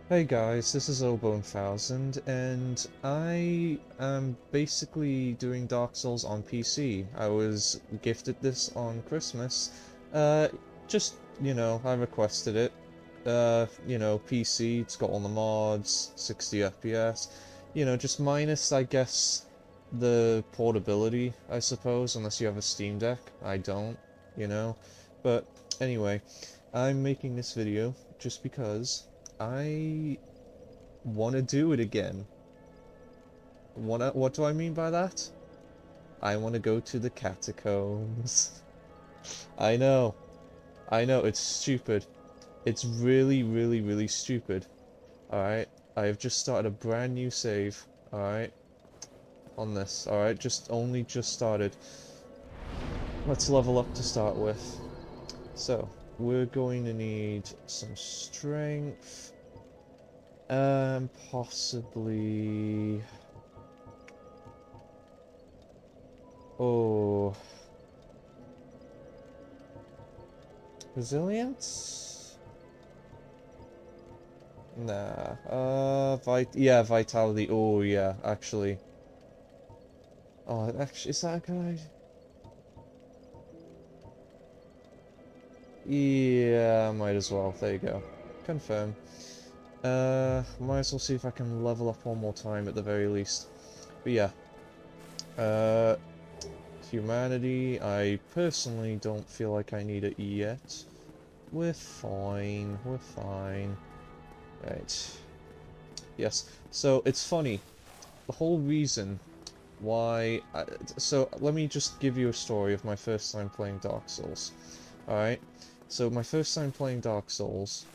Hey guys, this is Obo1000, and I am basically doing Dark Souls on PC. I was gifted this on Christmas. Uh, I requested it. PC, it's got all the mods, 60 FPS. Just minus, I guess, the portability, I suppose, unless you have a Steam Deck. I don't, you know. But anyway, I'm making this video just because I want to do it again. What do I mean by that? I want to go to the catacombs. I know, I know, it's stupid. It's really, really, really stupid. Alright, I have just started a brand new save, alright, on this. Alright, just started. Let's level up to start with. So, we're going to need some strength. Possibly... Oh... Resilience? Nah. Yeah, vitality. Oh, yeah, actually. Oh, actually, is that a good idea? Yeah, might as well. There you go. Confirm. Might as well see if I can level up one more time at the very least. But yeah. Uh, Humanity. I personally don't feel like I need it yet. We're fine. We're fine. Right. Yes. So, it's funny. The whole reason why... so, let me just give you a story of my first time playing Dark Souls. Alright? So, my first time playing Dark Souls,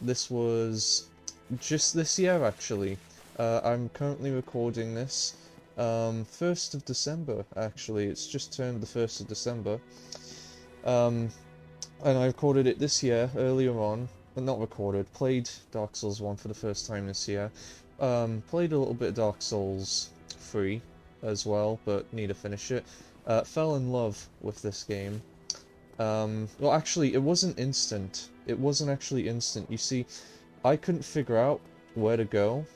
this was just this year, actually. I'm currently recording this, 1st of December, actually. It's just turned the 1st of December. And I recorded it this year, earlier on. Well, not recorded, played Dark Souls 1 for the first time this year. Played a little bit of Dark Souls 3 as well, but need to finish it. Fell in love with this game. Well, actually, it wasn't instant. It wasn't actually instant. You see, I couldn't figure out where to go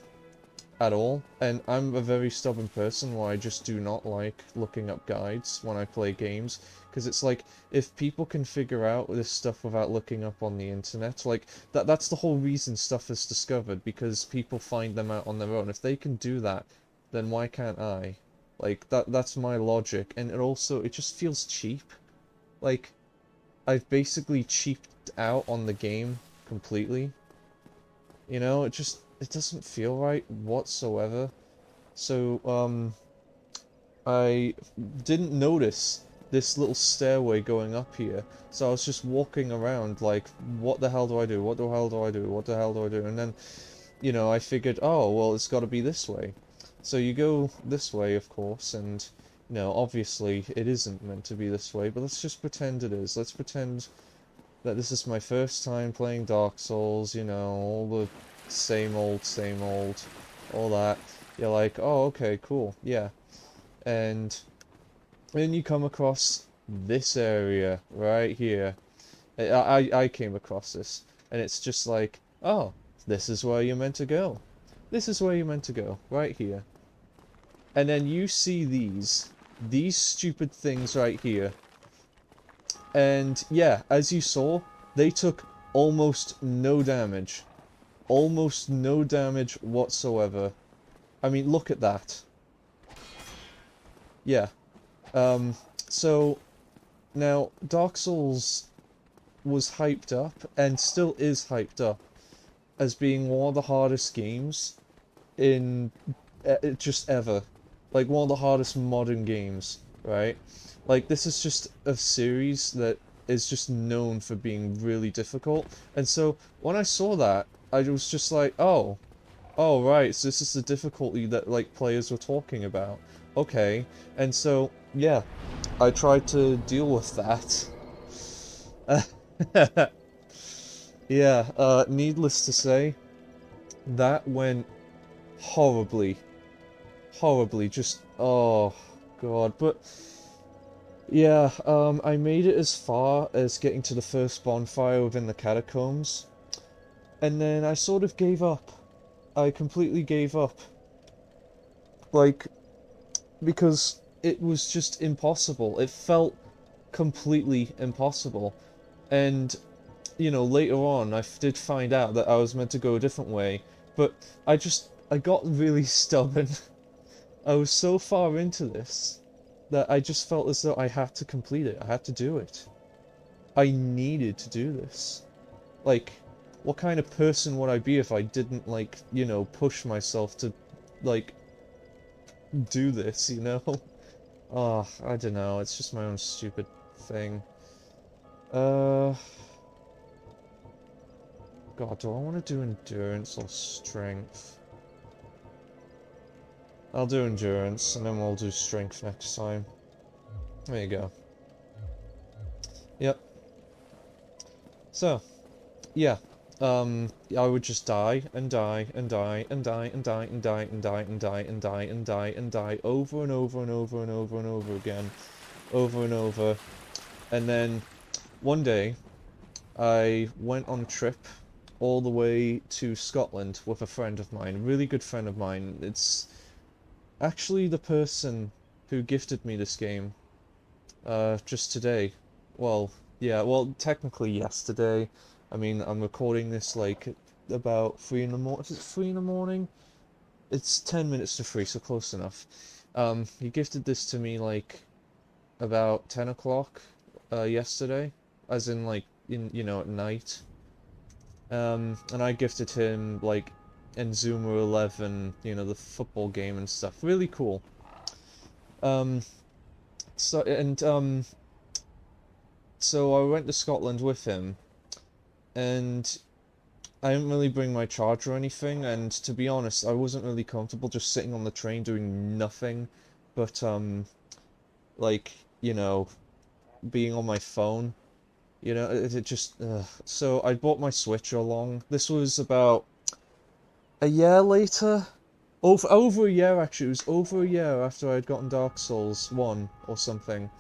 at all, and I'm a very stubborn person where I just do not like looking up guides when I play games, because it's like, if people can figure out this stuff without looking up on the internet, like, that's the whole reason stuff is discovered, because people find them out on their own. If they can do that, then why can't I? Like, that's my logic, and it just feels cheap. Like, I've basically cheaped out on the game completely. You know, it doesn't feel right whatsoever. So, I didn't notice this little stairway going up here. So I was just walking around like, what the hell do I do? What the hell do I do? What the hell do I do? And then, I figured, oh, well, it's got to be this way. So you go this way, of course, and, obviously it isn't meant to be this way, but let's just pretend it is. Let's pretend that this is my first time playing Dark Souls, all the same old, all that. You're like, oh, okay, cool, yeah. And then you come across this area right here. I came across this, and it's just like, oh, this is where you're meant to go. This is where you're meant to go, right here. And then you see these stupid things right here. And yeah, as you saw, they took almost no damage. Almost no damage whatsoever. I mean, look at that. Yeah. So, now, Dark Souls was hyped up, and still is hyped up, as being one of the hardest games in just ever. Like, one of the hardest modern games, right? Like, this is just a series that is just known for being really difficult. And so, when I saw that, I was just like, oh, right, so this is the difficulty that, like, players were talking about. Okay, and so, yeah, I tried to deal with that. Yeah, needless to say, that went horribly. Horribly, just, oh, God, but... Yeah, I made it as far as getting to the first bonfire within the catacombs, and then I sort of gave up. I completely gave up. Like, because it was just impossible. It felt completely impossible. And, you know, later on, I did find out that I was meant to go a different way, but I got really stubborn. I was so far into this that I just felt as though I had to complete it. I had to do it. I needed to do this. Like, what kind of person would I be if I didn't, like, you know, push myself to, like, do this, you know? Oh, I don't know, it's just my own stupid thing. Uh... God, do I want to do endurance or strength? I'll do endurance, and then we'll do strength next time. There you go. Yep. So, yeah. I would just die, and die, and die, and die, and die, and die, and die, and die, and die, and die, and die, over and over and over and over and over again. Over and over. And then, one day, I went on a trip all the way to Scotland with a friend of mine, a really good friend of mine. It's actually the person who gifted me this game, just today. Well, yeah, well, technically yesterday. I mean, I'm recording this, like, about 3 in the morning. Is it 3 in the morning? It's 10 minutes to 3, so close enough. He gifted this to me, like, about 10 o'clock, yesterday. As in, like, you know, at night. And I gifted him, like, Enzuma 11, you know, the football game and stuff. Really cool. Um, so, and, so I went to Scotland with him, and I didn't really bring my charger or anything, and to be honest, I wasn't really comfortable just sitting on the train doing nothing, but, like, you know, being on my phone, you know, it just, so I brought my Switch along. This was about a year later? Over a year, actually. It was over a year after I'd gotten Dark Souls 1 or something.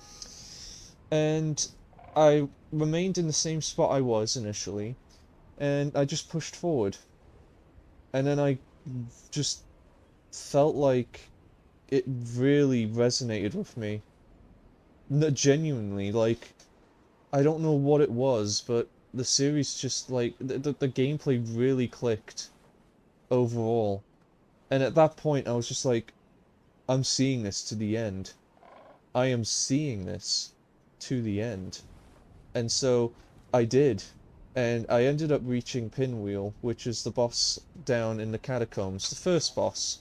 And I remained in the same spot I was initially, and I just pushed forward. And then I just felt like it really resonated with me. No, genuinely, like, I don't know what it was, but the series just, like, the gameplay really clicked overall. And at that point, I was just like, I'm seeing this to the end. I am seeing this to the end. And so I did. And I ended up reaching Pinwheel, which is the boss down in the Catacombs, the first boss.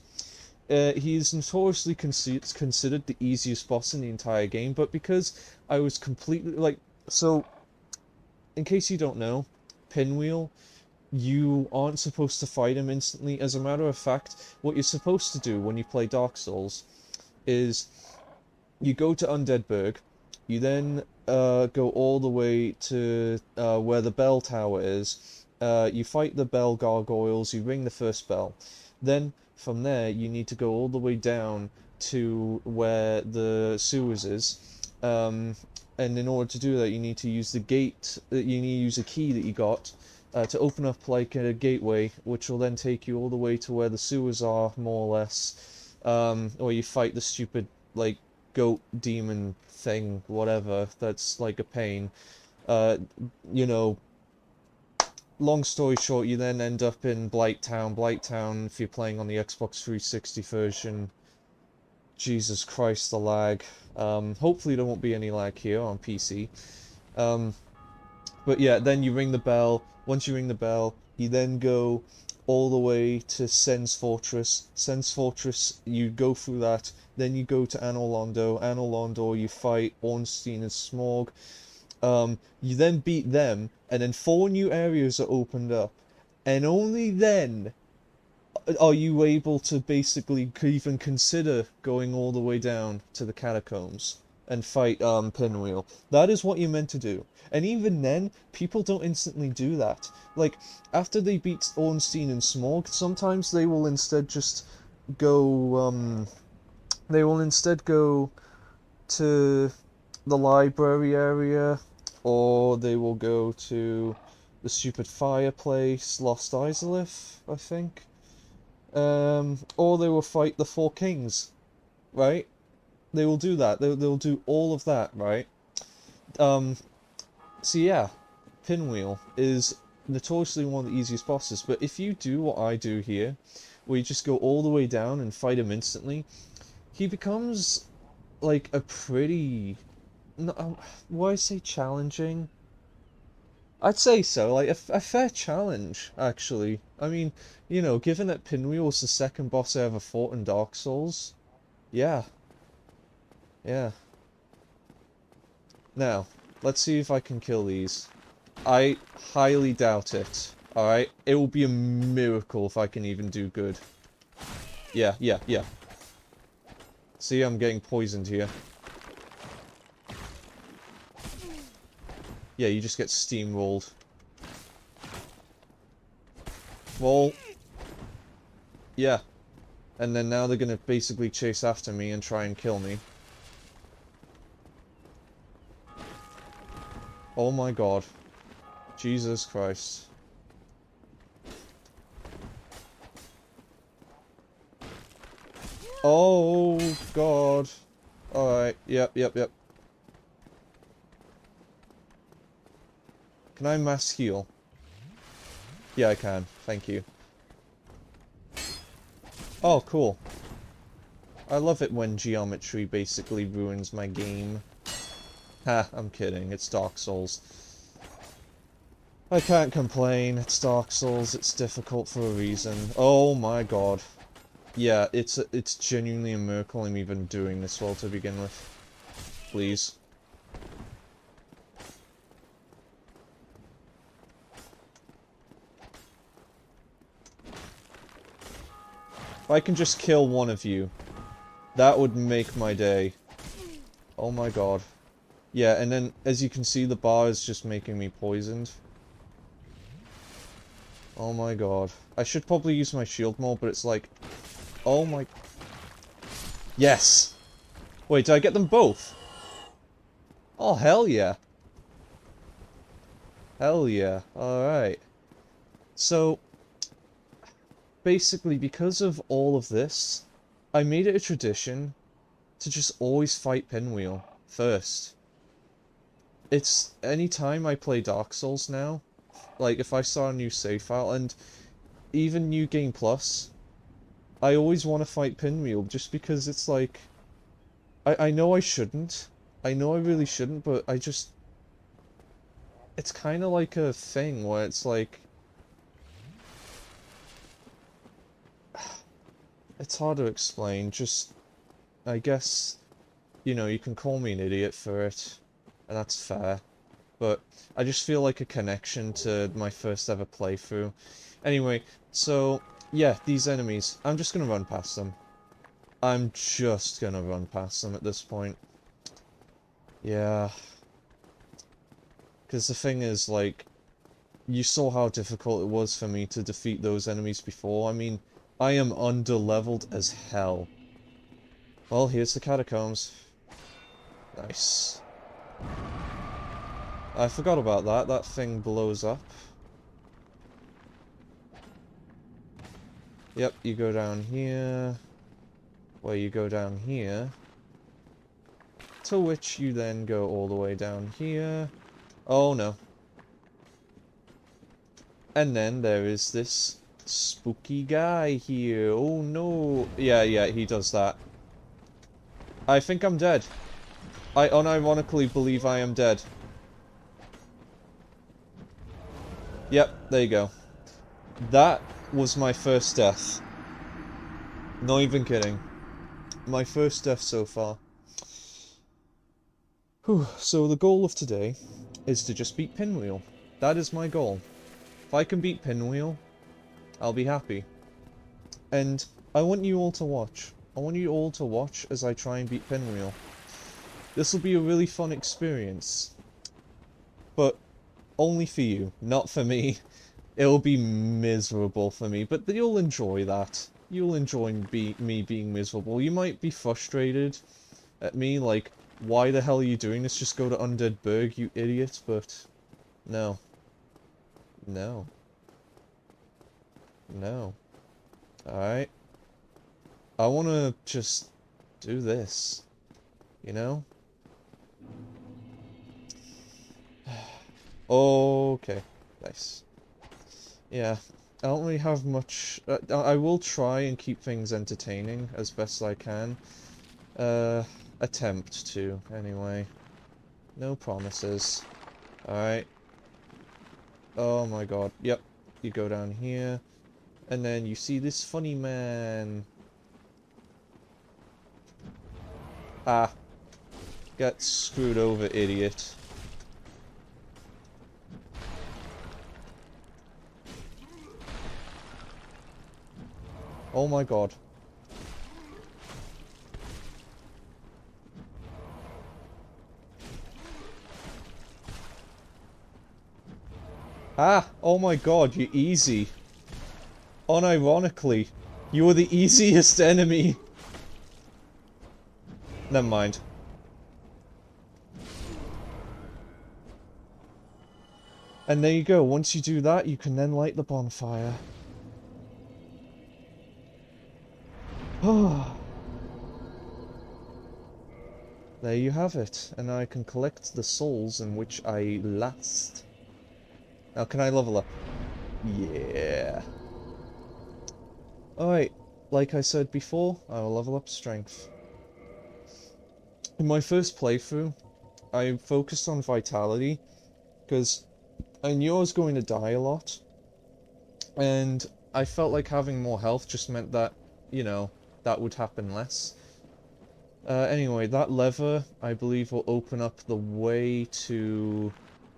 He's notoriously considered the easiest boss in the entire game, but because I was completely, like, so, in case you don't know, Pinwheel, you aren't supposed to fight him instantly. As a matter of fact, what you're supposed to do when you play Dark Souls is you go to Undeadburg, you then go all the way to where the bell tower is, you fight the bell gargoyles, you ring the first bell. Then, from there, you need to go all the way down to where the sewers is, and in order to do that, you need to use the gate, you need to use a key that you got, to open up, like, a gateway, which will then take you all the way to where the sewers are, more or less, or you fight the stupid, like, goat demon thing, whatever, that's, like, a pain. You know, long story short, you then end up in Blighttown. Blighttown, if you're playing on the Xbox 360 version, Jesus Christ, the lag. Hopefully there won't be any lag here on PC. But yeah, then you ring the bell. Once you ring the bell, you then go all the way to Sen's Fortress. Sen's Fortress, you go through that. Then you go to Anor Londo. Anor Londo, you fight Ornstein and Smorg. You then beat them, and then 4 new areas are opened up. And only then are you able to basically even consider going all the way down to the Catacombs and fight Pinwheel. That is what you're meant to do. And even then, people don't instantly do that. Like, after they beat Ornstein and Smorg, sometimes they will instead just go, they will instead go to the library area, or they will go to the stupid fireplace, Lost Islip, I think. Or they will fight the four kings, right? They will do that. They'll do all of that, right? Um, so yeah, Pinwheel is notoriously one of the easiest bosses, but if you do what I do here, where you just go all the way down and fight him instantly, he becomes, like, a pretty... No, why I say challenging? I'd say so, like, a fair challenge, actually. I mean, you know, given that Pinwheel was the second boss I ever fought in Dark Souls, yeah, yeah. Now, let's see if I can kill these. I highly doubt it, alright? It will be a miracle if I can even do good. Yeah, yeah, yeah. See, I'm getting poisoned here. Yeah, you just get steamrolled. Well, yeah. And then now they're gonna basically chase after me and try and kill me. Oh my god. Jesus Christ. Oh god. Alright, yep, yep, yep. Can I mass heal? Yeah, I can. Thank you. Oh, cool. I love it when geometry basically ruins my game. Ha, I'm kidding. It's Dark Souls. I can't complain. It's Dark Souls. It's difficult for a reason. Oh my god. Yeah, it's genuinely a miracle I'm even doing this well to begin with. Please. If I can just kill one of you, that would make my day. Oh my god. Yeah, and then, as you can see, the bar is just making me poisoned. Oh my god. I should probably use my shield more, but it's like... Oh my... Yes! Wait, did I get them both? Oh, hell yeah. Hell yeah. Alright. So, basically, because of all of this, I made it a tradition to just always fight Pinwheel first. It's any time I play Dark Souls now, like if I saw a new save file, and even New Game Plus, I always want to fight Pinwheel just because it's like, I know I shouldn't, I know I really shouldn't, but I just, it's kind of like a thing where it's like, it's hard to explain, just, I guess, you know, you can call me an idiot for it, and that's fair. But I just feel like a connection to my first ever playthrough. Anyway, so, yeah, these enemies, I'm just gonna run past them. I'm just gonna run past them at this point. Yeah. Because the thing is, like, you saw how difficult it was for me to defeat those enemies before. I mean, I am under-leveled as hell. Well, here's the Catacombs. Nice. I forgot about that. That thing blows up. Yep, you go down here. Where you go down here. To which you then go all the way down here. Oh no. And then there is this spooky guy here. Oh no. Yeah, yeah, he does that. I think I'm dead. I unironically believe I am dead. Yep, there you go. That was my first death. Not even kidding. My first death so far. Whew. So the goal of today is to just beat Pinwheel. That is my goal. If I can beat Pinwheel, I'll be happy. And I want you all to watch. I want you all to watch as I try and beat Pinwheel. This will be a really fun experience. But only for you, not for me. It'll be miserable for me, but you'll enjoy that. You'll enjoy me being miserable. You might be frustrated at me, like, why the hell are you doing this? Just go to Undead Burg, you idiot, but no. No. No. Alright. I wanna just do this. You know? Okay. Nice. Yeah. I don't really have much... I will try and keep things entertaining as best I can. Attempt to, anyway. No promises. Alright. Oh my god. Yep. You go down here. And then you see this funny man. Ah. Get screwed over, idiot. Oh my god. Ah! Oh my god, you're easy. Unironically, you were the easiest enemy. Never mind. And there you go. Once you do that, you can then light the bonfire. Oh. There you have it. And I can collect the souls in which I last. Now, can I level up? Yeah. Alright. Like I said before, I will level up strength. In my first playthrough, I focused on vitality, because I knew I was going to die a lot, and I felt like having more health just meant that, you know, that would happen less. Anyway, that lever, I believe, will open up the way to...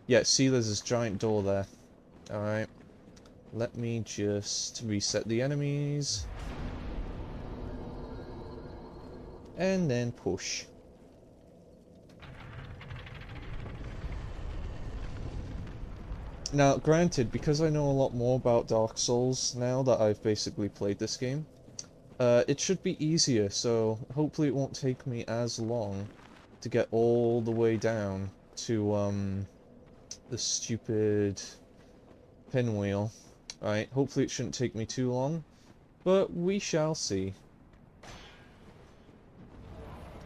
Yeah, see, there's this giant door there. Alright. Let me just reset the enemies. And then push. Now, granted, because I know a lot more about Dark Souls now that I've basically played this game, it should be easier, so hopefully it won't take me as long to get all the way down to, the stupid pinwheel. Right, hopefully it shouldn't take me too long, but we shall see.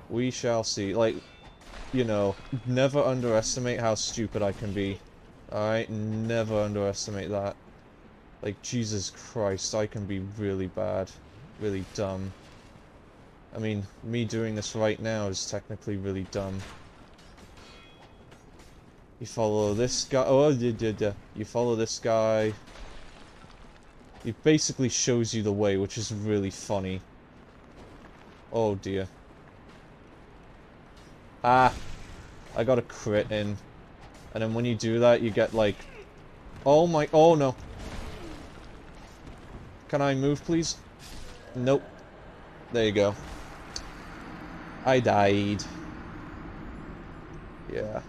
We shall see. Like, you know, never underestimate how stupid I can be. Alright, never underestimate that. Like, Jesus Christ, I can be really bad. Really dumb. I mean, me doing this right now is technically really dumb. You follow this guy. Oh, you follow this guy. He basically shows you the way, which is really funny. Oh dear. Ah! I got a crit in. And then when you do that, you get like... Oh my... Oh no. Can I move, please? Nope. There you go. I died. Yeah.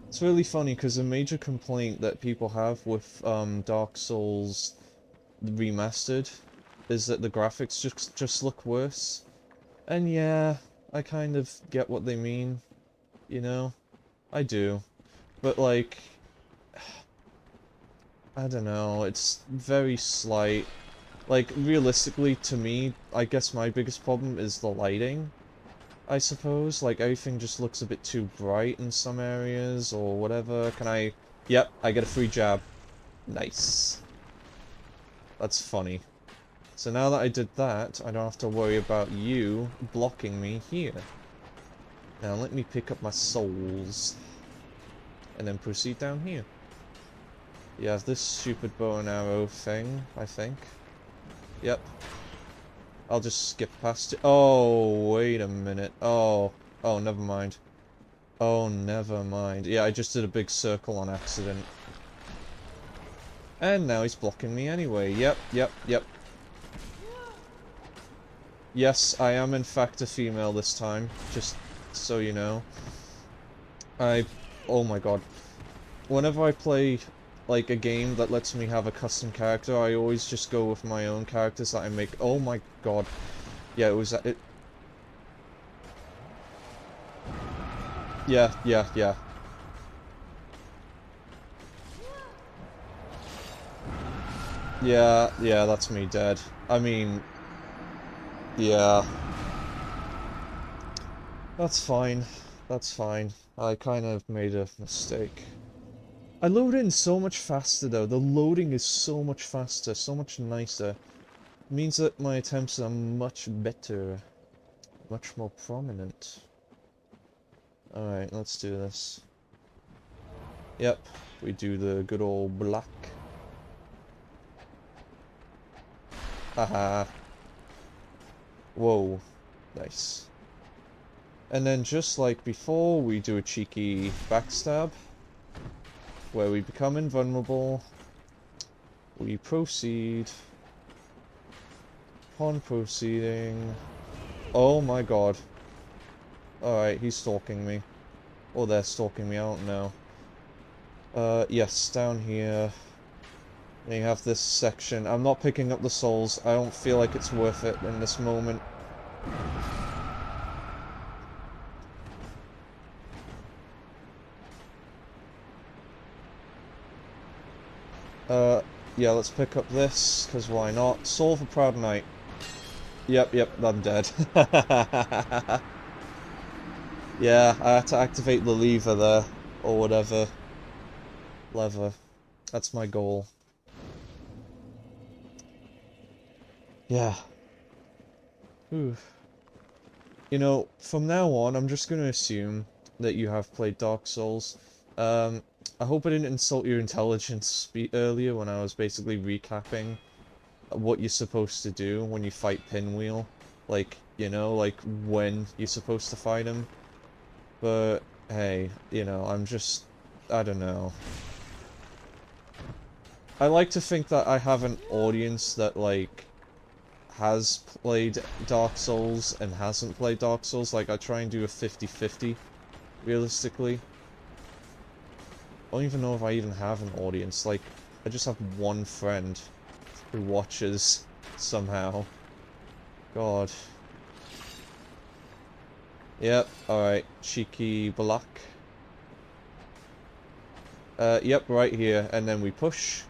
It's really funny because a major complaint that people have with Dark Souls Remastered is that the graphics just look worse. And yeah, I kind of get what they mean, you know? I do. But like, I don't know, it's very slight. Like, realistically, to me, I guess my biggest problem is the lighting. I suppose, like, everything just looks a bit too bright in some areas, or whatever. Can I... Yep, I get a free jab. Nice. That's funny. So now that I did that, I don't have to worry about you blocking me here. Now let me pick up my souls. And then proceed down here. You have this stupid bow and arrow thing, I think. Yep. I'll just skip past it. Oh, wait a minute. Oh. Oh, never mind. Oh, never mind. Yeah, I just did a big circle on accident. And now he's blocking me anyway. Yep, yep, yep. Yes, I am in fact a female this time. Just so you know. Oh my god. Whenever I play, like, a game that lets me have a custom character, I always just go with my own characters that I make. Oh my god. Yeah, it was... Yeah. Yeah, yeah, that's me dead. I mean, yeah. That's fine. That's fine. I kind of made a mistake. I load in so much faster though. The loading is so much faster, so much nicer. It means that my attempts are much better. Much more prominent. Alright, let's do this. Yep, we do the good old black. Haha. Whoa. Nice. And then just like before, we do a cheeky backstab. Where we become invulnerable. We proceed. Upon proceeding... Oh my god. Alright, he's stalking me. Or they're stalking me, I don't know. Yes, down here. And you have this section. I'm not picking up the souls. I don't feel like it's worth it in this moment. Yeah, let's pick up this, because why not? Soul of a Proud Knight. Yep, I'm dead. Yeah, I had to activate the lever there, or whatever. Lever. That's my goal. Yeah. Ooh. You know, from now on, I'm just going to assume that you have played Dark Souls. I hope I didn't insult your intelligence earlier when I was basically recapping what you're supposed to do when you fight Pinwheel. Like, you know, like when you're supposed to fight him. But, hey, you know, I don't know. I like to think that I have an audience that, like, has played Dark Souls and hasn't played Dark Souls. Like, I try and do a 50-50, realistically. I don't even know if I even have an audience. Like, I just have one friend who watches somehow. God. Yep, alright. Cheeky black. Yep, right here. And then we push.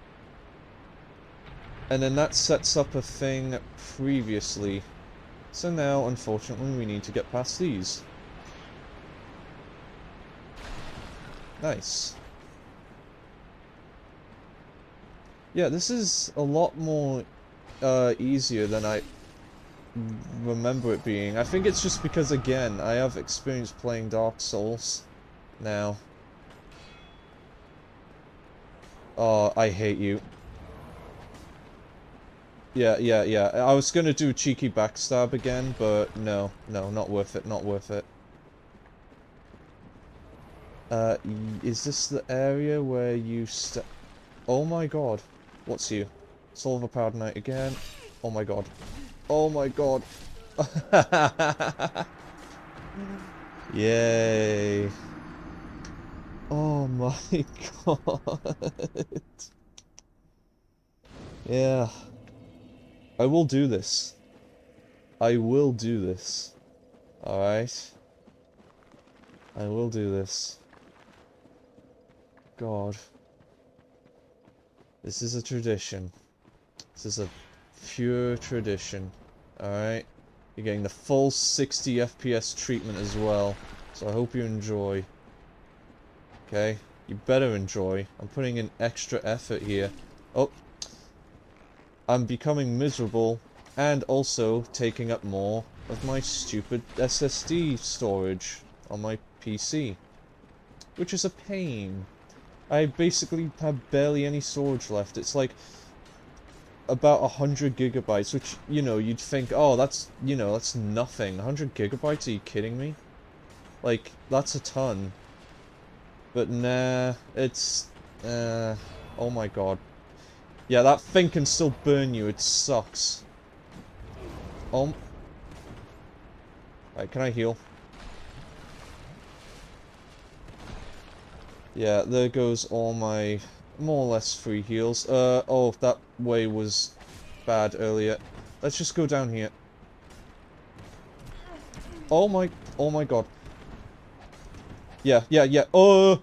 And then that sets up a thing previously. So now, unfortunately, we need to get past these. Nice. Yeah, this is a lot more easier than I remember it being. I think it's just because, again, I have experience playing Dark Souls now. Oh, I hate you. Yeah. I was gonna do a cheeky backstab again, but no, not worth it, not worth it. Is this the area where you Oh my god. What's you? Soul of a Proud Knight again. Oh my god. Oh my god. Yay. Oh my god. Yeah. I will do this. I will do this. Alright. I will do this. God. This is a tradition. This is a pure tradition. Alright? You're getting the full 60 FPS treatment as well. So I hope you enjoy. Okay? You better enjoy. I'm putting in extra effort here. Oh. I'm becoming miserable. And also taking up more of my stupid SSD storage on my PC. Which is a pain. I basically have barely any storage left. It's like about 100 gigabytes, which, you know, you'd think, oh, that's, you know, that's nothing. 100 gigabytes? Are you kidding me? Like, that's a ton. But nah, it's, oh my god. Yeah, that thing can still burn you. It sucks. Right, can I heal? Yeah, there goes all my more or less free heals. Oh, that way was bad earlier. Let's just go down here. Oh my god. Yeah. Oh!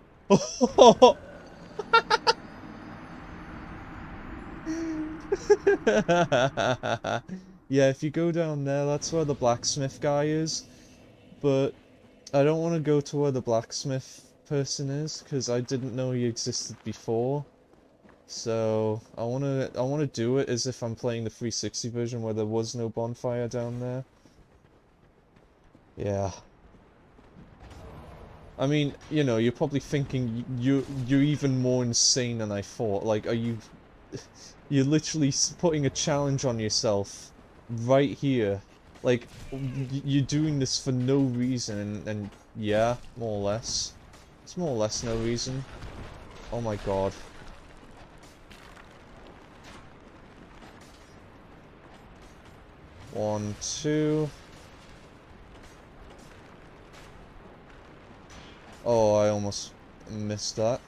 Yeah, if you go down there, that's where the blacksmith guy is. But I don't want to go to where the blacksmith person is, because I didn't know he existed before. So I wanna do it as if I'm playing the 360 version where there was no bonfire down there. Yeah. I mean, you know, you're probably thinking you're even more insane than I thought. Like, are you... You're literally putting a challenge on yourself right here. Like, you're doing this for no reason, and yeah, more or less. It's more or less no reason. Oh my god. One, two... Oh, I almost missed that.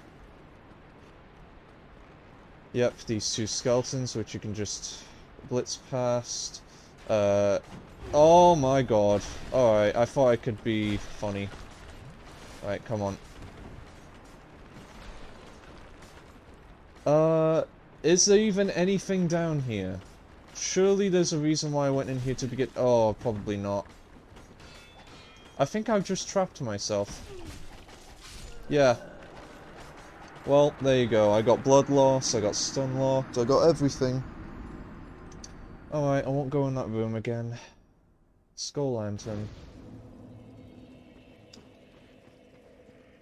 Yep, these two skeletons, which you can just blitz past. Oh my god. Alright, I thought I could be funny. Alright, come on. Is there even anything down here? Surely there's a reason why I went in here to begin- Oh, probably not. I think I've just trapped myself. Yeah. Well, there you go. I got blood loss, I got stun locked, I got everything. Alright, I won't go in that room again. Skull Lantern.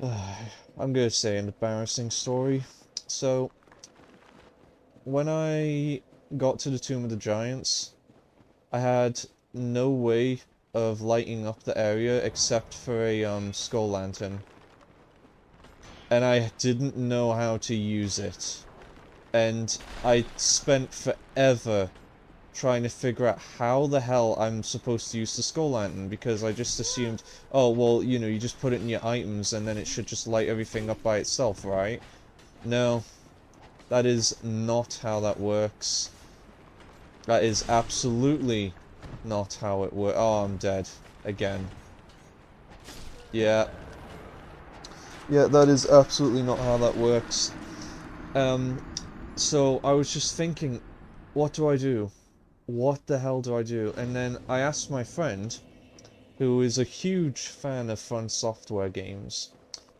I'm gonna say an embarrassing story. So, when I got to the Tomb of the Giants, I had no way of lighting up the area except for a skull lantern. And I didn't know how to use it. And I spent forever trying to figure out how the hell I'm supposed to use the skull lantern, because I just assumed, oh, well, you know, you just put it in your items and then it should just light everything up by itself, right? No, that is not how that works. That is absolutely not how it works. Oh, I'm dead. Again. Yeah. Yeah, that is absolutely not how that works. So I was just thinking, what do I do? What the hell do I do? And then I asked my friend, who is a huge fan of From Software games,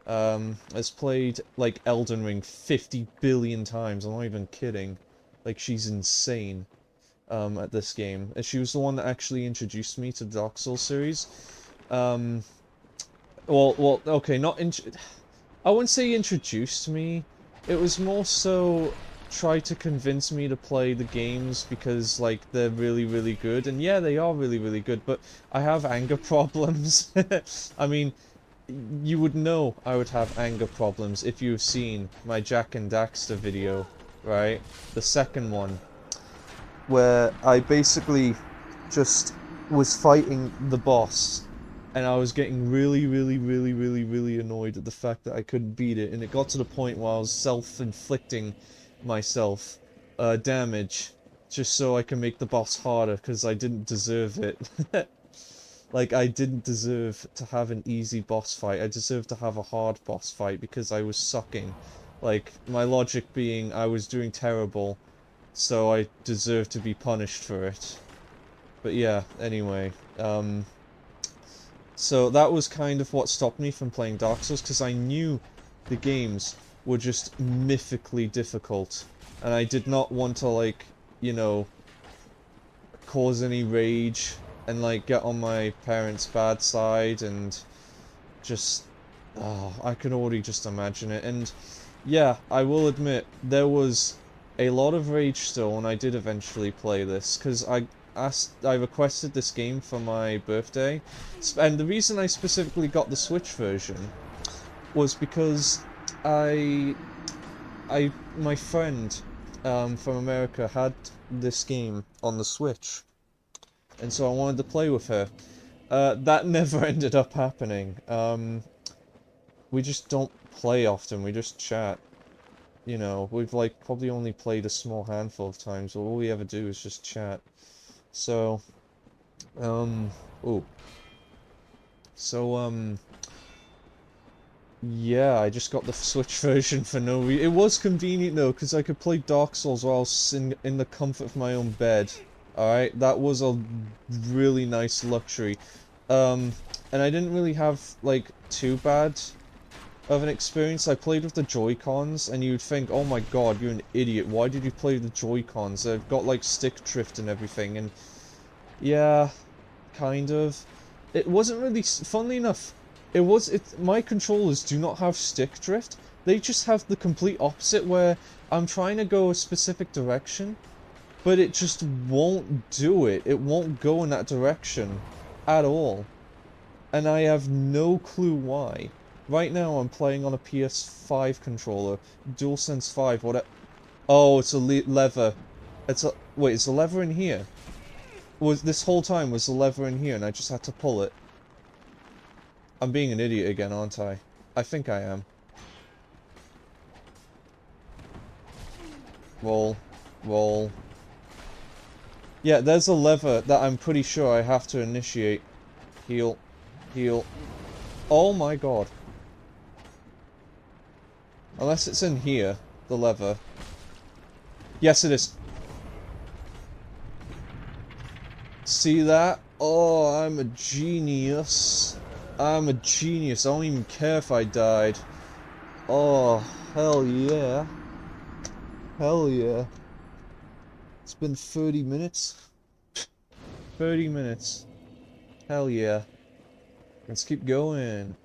has played, like, Elden Ring 50 billion times, I'm not even kidding. Like, she's insane, at this game. And she was the one that actually introduced me to the Dark Souls series. Well, okay, not I wouldn't say introduced me. It was more so try to convince me to play the games because, like, they're really, really good. And yeah, they are really, really good, but I have anger problems. I mean, you would know I would have anger problems if you've seen my Jack and Daxter video, right? The second one, where I basically just was fighting the boss, and I was getting really, really, really, really, really annoyed at the fact that I couldn't beat it, and it got to the point where I was self-inflicting myself damage just so I can make the boss harder, because I didn't deserve it. Like, I didn't deserve to have an easy boss fight, I deserved to have a hard boss fight because I was sucking. Like, my logic being I was doing terrible, so I deserve to be punished for it. But yeah, anyway, so that was kind of what stopped me from playing Dark Souls, because I knew the games were just mythically difficult, and I did not want to, like, you know, cause any rage, and, like, get on my parents' bad side, and just... Oh, I can already just imagine it, and yeah, I will admit, there was a lot of rage still when I did eventually play this, because I requested this game for my birthday, and the reason I specifically got the Switch version was because my friend from America had this game on the Switch, and so I wanted to play with her. That never ended up happening. We just don't play often, we just chat. You know, we've, like, probably only played a small handful of times, but all we ever do is just chat. So, ooh. So, Yeah, I just got the Switch version for no reason. It was convenient though, because I could play Dark Souls while I was in the comfort of my own bed. Alright, that was a really nice luxury. Um, and I didn't really have, like, too bad of an experience. I played with the Joy-Cons, and you'd think, oh my god, you're an idiot, why did you play with the Joy-Cons? They've got, like, stick drift and everything, and yeah, kind of. It wasn't really, funnily enough, my controllers do not have stick drift, they just have the complete opposite, where I'm trying to go a specific direction, but it just won't do it. It won't go in that direction at all. And I have no clue why. Right now I'm playing on a PS5 controller, DualSense 5, what? Oh, it's a lever. Wait, is the lever in here? This whole time was the lever in here and I just had to pull it? I'm being an idiot again, aren't I? I think I am. Roll. Roll. Yeah, there's a lever that I'm pretty sure I have to initiate. Heal. Heal. Oh my god. Unless it's in here, the lever. Yes, it is. See that? Oh, I'm a genius. I'm a genius. I don't even care if I died. Oh, hell yeah. Hell yeah. It's been 30 minutes. 30 minutes. Hell yeah. Let's keep going.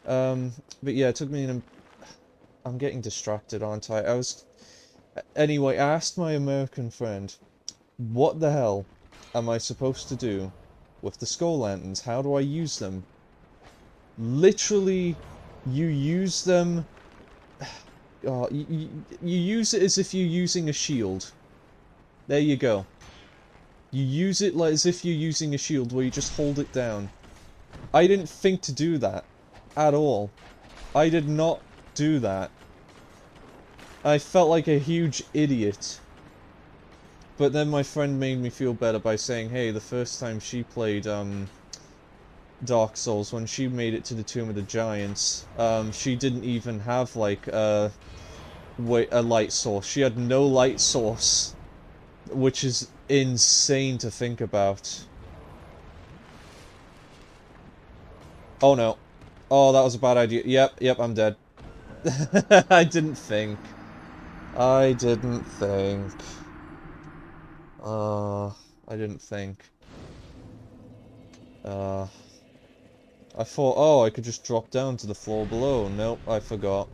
But yeah, it took me I'm getting distracted, aren't I? Anyway, I asked my American friend, what the hell am I supposed to do with the skull lanterns? How do I use them? Literally, you use them... Oh, you use it as if you're using a shield. There you go. You use it like as if you're using a shield where you just hold it down. I didn't think to do that. At all. I did not do that. I felt like a huge idiot. But then my friend made me feel better by saying, hey, the first time she played, Dark Souls, when she made it to the Tomb of the Giants, she didn't even have, like, a light source. She had no light source. Which is insane to think about. Oh no. Oh, that was a bad idea. Yep, I'm dead. I didn't think. I didn't think. I didn't think. I thought, oh, I could just drop down to the floor below. Nope, I forgot.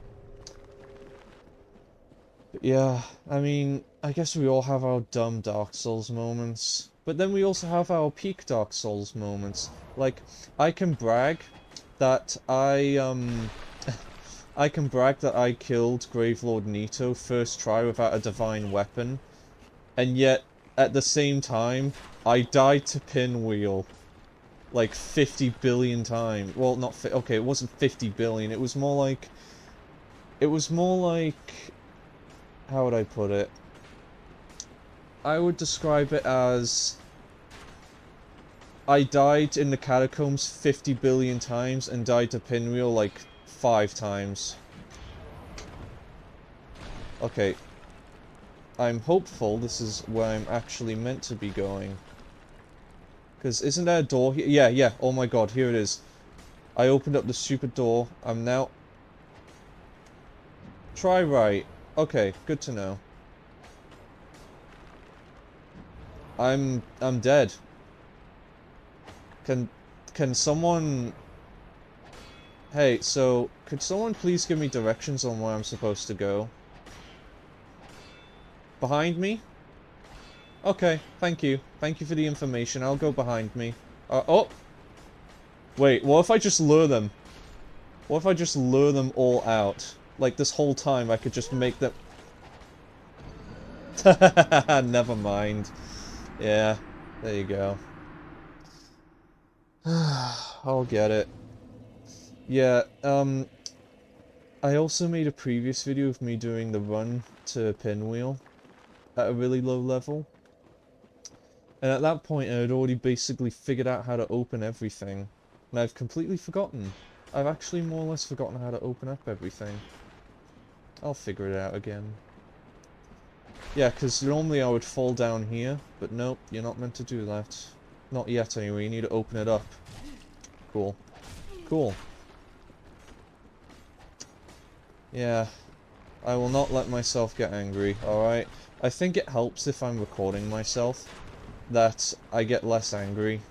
But yeah, I mean, I guess we all have our dumb Dark Souls moments. But then we also have our peak Dark Souls moments. Like, I can brag that I can brag that I killed Gravelord Nito first try without a divine weapon. And yet, at the same time, I died to Pinwheel like 50 billion times. Well, not okay, it wasn't 50 billion. It was more like how would I put it? I would describe it as I died in the Catacombs 50 billion times and died to Pinwheel like 5 times. Okay. I'm hopeful this is where I'm actually meant to be going. Because isn't there a door here? Yeah, oh my god, here it is. I opened up the stupid door. I'm now... Try right. Okay, good to know. I'm dead. Can someone... Hey, so, could someone please give me directions on where I'm supposed to go? Behind me? Okay, thank you. Thank you for the information. I'll go behind me. Oh! Wait, what if I just lure them? What if I just lure them all out? Like, this whole time I could just make them... Never mind. Yeah, there you go. I'll get it. Yeah, I also made a previous video of me doing the run to Pinwheel at a really low level. And at that point I had already basically figured out how to open everything. And I've completely forgotten. I've actually more or less forgotten how to open up everything. I'll figure it out again. Yeah, because normally I would fall down here, but nope, you're not meant to do that. Not yet anyway, you need to open it up. Cool. Cool. Yeah. I will not let myself get angry, alright? I think it helps if I'm recording myself that I get less angry.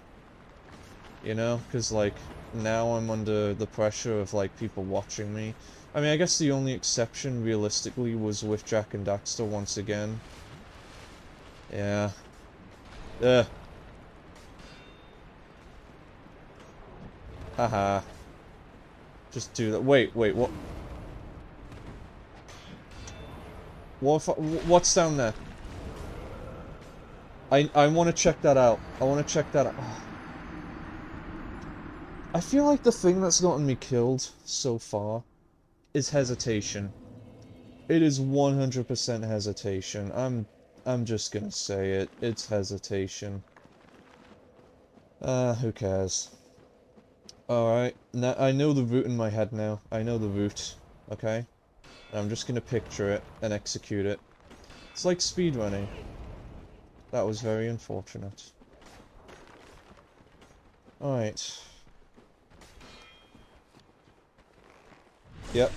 You know? Because, like, now I'm under the pressure of, like, people watching me. I mean, I guess the only exception, realistically, was with Jack and Daxter once again. Yeah. Ugh. Haha. Just do that. Wait, what? What if what's down there? I want to check that out. I want to check that out. Oh. I feel like the thing that's gotten me killed so far is hesitation. It is 100% hesitation. I'm just gonna say it. It's hesitation. Who cares? Alright, now I know the route in my head now. I know the route, okay? And I'm just gonna picture it and execute it. It's like speedrunning. That was very unfortunate. Alright. Yep.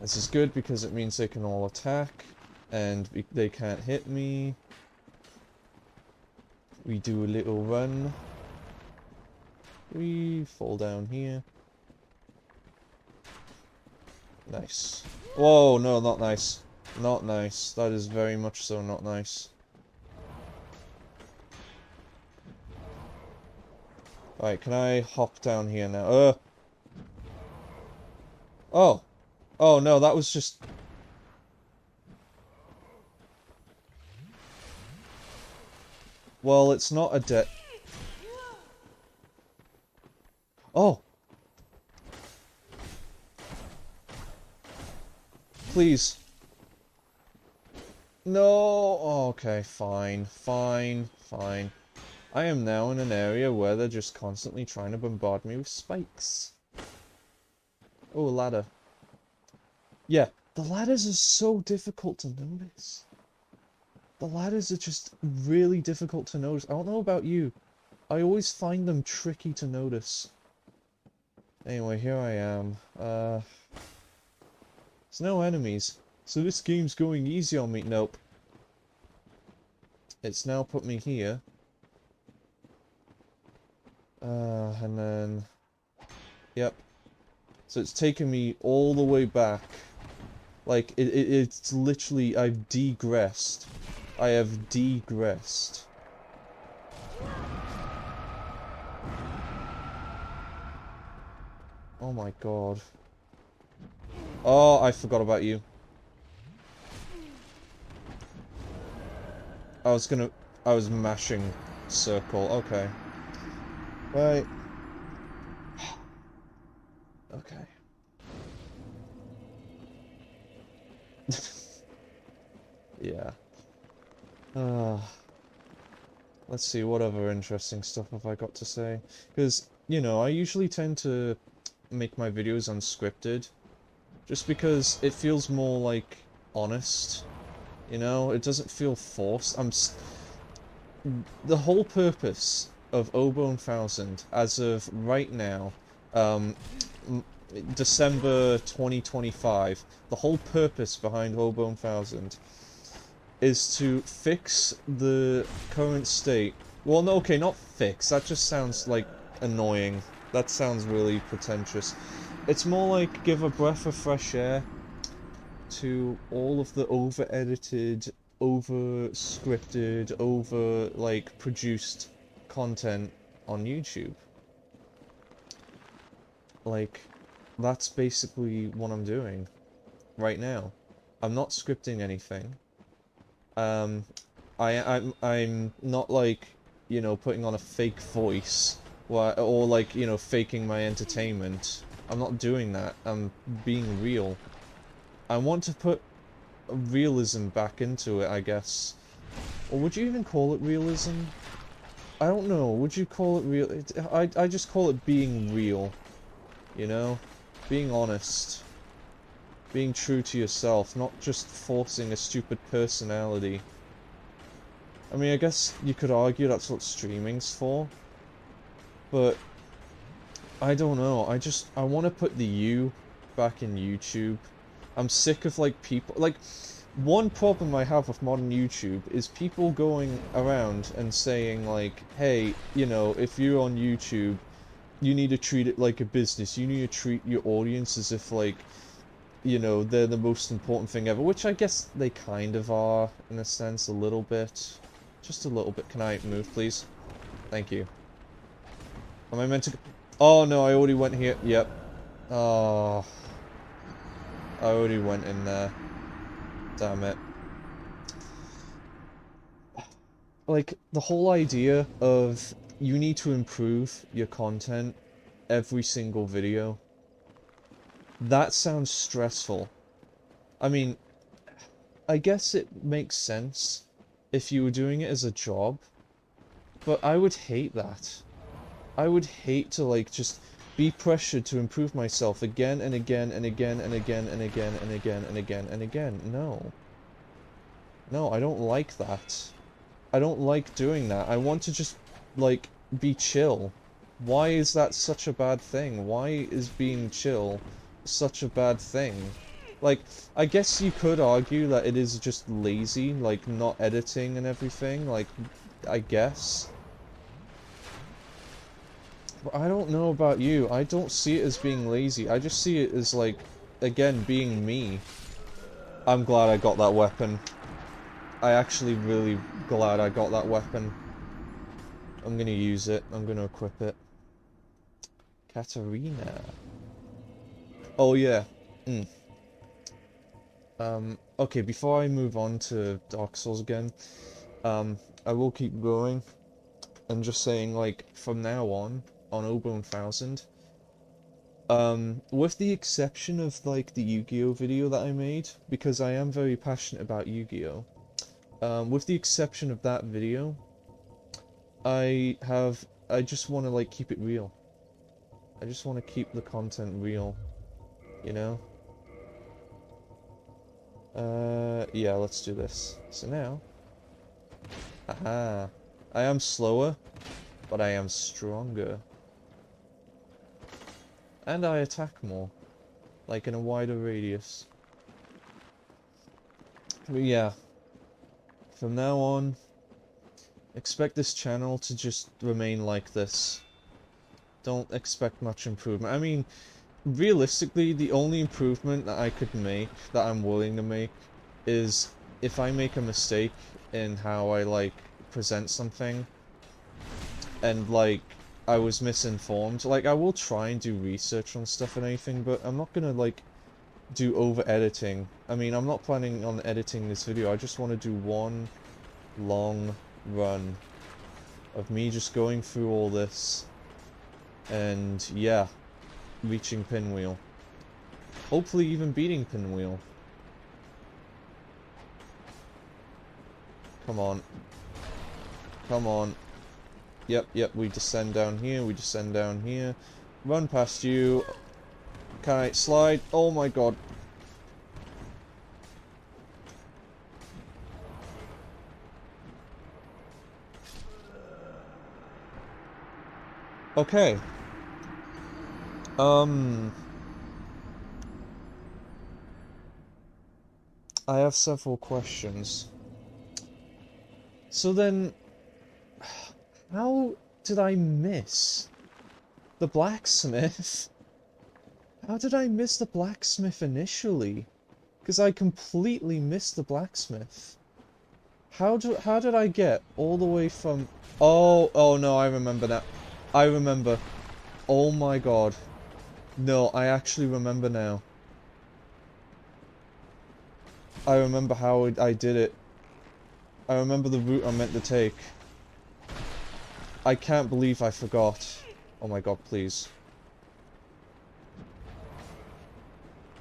This is good because it means they can all attack, and they can't hit me. We do a little run. We fall down here. Nice. Whoa, no, not nice. Not nice. That is very much so not nice. Alright, can I hop down here now? Oh! Oh, no, that was just... Well, it's not a dead... Oh! Please. No! Oh, okay, fine. Fine. Fine. I am now in an area where they're just constantly trying to bombard me with spikes. Oh, a ladder. Yeah, the ladders are so difficult to notice. The ladders are just really difficult to notice. I don't know about you. I always find them tricky to notice. Anyway, here I am. There's no enemies. So this game's going easy on me. Nope. It's now put me here. And then... Yep. So it's taken me all the way back. Like, it's literally... I've degressed. I have degressed. Oh my god. Oh, I forgot about you. I was mashing circle. Okay. Right. Okay. Yeah. Let's see, what other interesting stuff have I got to say? Because, you know, I usually tend to make my videos unscripted. Just because it feels more, like, honest. You know? It doesn't feel forced. The whole purpose of Oboe 1000, as of right now, December 2025, the whole purpose behind Oboe 1000 is to fix the current state. Well, no, okay, not fix. That just sounds, like, annoying. That sounds really pretentious. It's more like give a breath of fresh air to all of the over-edited, over-scripted, like, produced content on YouTube. Like, that's basically what I'm doing right now. I'm not scripting anything. I'm not, like, you know, putting on a fake voice, or like, you know, faking my entertainment. I'm not doing that. I'm being real. I want to put realism back into it, I guess. Or would you even call it realism? I don't know. Would you call it real? I just call it being real. You know? Being honest. Being true to yourself, not just forcing a stupid personality. I mean, I guess you could argue that's what streaming's for. But I don't know. I want to put the you back in YouTube. I'm sick of, like, people... Like, one problem I have with modern YouTube is people going around and saying, like, hey, you know, if you're on YouTube, you need to treat it like a business. You need to treat your audience as if, like, you know, they're the most important thing ever. Which I guess they kind of are, in a sense, a little bit. Just a little bit. Can I move, please? Thank you. Am I meant to... Oh, no, I already went here. Yep. Oh. I already went in there. Damn it. Like, the whole idea of you need to improve your content every single video. That sounds stressful. I mean, I guess it makes sense if you were doing it as a job. But I would hate that. I would hate to, like, just be pressured to improve myself again and again and again and again and again and again and again and again. No. No, I don't like that. I don't like doing that. I want to just, like, be chill. Why is that such a bad thing? Why is being chill such a bad thing? Like, I guess you could argue that it is just lazy, like, not editing and everything, like, I guess. But I don't know about you. I don't see it as being lazy. I just see it as, like, again, being me. I'm glad I got that weapon. I actually really glad I got that weapon. I'm gonna use it. I'm gonna equip it. Katarina. Oh yeah. Okay, before I move on to Dark Souls again, I will keep going and just saying, like, from now on Obo 1000, with the exception of, like, the Yu-Gi-Oh video that I made, because I am very passionate about Yu-Gi-Oh, with the exception of that video, I just want to, like, keep it real. I just want to keep the content real, you know? Yeah, let's do this. So now... Aha! I am slower, but I am stronger. And I attack more. Like, in a wider radius. But yeah. From now on, expect this channel to just remain like this. Don't expect much improvement. I mean, realistically, the only improvement that I could make, that I'm willing to make, is if I make a mistake in how I, like, present something, and, like, I was misinformed. Like, I will try and do research on stuff and anything, but I'm not gonna, like, do over-editing. I mean, I'm not planning on editing this video, I just want to do one long run of me just going through all this, and, yeah, reaching Pinwheel. Hopefully even beating Pinwheel. Come on. Come on. Yep, we descend down here, we descend down here. Run past you. Can I slide? Oh my god. Okay. I have several questions. So then, how did I miss the blacksmith? How did I miss the blacksmith initially? Because I completely missed the blacksmith. How did I get all the way from... Oh no, I remember that. I remember. Oh my god. No, I actually remember now. I remember how I did it. I remember the route I meant to take. I can't believe I forgot. Oh my god, please.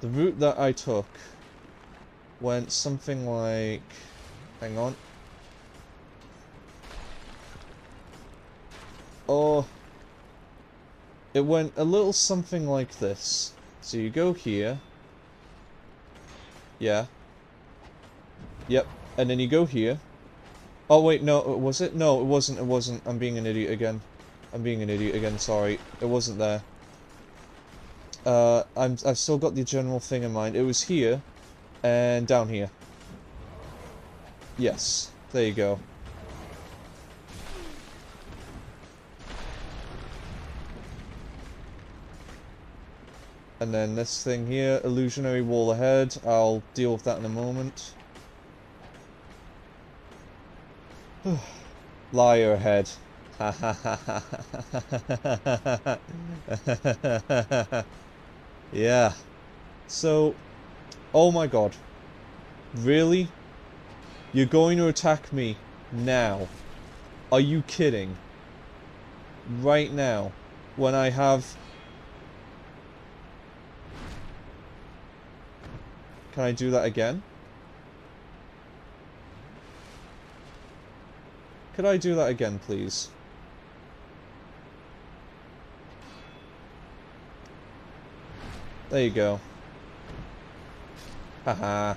The route that I took went something like... Hang on. Oh. It went a little something like this. So you go here. Yeah. Yep. And then you go here. Oh, wait, no, was it? No, it wasn't, it wasn't. I'm being an idiot again. I'm being an idiot again, sorry. It wasn't there. I've still got the general thing in mind. It was here, and down here. Yes. There you go. And then this thing here, illusionary wall ahead. I'll deal with that in a moment. Liar ahead. Ha ha ha ha. Yeah. So, oh my god. Really? You're going to attack me now? Are you kidding? Right now, when I have... Can I do that again? Could I do that again, please? There you go. Haha.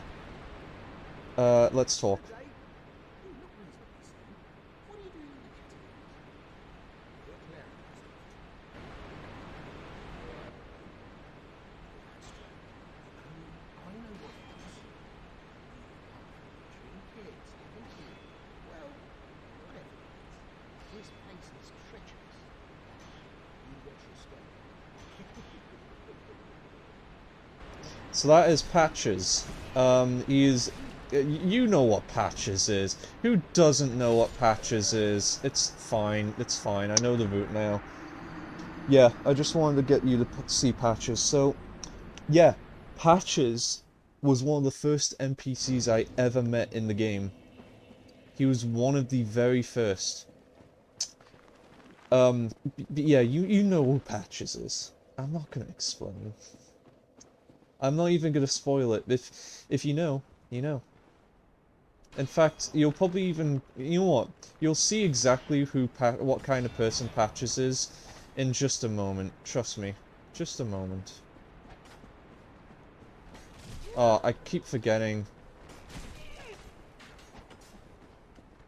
Let's talk. So that is Patches. He is... You know what Patches is. Who doesn't know what Patches is? It's fine. It's fine. I know the route now. Yeah, I just wanted to get you to see Patches. So, yeah. Patches was one of the first NPCs I ever met in the game. He was one of the very first. Yeah, you know who Patches is. I'm not gonna explain. I'm not even gonna spoil it. If you know, you know. In fact, you'll probably even... You know what? You'll see exactly what kind of person Patches is in just a moment. Trust me. Just a moment. Oh, I keep forgetting.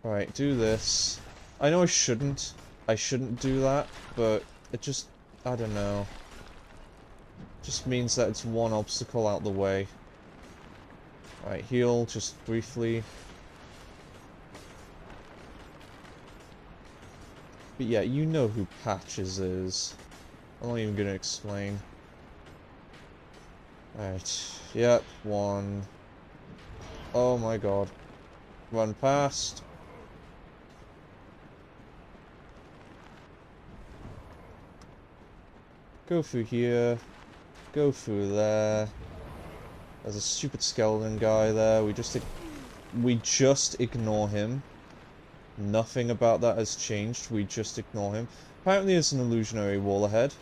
Alright, do this. I know I shouldn't. I shouldn't do that, but it just... I don't know. Just means that it's one obstacle out the way. Alright, heal just briefly. But yeah, you know who Patches is. I'm not even gonna explain. Alright, yep, one. Oh my god. Run past. Go through here. Go through there. There's a stupid skeleton guy there. We just ignore him. Nothing about that has changed. We just ignore him. Apparently there's an illusionary wall ahead.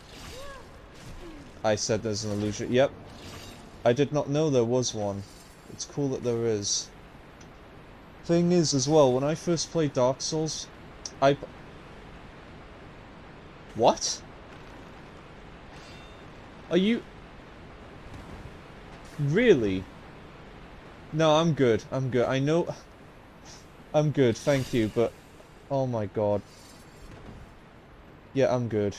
I said there's an illusion. Yep. I did not know there was one. It's cool that there is. Thing is, as well, when I first played Dark Souls, What? Are you... Really? No, I'm good. I'm good. I know... I'm good, thank you, but... Oh my god. Yeah, I'm good.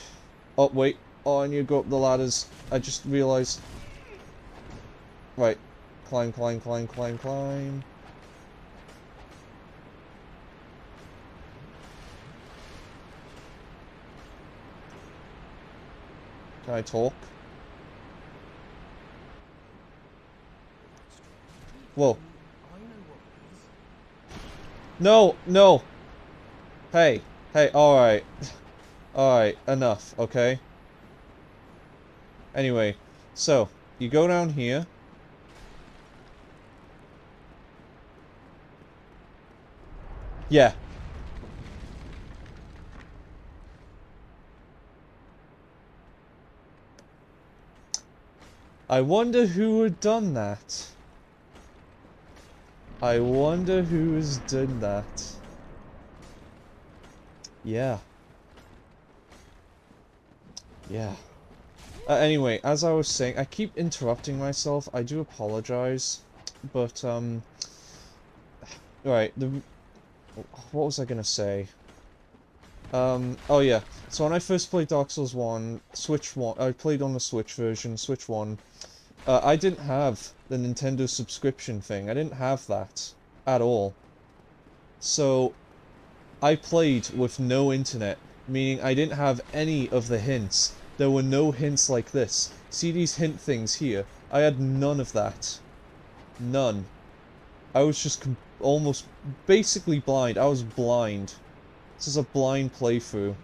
Oh, wait. Oh, I need to go up the ladders. I just realised... Right. Climb, climb, climb, climb, climb. Can I talk? Whoa. No, no! Hey, hey, alright. Alright, enough, okay? Anyway, so, you go down here. Yeah. I wonder who had done that. I wonder who has done that. Yeah. Yeah. Anyway, as I was saying, I keep interrupting myself. I do apologize. But, right, what was I gonna say? Oh yeah. So when I first played Dark Souls 1, Switch 1, I played on the Switch version, Switch 1, I didn't have the Nintendo subscription thing. I didn't have that at all. So I played with no internet, meaning I didn't have any of the hints. There were no hints like this. See these hint things here? I had none of that. None. I was just almost basically blind. I was blind. This is a blind playthrough.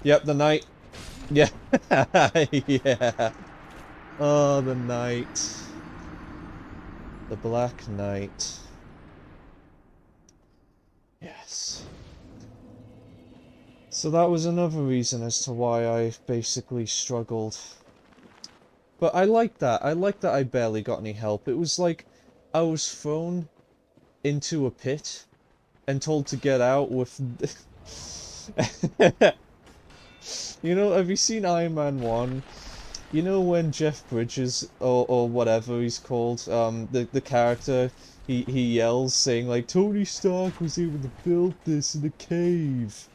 Yep, the night. Yeah. Yeah. Oh, the night. The Black Knight. Yes. So that was another reason as to why I basically struggled. But I like that. I like that I barely got any help. It was like I was thrown into a pit and told to get out with... You know, have you seen Iron Man 1? You know when Jeff Bridges, or whatever he's called, the character, he yells saying like, Tony Stark was able to build this in a cave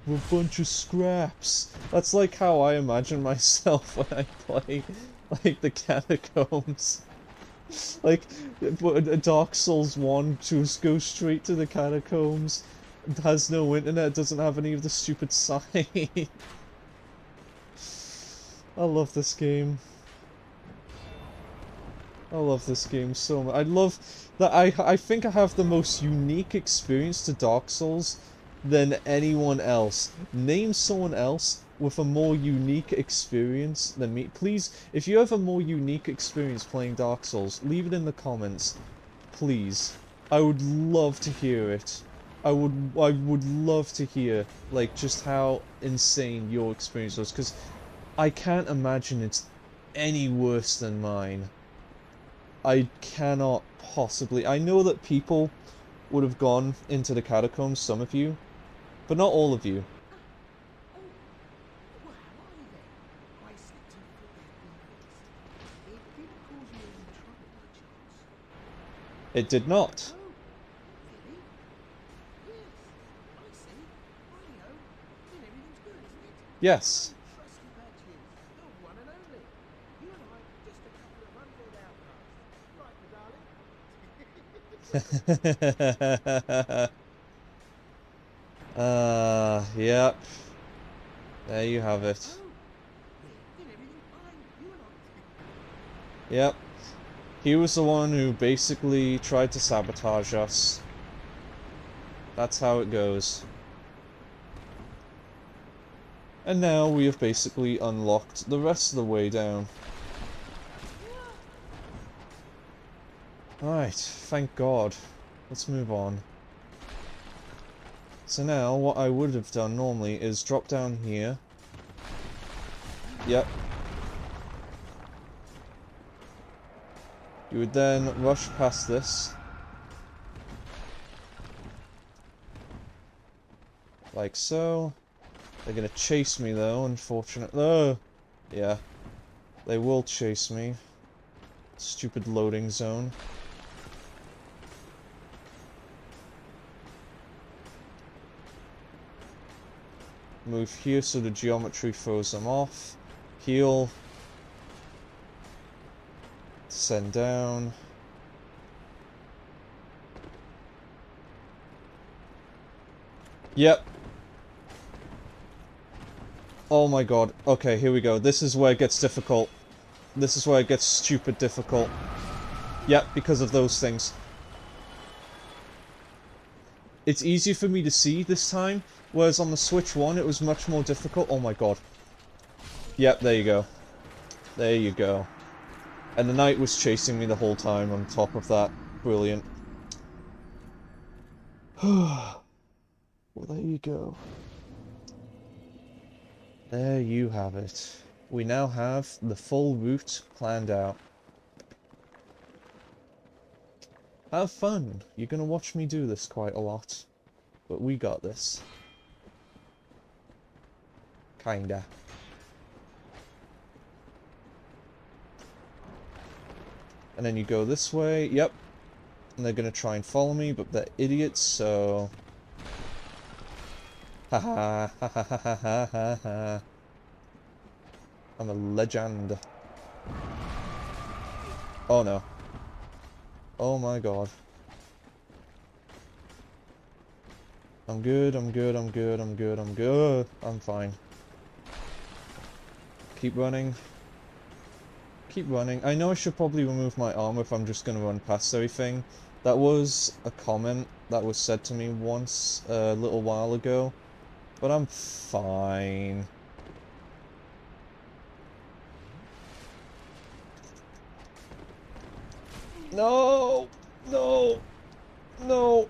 with a bunch of scraps. That's like how I imagine myself when I play, like, the Catacombs. Like, Dark Souls 1 just goes straight to the Catacombs, has no internet, doesn't have any of the stupid signs. I love this game. I love this game so much. I love that I think I have the most unique experience to Dark Souls than anyone else. Name someone else with a more unique experience than me. Please, if you have a more unique experience playing Dark Souls, leave it in the comments. Please. I would love to hear it. I would love to hear, like, just how insane your experience was, because I can't imagine it's any worse than mine. I cannot possibly... I know that people would have gone into the catacombs, some of you, but not all of you. It did not. Yes. Yep. There you have it. Yep. He was the one who basically tried to sabotage us. That's how it goes. And now we have basically unlocked the rest of the way down. Alright, thank God. Let's move on. So now, what I would have done normally is drop down here. Yep. You would then rush past this. Like so. They're gonna chase me though, unfortunately. Oh! Yeah. They will chase me. Stupid loading zone. Move here so the geometry throws them off. Heal. Send down. Yep. Oh my god. Okay, here we go. This is where it gets difficult. This is where it gets stupid difficult. Yep, because of those things. It's easier for me to see this time, whereas on the Switch 1 it was much more difficult. Oh my god. Yep, there you go. There you go. And the knight was chasing me the whole time on top of that. Brilliant. Well, there you go. There you have it. We now have the full route planned out. Have fun. You're gonna watch me do this quite a lot. but we got this. Kinda. And then you go this way, yep. And they're gonna try and follow me, but they're idiots, so... Haha, ha ha ha ha ha ha ha. I'm a legend. Oh no. Oh my god. I'm good, I'm good, I'm good, I'm good, I'm good. I'm fine. Keep running. Keep running. I know I should probably remove my armor if I'm just gonna run past everything. That was a comment that was said to me once, a little while ago. But I'm fine. No! No! No!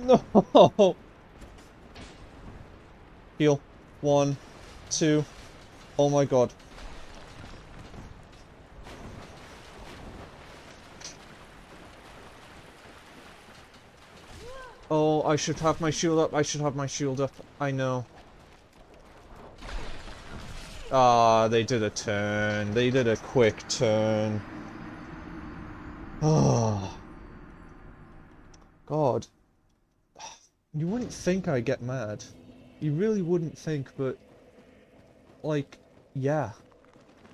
No! Heal. 1, 2. Oh my god. Oh, I should have my shield up. I should have my shield up. I know. Ah, they did a turn. They did a quick turn. Oh. God. You wouldn't think I'd get mad. You really wouldn't think, but... Like, yeah.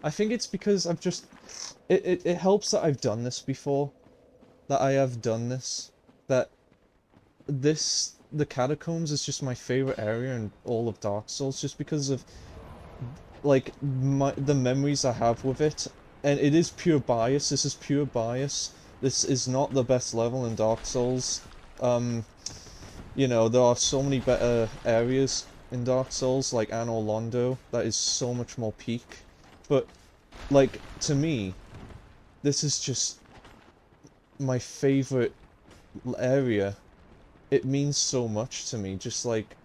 I think it's because I've just... It helps that I've done this before. That I have done this. That... The Catacombs is just my favorite area in all of Dark Souls, just because of... Like, the memories I have with it. And it is pure bias. This is pure bias. This is not the best level in Dark Souls. You know, there are so many better areas in Dark Souls, like Anor Londo, that is so much more peak. But, like, to me, this is just my favorite area. It means so much to me, just like,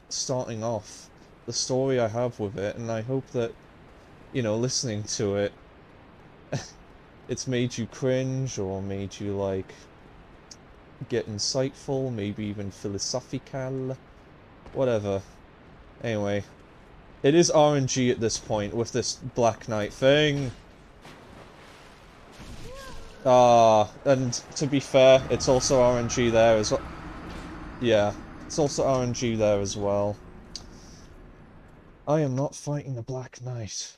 starting off, the story I have with it, and I hope that, you know, listening to it, it's made you cringe, or made you, like, get insightful, maybe even philosophical, whatever. Anyway, it is RNG at this point with this Black Knight thing. And to be fair, it's also RNG there as well. Yeah, it's also RNG there as well. I am not fighting the Black Knight.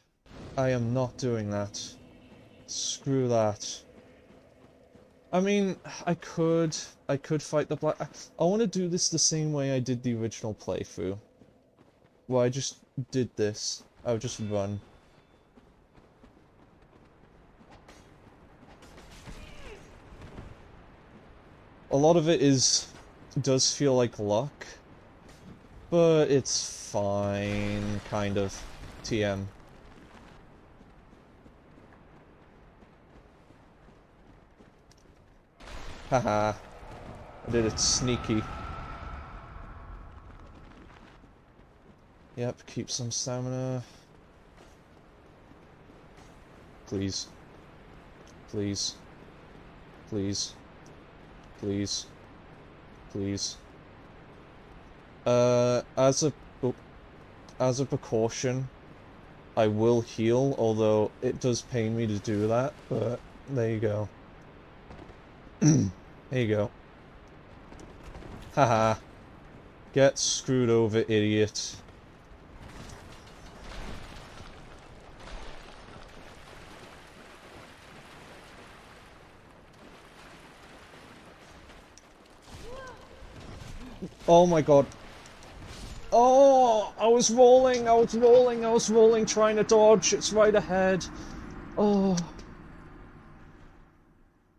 I am not doing that. Screw that. I mean, I could fight the Black... I want to do this the same way I did the original playthrough. Where I just did this. I would just run. A lot of it does feel like luck. But it's fine, kind of. TM. Haha. I did it sneaky. Yep, keep some stamina. Please. Please. Please. Please. Please. As a precaution, I will heal, although it does pain me to do that, but there you go. There you go. Haha. Get screwed over, idiot. Oh my god. Oh, I was rolling, trying to dodge. It's right ahead. Oh.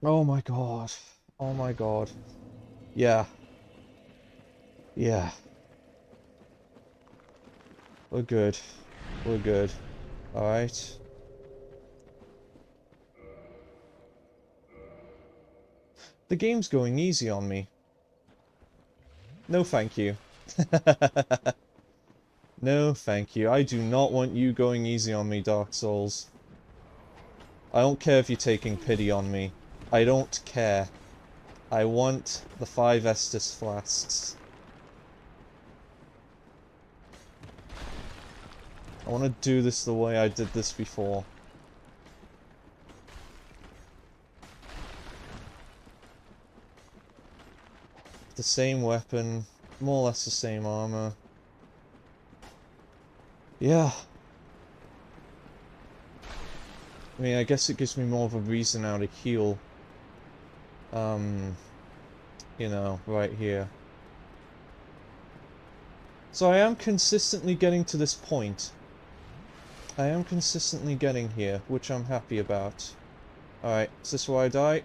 Oh my god. Oh my god. Yeah. Yeah. We're good. We're good. Alright. The game's going easy on me. No thank you. No thank you. I do not want you going easy on me, Dark Souls. I don't care if you're taking pity on me. I don't care. I want the 5 Estus flasks. I want to do this the way I did this before. The same weapon, more or less the same armor. Yeah. I mean, I guess it gives me more of a reason now to heal. You know, right here. So I am consistently getting to this point. I am consistently getting here, which I'm happy about. Alright, is this where I die?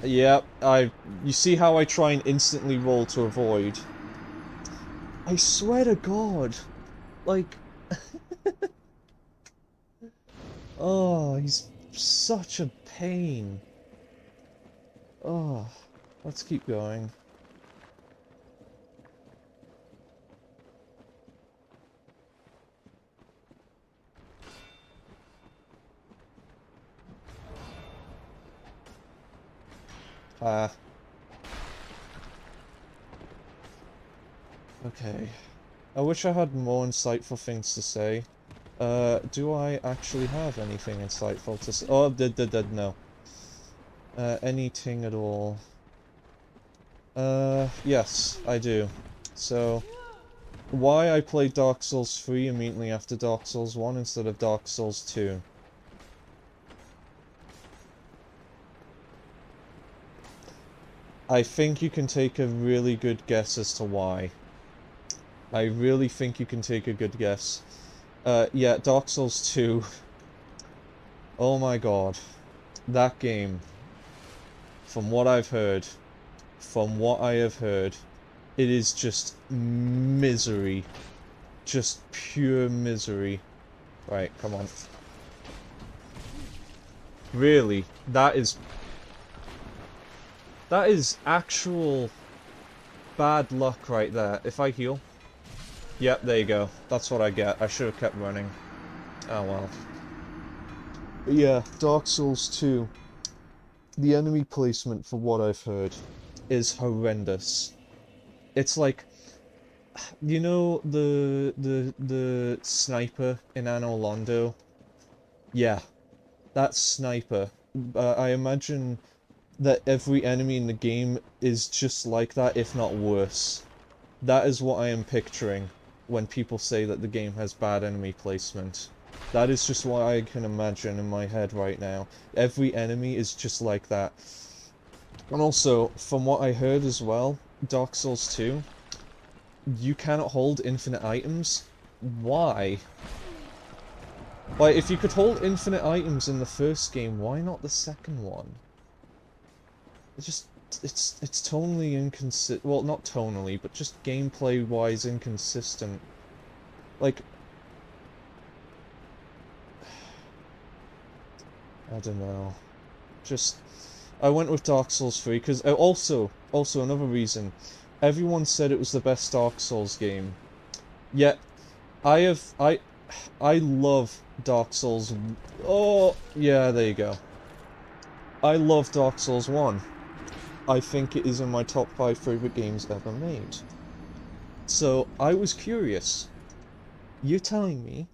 Yep, you see how I try and instantly roll to avoid? I swear to God! Like... oh, he's such a pain. Oh, let's keep going. Okay. I wish I had more insightful things to say. Do I actually have anything insightful to say? Oh, no. Anything at all. Yes, I do. So, why I played Dark Souls 3 immediately after Dark Souls 1 instead of Dark Souls 2. I think you can take a really good guess as to why. I really think you can take a good guess. Yeah, Dark Souls 2. Oh my god. That game, from what I've heard, it is just misery. Just pure misery. Right, come on. Really? That is actual bad luck right there. If I heal... yep, there you go. That's what I get. I should have kept running. Oh well. But yeah, Dark Souls 2. The enemy placement, for what I've heard, is horrendous. It's like... you know the sniper in Anno Londo? Yeah. That sniper. I imagine that every enemy in the game is just like that, if not worse. That is what I am picturing when people say that the game has bad enemy placement. That is just what I can imagine in my head right now. Every enemy is just like that. And also, from what I heard as well, Dark Souls 2, you cannot hold infinite items. Why? Like, if you could hold infinite items in the first game, why not the second one? It's tonally inconsistent. Well, not tonally, but just gameplay-wise inconsistent. Like, I don't know. Just, I went with Dark Souls 3 because also another reason. Everyone said it was the best Dark Souls game. Yet, I love Dark Souls. Oh, yeah, there you go. I love Dark Souls 1. I think it is in my top 5 favourite games ever made. So, I was curious. You're telling me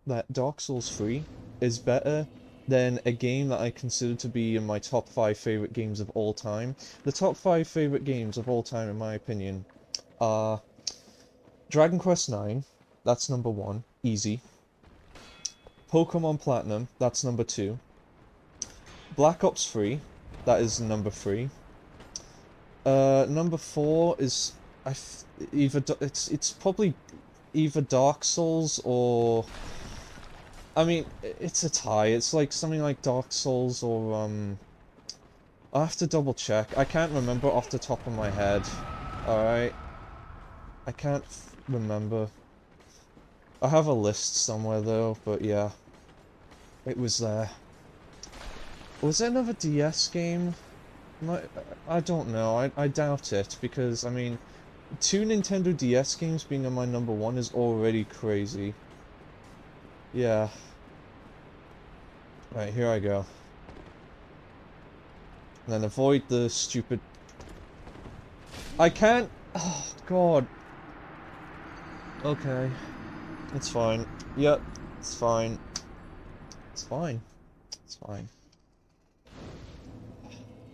that Dark Souls 3 is better than a game that I consider to be in my top 5 favourite games of all time? The top 5 favourite games of all time, in my opinion, are Dragon Quest IX, that's number 1, easy. Pokemon Platinum, that's number 2. Black Ops 3, that is number 3. Number 4 is it's probably either Dark Souls or, I mean, it's a tie. It's like something like Dark Souls or I'll have to double check. I can't remember off the top of my head. Alright. I can't remember. I have a list somewhere though, but yeah. It was there. Was there another DS game? I don't know. I doubt it, because, I mean, 2 Nintendo DS games being on my number 1 is already crazy. Yeah. Right, here I go. And then avoid the stupid... I can't... oh, God. Okay. It's fine. Yep, it's fine. It's fine. It's fine.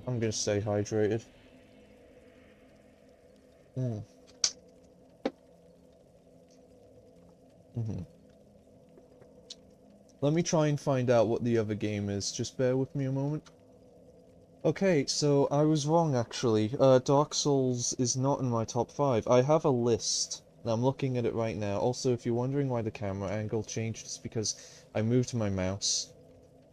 I'm gonna stay hydrated. Mm. Mm-hmm. Let me try and find out what the other game is. Just bear with me a moment. Okay, so I was wrong actually. Dark Souls is not in my top 5. I have a list. Now I'm looking at it right now. Also, if you're wondering why the camera angle changed, it's because I moved my mouse.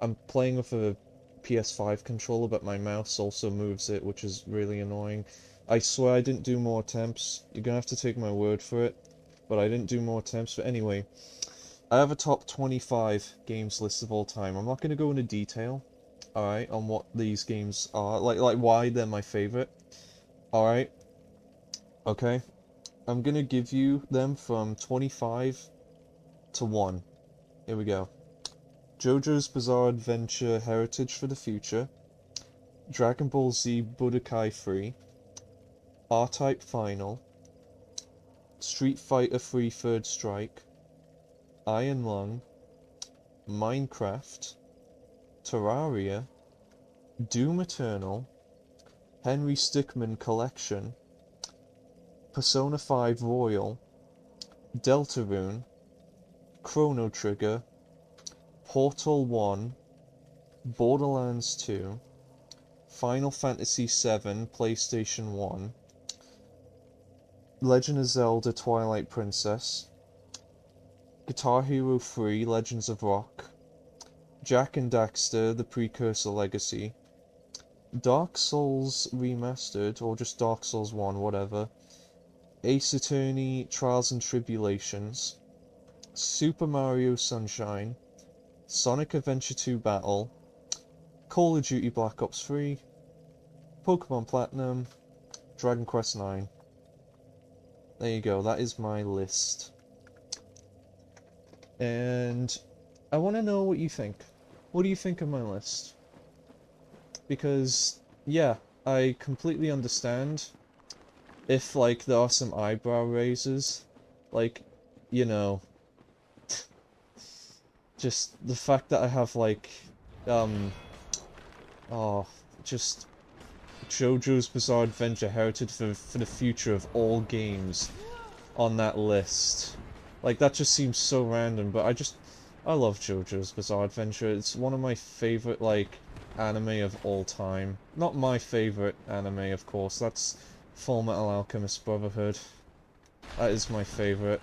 I'm playing with a PS5 controller, but my mouse also moves it, which is really annoying. I swear I didn't do more attempts. You're gonna have to take my word for it. But I didn't do more attempts. But anyway, I have a top 25 games list of all time. I'm not gonna go into detail, alright, on what these games are, like why they're my favorite. Alright, okay. I'm gonna give you them from 25 to 1. Here we go. JoJo's Bizarre Adventure Heritage for the Future, Dragon Ball Z Budokai 3, R-Type Final, Street Fighter 3 Third Strike, Iron Lung, Minecraft, Terraria, Doom Eternal, Henry Stickmin Collection, Persona 5 Royal, Deltarune, Chrono Trigger, Portal 1, Borderlands 2, Final Fantasy VII PlayStation 1, Legend of Zelda Twilight Princess, Guitar Hero 3 Legends of Rock, Jak and Daxter The Precursor Legacy, Dark Souls Remastered, or just Dark Souls 1, whatever, Ace Attorney Trials and Tribulations, Super Mario Sunshine, Sonic Adventure 2 Battle, Call of Duty Black Ops 3, Pokemon Platinum, Dragon Quest IX. There you go, that is my list. And I want to know what you think. What do you think of my list? Because, yeah, I completely understand if, like, there are some eyebrow raisers. Like, you know, just the fact that I have, like, oh, just JoJo's Bizarre Adventure Heritage for the Future of all games on that list. Like, that just seems so random, but I love JoJo's Bizarre Adventure. It's one of my favorite, like, anime of all time. Not my favorite anime, of course. That's Fullmetal Alchemist Brotherhood. That is my favorite.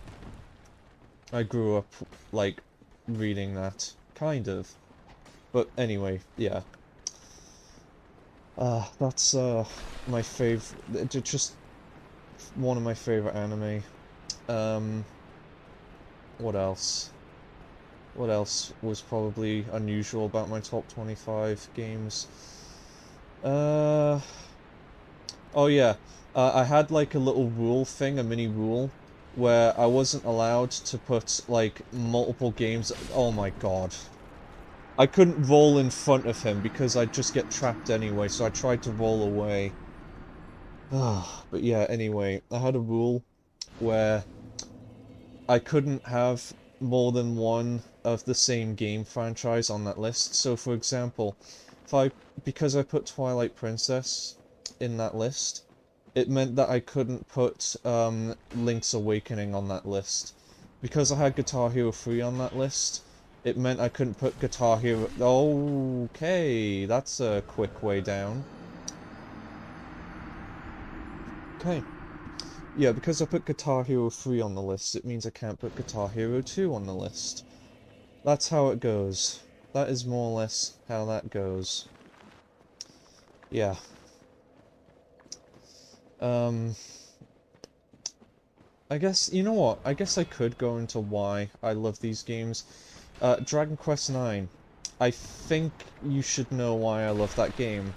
I grew up, like, reading that. Kind of. But anyway, yeah. That's, my favorite. Just one of my favorite anime. What else? What else was probably unusual about my top 25 games? Oh yeah, I had like a little rule thing, a mini rule, where I wasn't allowed to put like multiple games. Oh my god. I couldn't roll in front of him because I'd just get trapped anyway, so I tried to roll away. But yeah, anyway, I had a rule where I couldn't have more than one of the same game franchise on that list. So for example, because I put Twilight Princess in that list, it meant that I couldn't put Link's Awakening on that list. Because I had Guitar Hero 3 on that list, it meant I couldn't put Guitar Hero... Okay, that's a quick way down. Okay. Yeah, because I put Guitar Hero 3 on the list, it means I can't put Guitar Hero 2 on the list. That's how it goes. That is more or less how that goes. Yeah. I guess, you know what? I guess I could go into why I love these games. Dragon Quest IX. I think you should know why I love that game.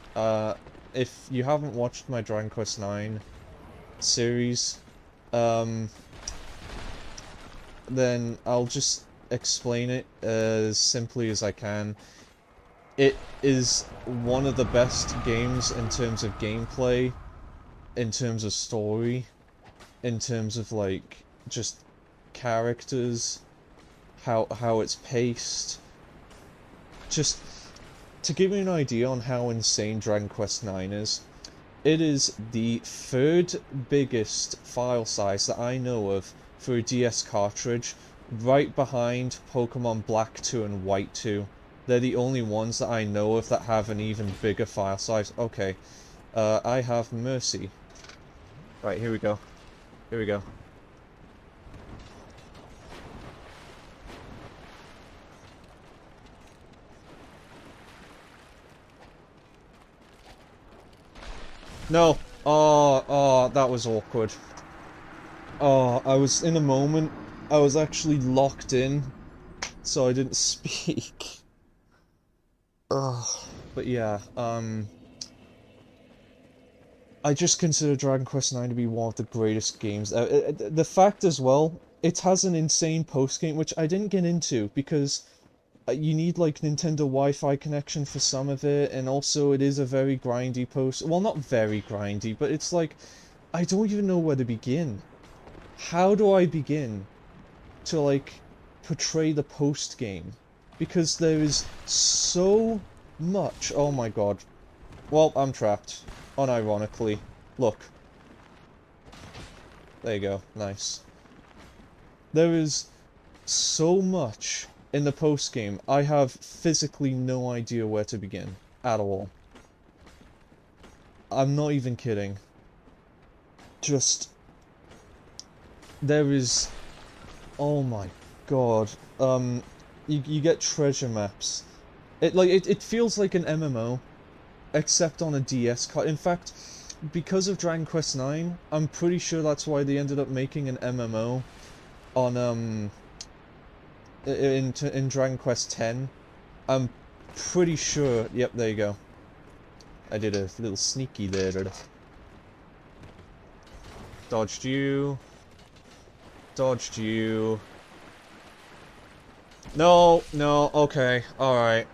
If you haven't watched my Dragon Quest IX series, then I'll just explain it as simply as I can. It is one of the best games in terms of gameplay, in terms of story, in terms of, like, just characters. how it's paced. Just to give you an idea on how insane Dragon Quest IX is, it is the third biggest file size that I know of for a DS cartridge, right behind Pokemon Black 2 and White 2. They're the only ones that I know of that have an even bigger file size. Okay, I have Mercy. Right, here we go. Here we go. No! Oh, that was awkward. Oh, I was in a moment, I was actually locked in, so I didn't speak. Ugh. But yeah, I just consider Dragon Quest IX to be one of the greatest games. The fact as well, it has an insane post-game, which I didn't get into, because you need like Nintendo Wi-Fi connection for some of it, and also it is a very grindy post. Well, not very grindy, but it's like, I don't even know where to begin. How do I begin to like portray the post-game? Because there is so much. Oh my god. Well, I'm trapped. Unironically. Look. There you go. Nice. There is so much in the post-game. I have physically no idea where to begin. At all. I'm not even kidding. Just... There is... Oh my god. You get treasure maps. It feels like an MMO. Except on a DS card. In fact, because of Dragon Quest IX, I'm pretty sure that's why they ended up making an MMO on in Dragon Quest X. I'm pretty sure. Yep, there you go. I did a little sneaky there. Dodged you. Dodged you. No, okay, alright.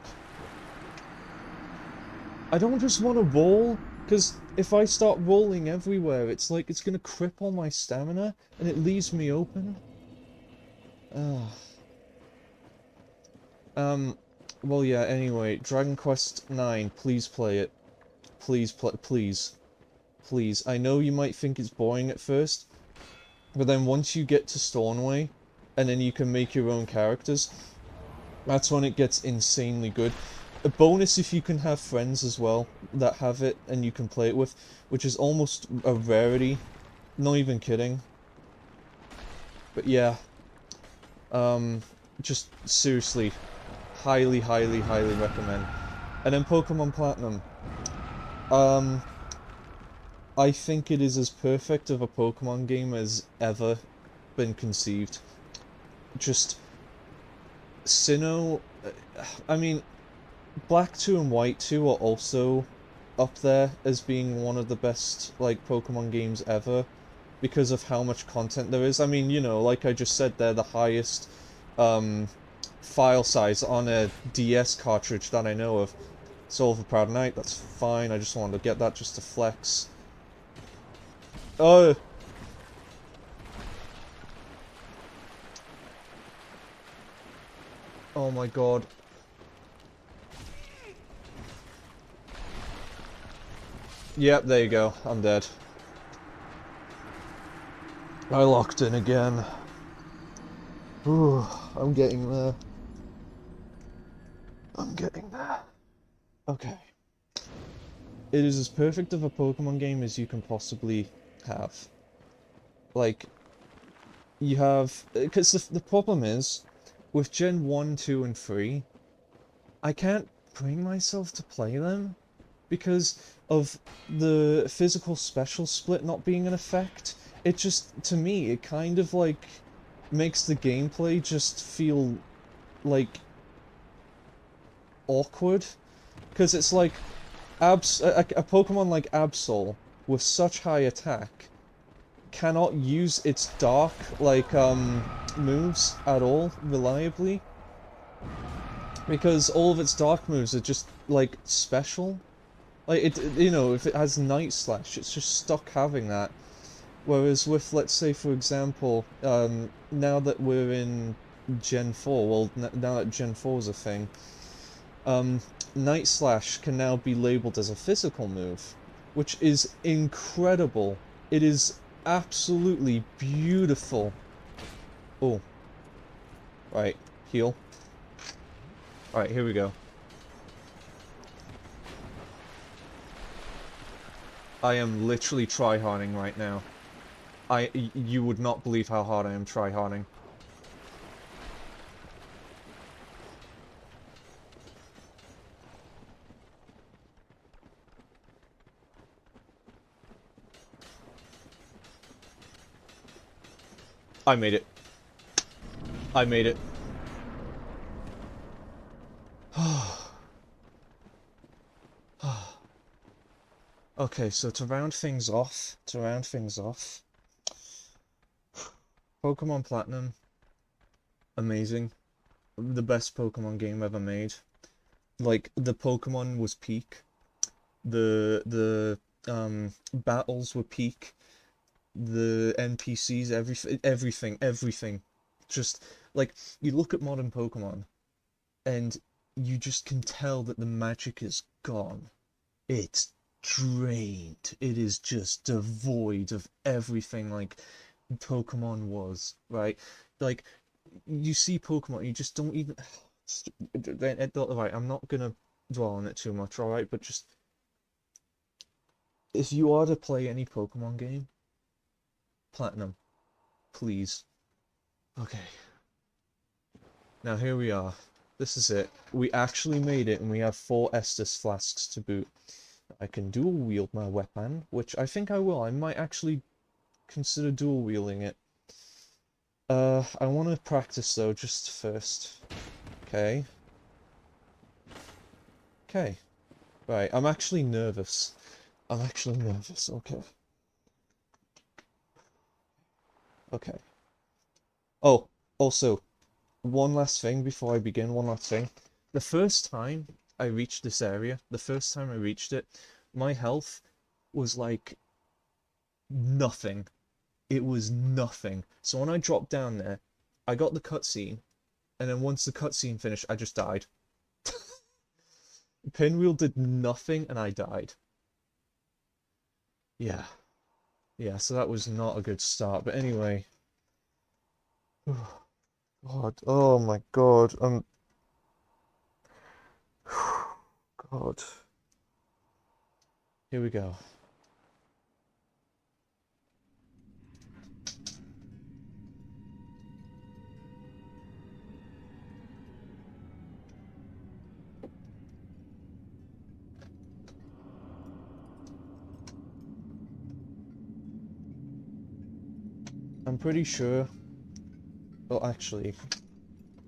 I don't just want to roll, because if I start rolling everywhere, it's like it's gonna cripple my stamina, and it leaves me open. Well yeah, anyway, Dragon Quest IX, please play it. Please. Please. I know you might think it's boring at first, but then once you get to Stornway, and then you can make your own characters, that's when it gets insanely good. A bonus if you can have friends as well that have it and you can play it with, which is almost a rarity. Not even kidding. But yeah. Just seriously, highly recommend. And then Pokemon Platinum. I think it is as perfect of a Pokemon game as ever been conceived. Just... Sinnoh... I mean... Black 2 and White 2 are also up there as being one of the best, like, Pokemon games ever, because of how much content there is. I mean, you know, like I just said, they're the highest, file size on a DS cartridge that I know of. Soul of a Proud Knight, that's fine, I just wanted to get that just to flex. Oh! Oh my god. Yep, there you go. I'm dead. I locked in again. Ooh, I'm getting there. I'm getting there. Okay. It is as perfect of a Pokemon game as you can possibly have. Like, you have... Because the problem is, with Gen 1, 2, and 3, I can't bring myself to play them because of the physical special split not being an effect. It just, to me, it kind of, like, makes the gameplay just feel, like, awkward. Because it's like, a Pokemon like Absol, with such high attack, cannot use its dark, like, moves at all, reliably. Because all of its dark moves are just, like, special. Like, you know, if it has Night Slash, it's just stuck having that. Whereas with, let's say, for example, now that we're in Gen 4. Well, now that Gen 4 is a thing, um, Night Slash can now be labeled as a physical move, which is incredible. It is absolutely beautiful. Oh, right, heal. Alright, here we go. I am literally tryharding right now. You would not believe how hard I am tryharding. I made it. I made it. Okay, so to round things off, Pokemon Platinum, amazing. The best Pokemon game ever made. Like, the Pokemon was peak. The battles were peak. The NPCs, everything. Just, like, you look at modern Pokemon, and you just can tell that the magic is gone. It's drained. It is just devoid of everything like Pokemon was, right? Like, you see Pokemon, you just don't even... Right, I'm not gonna dwell on it too much, alright? But just... If you are to play any Pokemon game, Platinum, please. Okay. Now here we are. This is it. We actually made it, and we have 4 Estus flasks to boot. I can dual wield my weapon, which I think I will. I might actually consider dual wielding it. I want to practice though, just first. Okay. Okay. Right, I'm actually nervous. Okay. Okay. Oh, also, one last thing before I begin, The first time I reached this area, my health was like nothing. It was nothing. So when I dropped down there, I got the cutscene, and then once the cutscene finished, I just died. Pinwheel did nothing, and I died. Yeah. Yeah, so that was not a good start, but anyway. God, oh my god, God. Here we go. I'm pretty sure... Well, actually...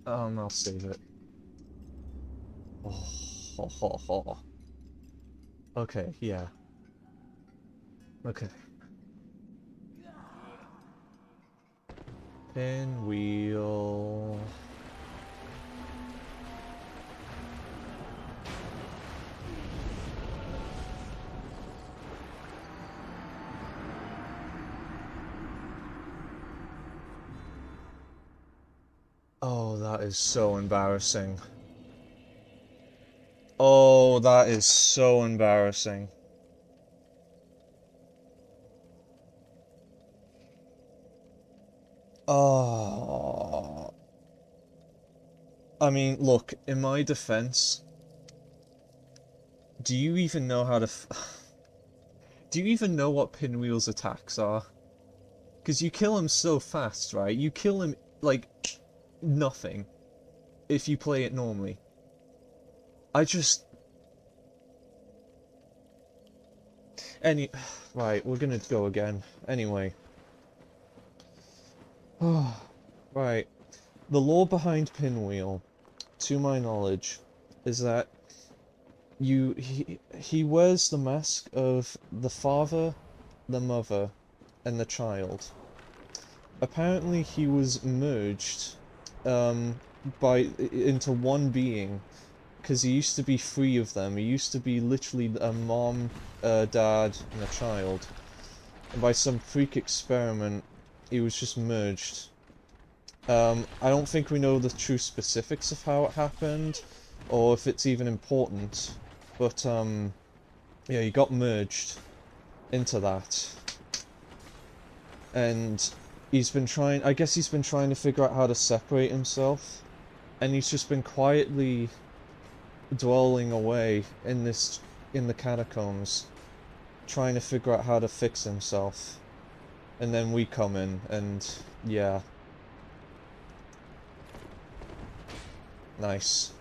I'll save it. Oh, ho, ho, ho. Okay, yeah. Okay. Pinwheel... Oh, that is so embarrassing. Oh, that is so embarrassing. Oh. I mean, look, in my defense, do you even know how to do you even know what Pinwheel's attacks are? Because you kill him so fast, right? You kill him, like, nothing if you play it normally. I just... Right, we're gonna go again. Anyway. Right. The lore behind Pinwheel, to my knowledge, is that he wears the mask of the father, the mother, and the child. Apparently he was merged into one being, because he used to be free of them. He used to be literally a mom, a dad, and a child. And by some freak experiment, he was just merged. I don't think we know the true specifics of how it happened, or if it's even important, but, yeah, he got merged into that. And he's been trying, I guess he's been trying to figure out how to separate himself, and he's just been quietly dwelling away in the catacombs, trying to figure out how to fix himself. And then we come in, and yeah. Nice.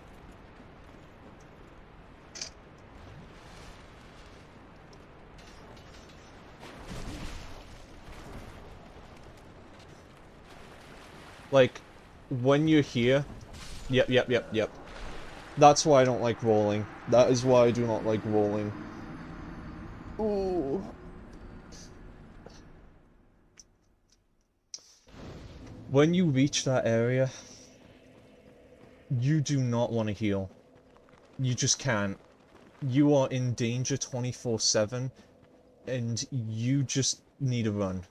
Like, when you're here... Yep. That's why I don't like rolling. That is why I do not like rolling. Ooh. When you reach that area, you do not want to heal. You just can't. You are in danger 24/7, and you just need to run.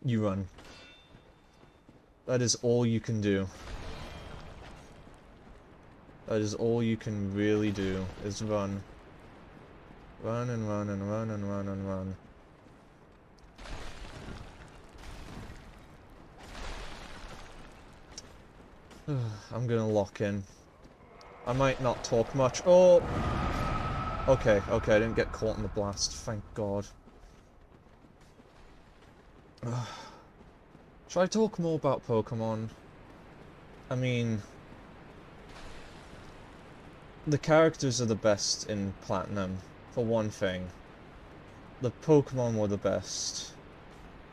You run. That is all you can do. That is all you can really do, is run. Run and run and run and run and run. I'm gonna lock in. I might not talk much. Oh! Okay, I didn't get caught in the blast, thank God. Should I talk more about Pokemon? I mean... the characters are the best in Platinum, for one thing. The Pokemon were the best.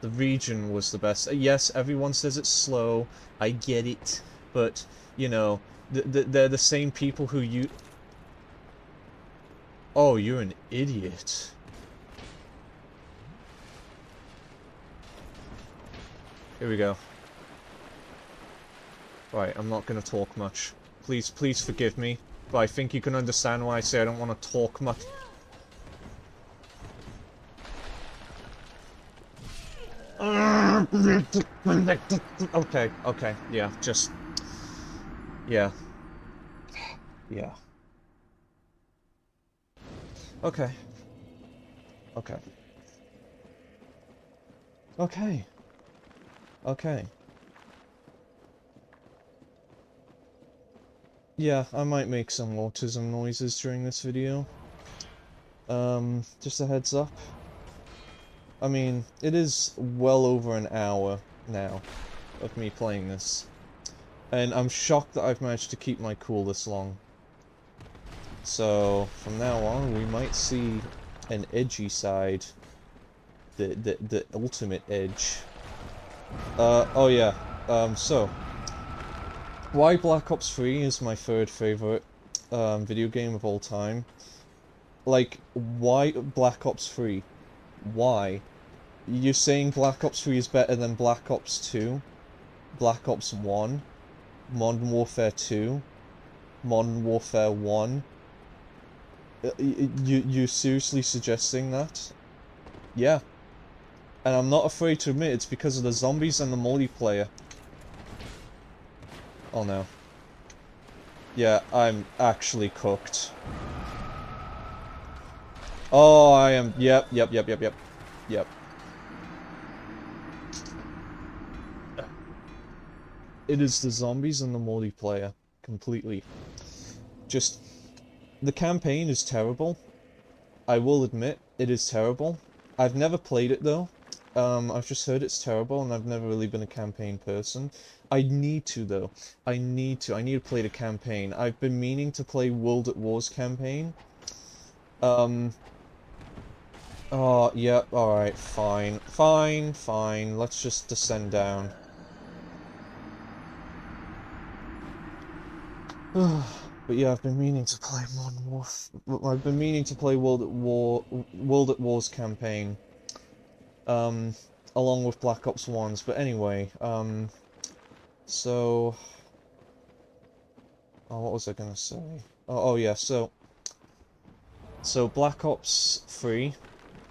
The region was the best. Yes, everyone says it's slow, I get it, but, you know, they're the same people who you... Oh, you're an idiot. Here we go. Right, I'm not gonna talk much. Please forgive me, but I think you can understand why I say I don't want to talk much. Okay, yeah, just... yeah. Yeah. Okay. Yeah, I might make some autism noises during this video. Just a heads up. I mean, it is well over an hour now of me playing this. And I'm shocked that I've managed to keep my cool this long. So, from now on, we might see an edgy side. The ultimate edge. Oh yeah. So, why Black Ops 3 is my third favorite video game of all time. Like, why Black Ops 3? Why? You're saying Black Ops 3 is better than Black Ops 2? Black Ops 1? Modern Warfare 2? Modern Warfare 1? You seriously suggesting that? Yeah. And I'm not afraid to admit it's because of the zombies and the multiplayer. Oh no. Yeah, I'm actually cooked. Oh, I am. Yep. It is the zombies and the multiplayer. Completely. Just... the campaign is terrible. I will admit, it is terrible. I've never played it though. I've just heard it's terrible, and I've never really been a campaign person. I need to, though. I need to play the campaign. I've been meaning to play World at War's campaign. Oh, yeah, alright, fine. Fine. Let's just descend down. But yeah, I've been meaning to play Modern Warfare. I've been meaning to play World at War's campaign. Along with Black Ops 1's, but anyway, so... oh, what was I gonna say? Oh yeah, so Black Ops 3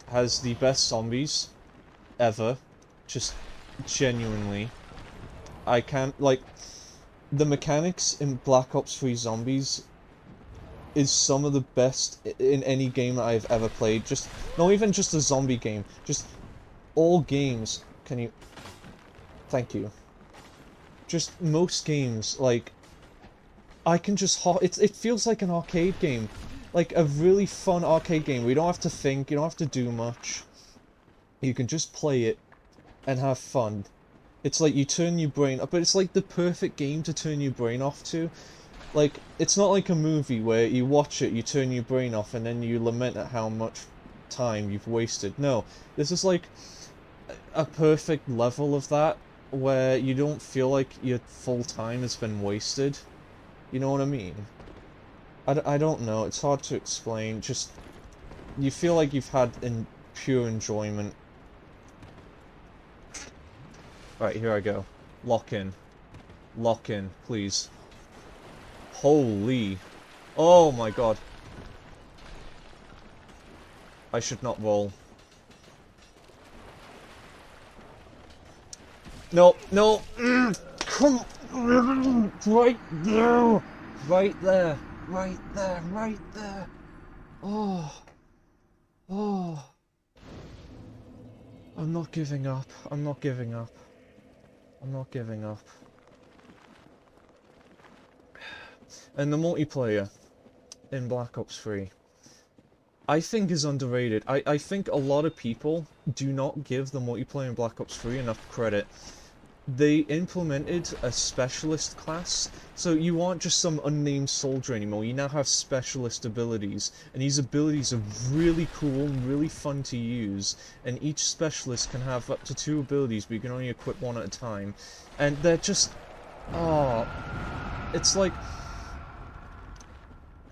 has the best zombies ever, just genuinely. I can't, like, the mechanics in Black Ops 3 Zombies is some of the best in any game that I've ever played. Just, not even just a zombie game, just all games. Can you... Thank you. Just most games, like, I can just it feels like an arcade game. Like a really fun arcade game. We don't have to think, you don't have to do much. You can just play it and have fun. It's like you turn your brain up, but it's like the perfect game to turn your brain off to. Like, it's not like a movie where you watch it, you turn your brain off, and then you lament at how much time you've wasted. No, this is like a perfect level of that, where you don't feel like your full time has been wasted. You know what I mean? I don't know, it's hard to explain, just... You feel like you've had pure enjoyment. Right, here I go. Lock in. Lock in, please. Holy... Oh my god. I should not roll. No, no! Come... Right there! Right there! Right there! Right there! Oh... Oh... I'm not giving up. I'm not giving up. I'm not giving up. And the multiplayer in Black Ops 3, I think is underrated. I think a lot of people do not give the multiplayer in Black Ops 3 enough credit. They implemented a specialist class, so you aren't just some unnamed soldier anymore, you now have specialist abilities, and these abilities are really cool and really fun to use, and each specialist can have up to 2 abilities, but you can only equip 1 at a time, and they're just... Oh... It's like...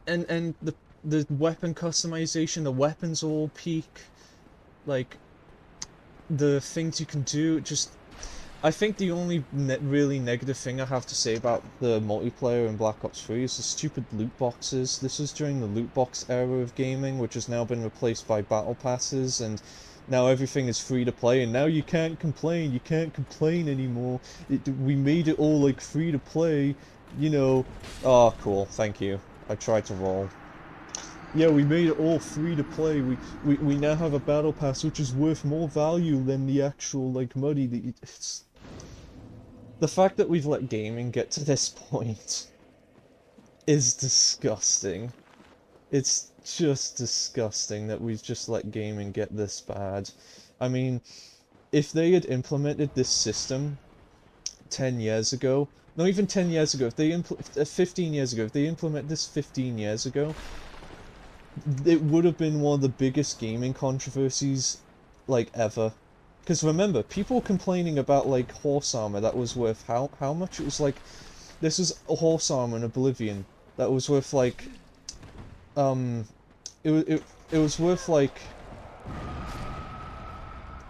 And the weapon customization, the weapons all peak, like, the things you can do, just... I think the only really negative thing I have to say about the multiplayer in Black Ops 3 is the stupid loot boxes. This is during the loot box era of gaming, which has now been replaced by battle passes, and now everything is free to play, and now you can't complain anymore. We made it all, like, free to play, you know. Oh, cool, thank you. I tried to roll. Yeah, we made it all free to play. We now have a battle pass which is worth more value than the actual, like, money that you... It's... The fact that we've let gaming get to this point is disgusting. It's just disgusting that we've just let gaming get this bad. I mean, if they had implemented this system 10 years ago, not even 10 years ago, if they 15 years ago, if they implemented this 15 years ago, it would have been one of the biggest gaming controversies, like, ever. Because remember, people complaining about, like, horse armor that was worth how much? It was like, this is a horse armor in Oblivion that was worth, like, it was worth, like,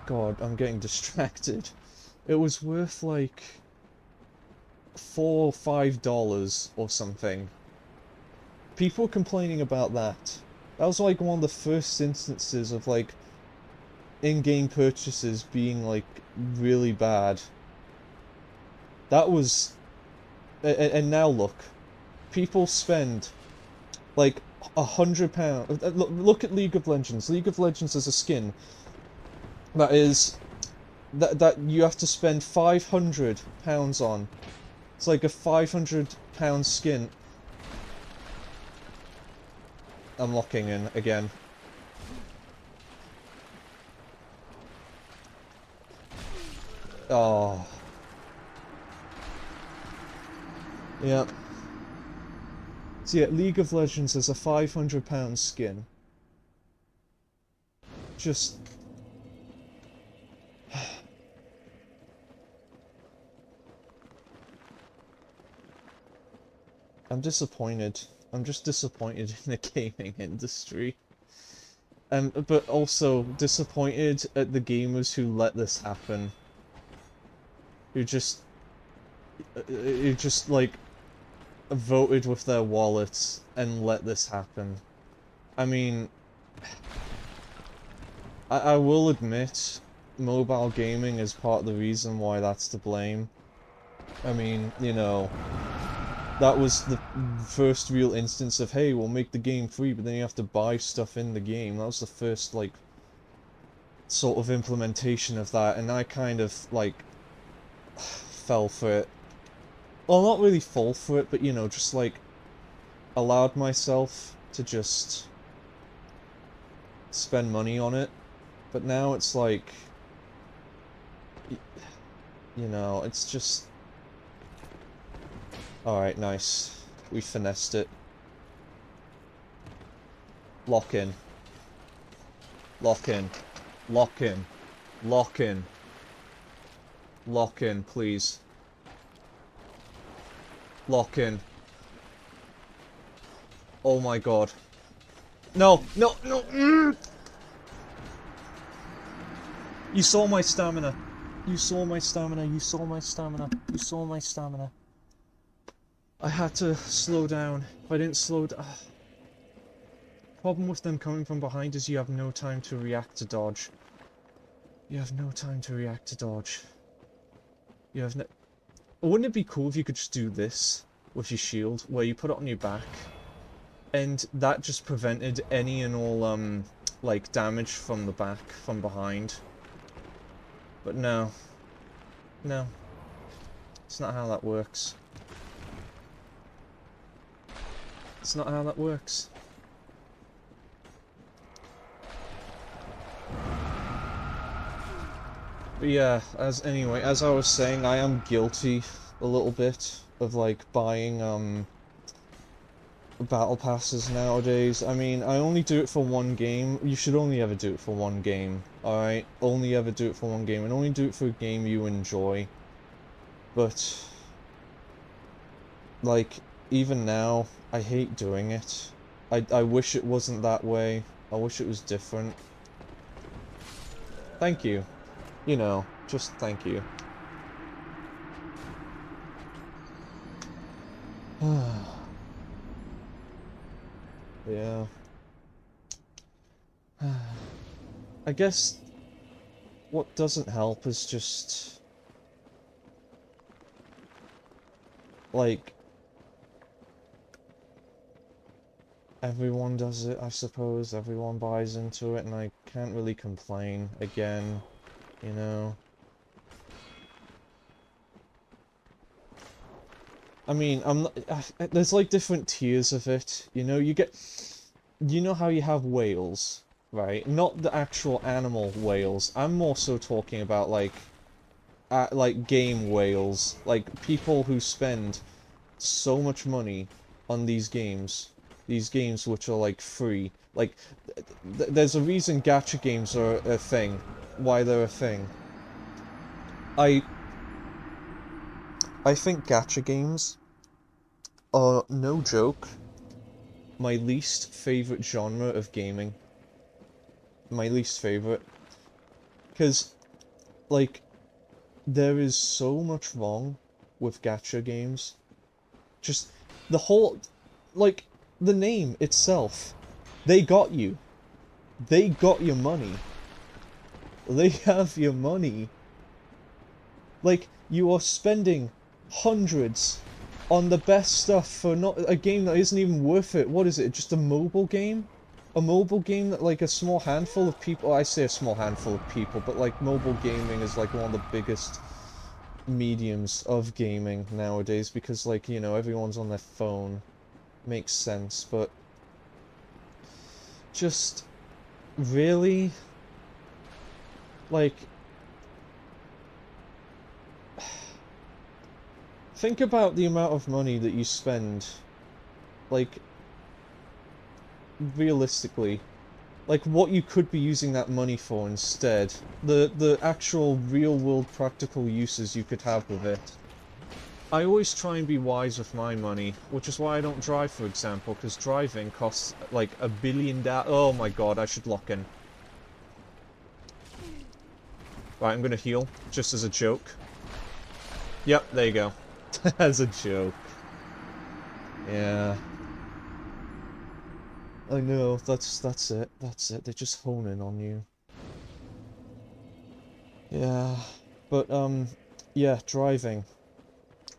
God, I'm getting distracted. It was worth, like, $4 or $5 or something. People complaining about that. That was, like, one of the first instances of, like, in-game purchases being, like, really bad. That was... And now look. People spend, like, £100... Look at League of Legends. League of Legends is a skin that is... That you have to spend £500 on. It's like a £500 skin. I'm locking in again. Oh. Yeah. So yeah, League of Legends is a £500 skin. Just... I'm disappointed. I'm just disappointed in the gaming industry. But also disappointed at the gamers who let this happen. Who just like voted with their wallets and let this happen. I mean, I will admit, mobile gaming is part of the reason why that's to blame. I mean, you know, that was the first real instance of, hey, we'll make the game free, but then you have to buy stuff in the game. That was the first, like, sort of implementation of that, and I kind of, like, fell for it. Well, not really fall for it, but, you know, just, like, allowed myself to just spend money on it. But now it's like, you know, it's just... Alright, nice. We finessed it. Lock in. Lock in. Lock in. Lock in. Lock in, please. Lock in. Oh my god. No! No! No! You saw my stamina. You saw my stamina. You saw my stamina. You saw my stamina. I had to slow down. If I didn't slow down... Problem with them coming from behind is you have no time to react to dodge. You have no time to react to dodge. You have no... Wouldn't it be cool if you could just do this with your shield, where you put it on your back, and that just prevented any and all, like, damage from the back, from behind? But no. No. It's not how that works. It's not how that works. But yeah, as I was saying, I am guilty a little bit of, like, buying, battle passes nowadays. I mean, I only do it for one game. You should only ever do it for one game, alright? Only ever do it for one game, and only do it for a game you enjoy. But, like, even now, I hate doing it. I wish it wasn't that way. I wish it was different. Thank you. You know, just thank you. Yeah. I guess what doesn't help is just, like, everyone does it, I suppose. Everyone buys into it, and I can't really complain again, you know. I mean, I'm not, there's like different tiers of it, you know. You know how you have whales, right? Not the actual animal whales. I'm more so talking about like game whales, like people who spend so much money on these games which are like free. Like, there's a reason gacha games are a thing, why they're a thing. I think gacha games are, no joke, my least favorite genre of gaming. My least favorite. Because, like, there is so much wrong with gacha games. Just, the whole, like, the name itself. They got you. They got your money. They have your money. Like, you are spending hundreds on the best stuff for not a game that isn't even worth it. What is it? Just a mobile game? A mobile game that, like, a small handful of people... I say a small handful of people, but, like, mobile gaming is, like, one of the biggest mediums of gaming nowadays, because, like, you know, everyone's on their phone. Makes sense, but... Just... Really? Like... Think about the amount of money that you spend, like, realistically. Like, what you could be using that money for instead. The actual real-world practical uses you could have with it. I always try and be wise with my money, which is why I don't drive, for example, because driving costs, like, $1 billion. Oh my god, I should lock in. Right, I'm gonna heal, just as a joke. Yep, there you go. As a joke. Yeah. I know, that's it. That's it. They just hone in on you. Yeah. But, yeah, driving.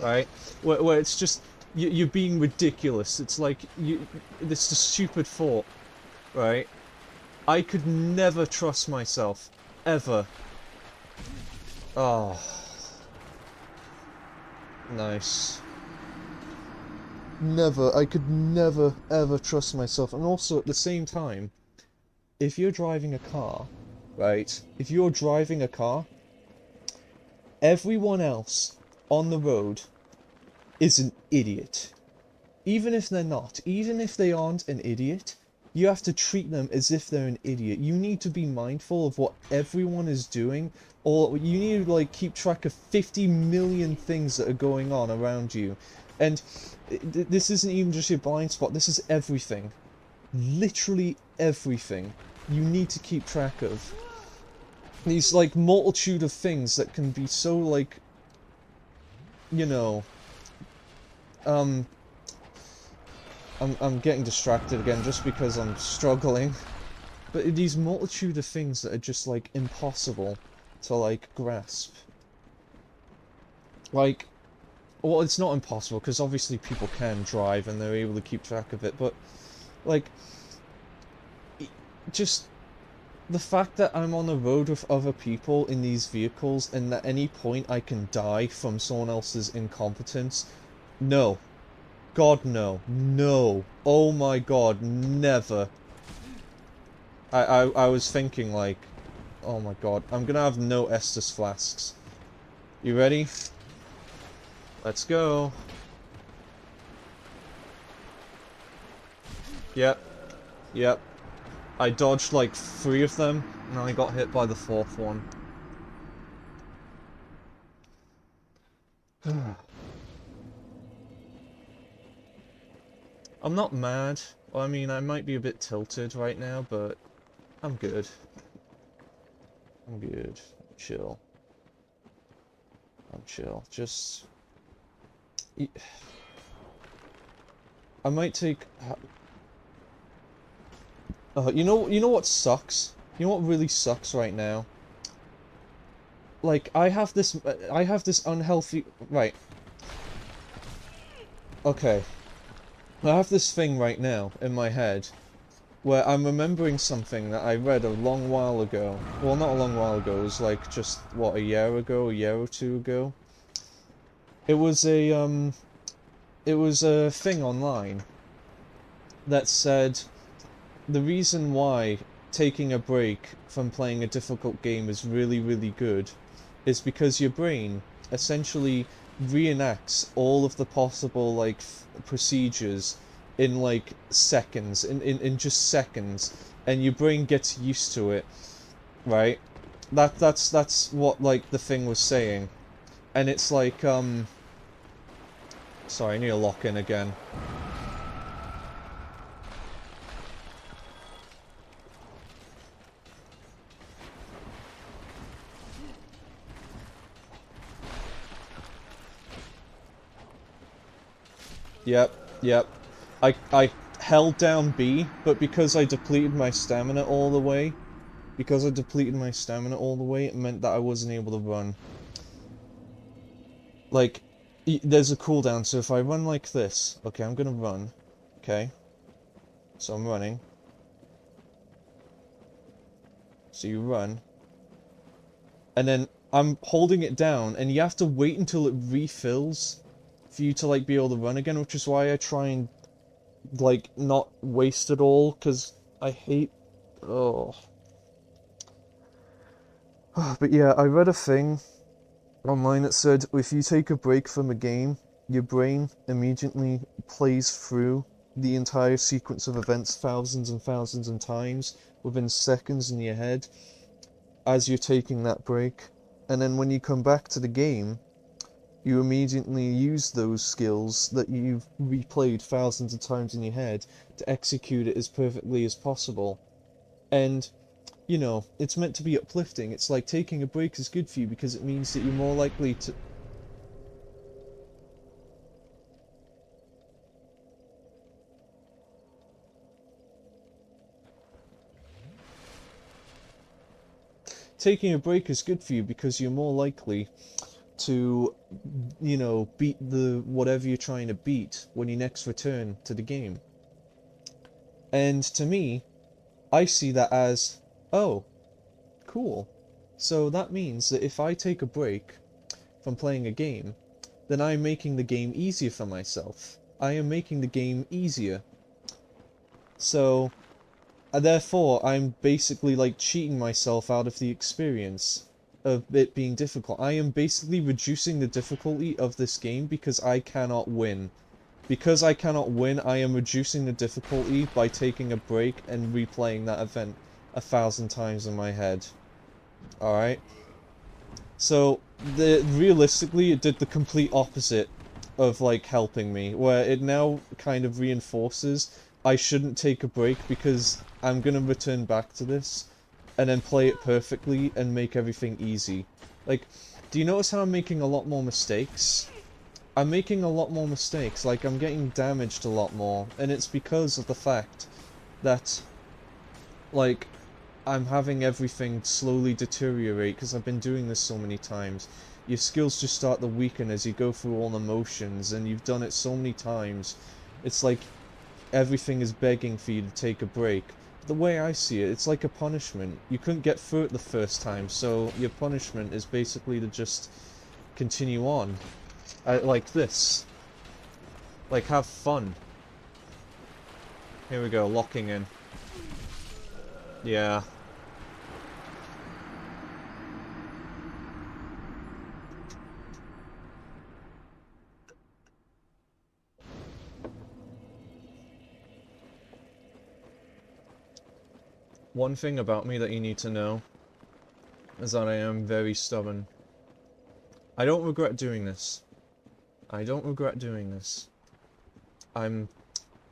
right? Where it's just you're being ridiculous. It's like it's a stupid thought, right? I could never trust myself, ever. Oh, nice. Never, I could never ever trust myself. And also at the same time, if you're driving a car, right? If you're driving a car, everyone else on the road is an idiot. Even if they're not, even if they aren't an idiot, you have to treat them as if they're an idiot. You need to be mindful of what everyone is doing, or you need to like keep track of 50 million things that are going on around you. And this isn't even just your blind spot, this is everything. Literally everything you need to keep track of. These like multitude of things that can be so like, you know, I'm getting distracted again just because I'm struggling. But these multitude of things that are just, like, impossible to, like, grasp. Like, well, it's not impossible, because obviously people can drive and they're able to keep track of it, but, like, just the fact that I'm on the road with other people in these vehicles and at any point I can die from someone else's incompetence, no. God, no. No. Oh my god, never. I was thinking, like, oh my god, I'm gonna have no Estus flasks. You ready? Let's go. Yep. Yep. I dodged, like, 3 of them, and I got hit by the 4th one. I'm not mad. Well, I mean, I might be a bit tilted right now, but I'm good. I'm good. Chill. I'm chill. Just... I might take... you know what sucks? You know what really sucks right now? Like, I have this unhealthy... Right. Okay. I have this thing right now in my head where I'm remembering something that I read a long while ago. Well, not a long while ago. It was like just, what, a year ago? A year or two ago? It was a thing online that said the reason why taking a break from playing a difficult game is really, really good is because your brain essentially reenacts all of the possible, like, procedures in, like, seconds, in just seconds, and your brain gets used to it, right? That's what, like, the thing was saying. And it's like, sorry, I need to lock in again. Yep, yep. I held down B, but because I depleted my stamina all the way, it meant that I wasn't able to run. Like, there's a cooldown, so if I run like this, okay, I'm gonna run, okay? So I'm running. So you run. And then I'm holding it down, and you have to wait until it refills for you to, like, be able to run again, which is why I try and, like, not waste it all, because I hate... Oh. But yeah, I read a thing online that said if you take a break from a game, your brain immediately plays through the entire sequence of events thousands and thousands of times within seconds in your head as you're taking that break. And then when you come back to the game, you immediately use those skills that you've replayed thousands of times in your head to execute it as perfectly as possible. And, you know, it's meant to be uplifting. It's like taking a break is good for you because it means that you're more likely to... Taking a break is good for you because you're more likely to, you know, beat the whatever you're trying to beat when you next return to the game. And to me, I see that as, oh, cool. So that means that if I take a break from playing a game, then I'm making the game easier for myself. I am making the game easier. So, therefore, I'm basically like cheating myself out of the experience of it being difficult. I am basically reducing the difficulty of this game because I cannot win. Because I cannot win, I am reducing the difficulty by taking a break and replaying that event 1,000 times in my head. Alright? So, realistically, it did the complete opposite of, like, helping me, where it now kind of reinforces I shouldn't take a break because I'm gonna return back to this, and then play it perfectly and make everything easy. Like, do you notice how I'm making a lot more mistakes? I'm making a lot more mistakes, like, I'm getting damaged a lot more, and it's because of the fact that, like, I'm having everything slowly deteriorate because I've been doing this so many times. Your skills just start to weaken as you go through all the motions, and you've done it so many times. It's like everything is begging for you to take a break. The way I see it, it's like a punishment. You couldn't get through it the first time, so your punishment is basically to just continue on. Like this. Like, have fun. Here we go, locking in. Yeah. One thing about me that you need to know is that I am very stubborn. I don't regret doing this. I don't regret doing this. I'm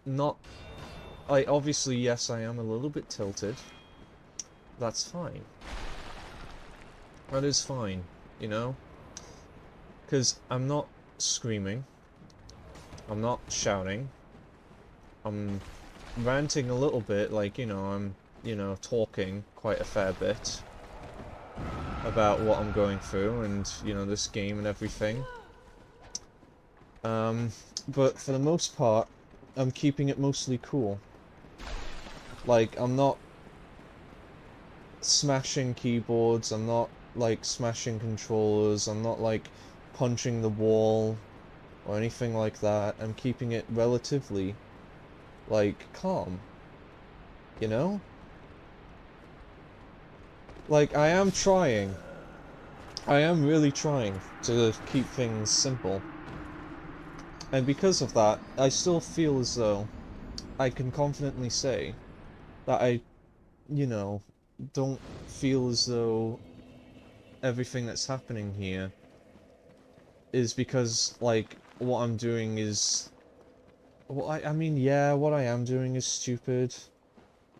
not... obviously, yes, I am a little bit tilted. That's fine. That is fine, you know? Because I'm not screaming. I'm not shouting. I'm ranting a little bit, like, you know, I'm, you know, talking quite a fair bit about what I'm going through and, you know, this game and everything. But for the most part, I'm keeping it mostly cool. Like, I'm not smashing keyboards, I'm not, like, smashing controllers, I'm not, like, punching the wall or anything like that. I'm keeping it relatively, like, calm. You know? Like, I am trying. I am really trying to keep things simple. And because of that, I still feel as though I can confidently say that I, you know, don't feel as though everything that's happening here is because, like, what I'm doing is... Well, I mean, yeah, what I am doing is stupid.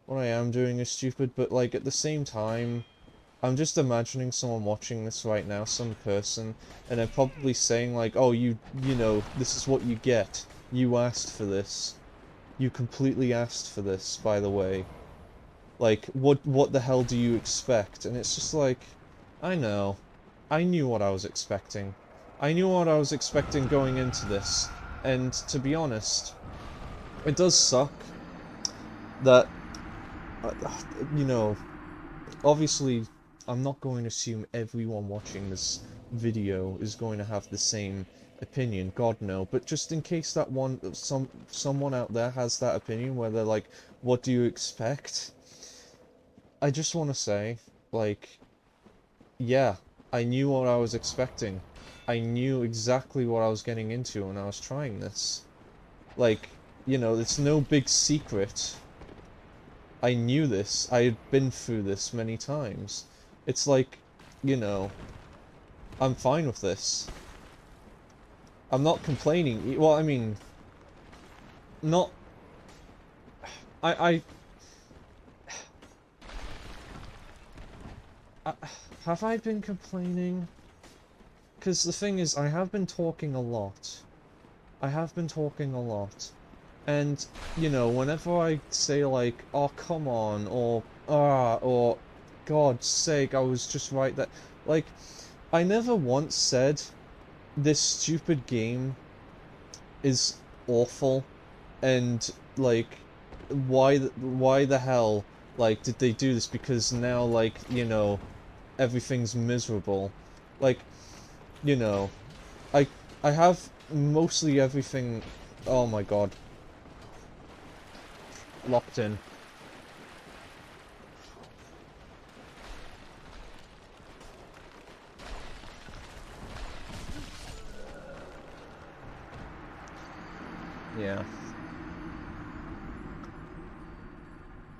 What I am doing is stupid, but, like, at the same time, I'm just imagining someone watching this right now, some person, and they're probably saying, like, oh, you know, this is what you get. You asked for this. You completely asked for this, by the way. Like, what the hell do you expect? And it's just like, I know. I knew what I was expecting. I knew what I was expecting going into this. And, to be honest, it does suck that, you know, obviously, I'm not going to assume everyone watching this video is going to have the same opinion, God no, but just in case that someone out there has that opinion where they're like, what do you expect? I just want to say, like, yeah, I knew what I was expecting. I knew exactly what I was getting into when I was trying this. Like, you know, it's no big secret. I knew this. I had been through this many times. It's like, you know, I'm fine with this. I'm not complaining. Well, I mean, not... I have I been complaining? Because the thing is, I have been talking a lot. I have been talking a lot. And, you know, whenever I say, like, oh, come on, or, God's sake, I was just right that... Like, I never once said this stupid game is awful, and like, why the hell, like, did they do this? Because now, like, you know, everything's miserable. Like, you know, I I have mostly everything. Oh my god, locked in. Yeah.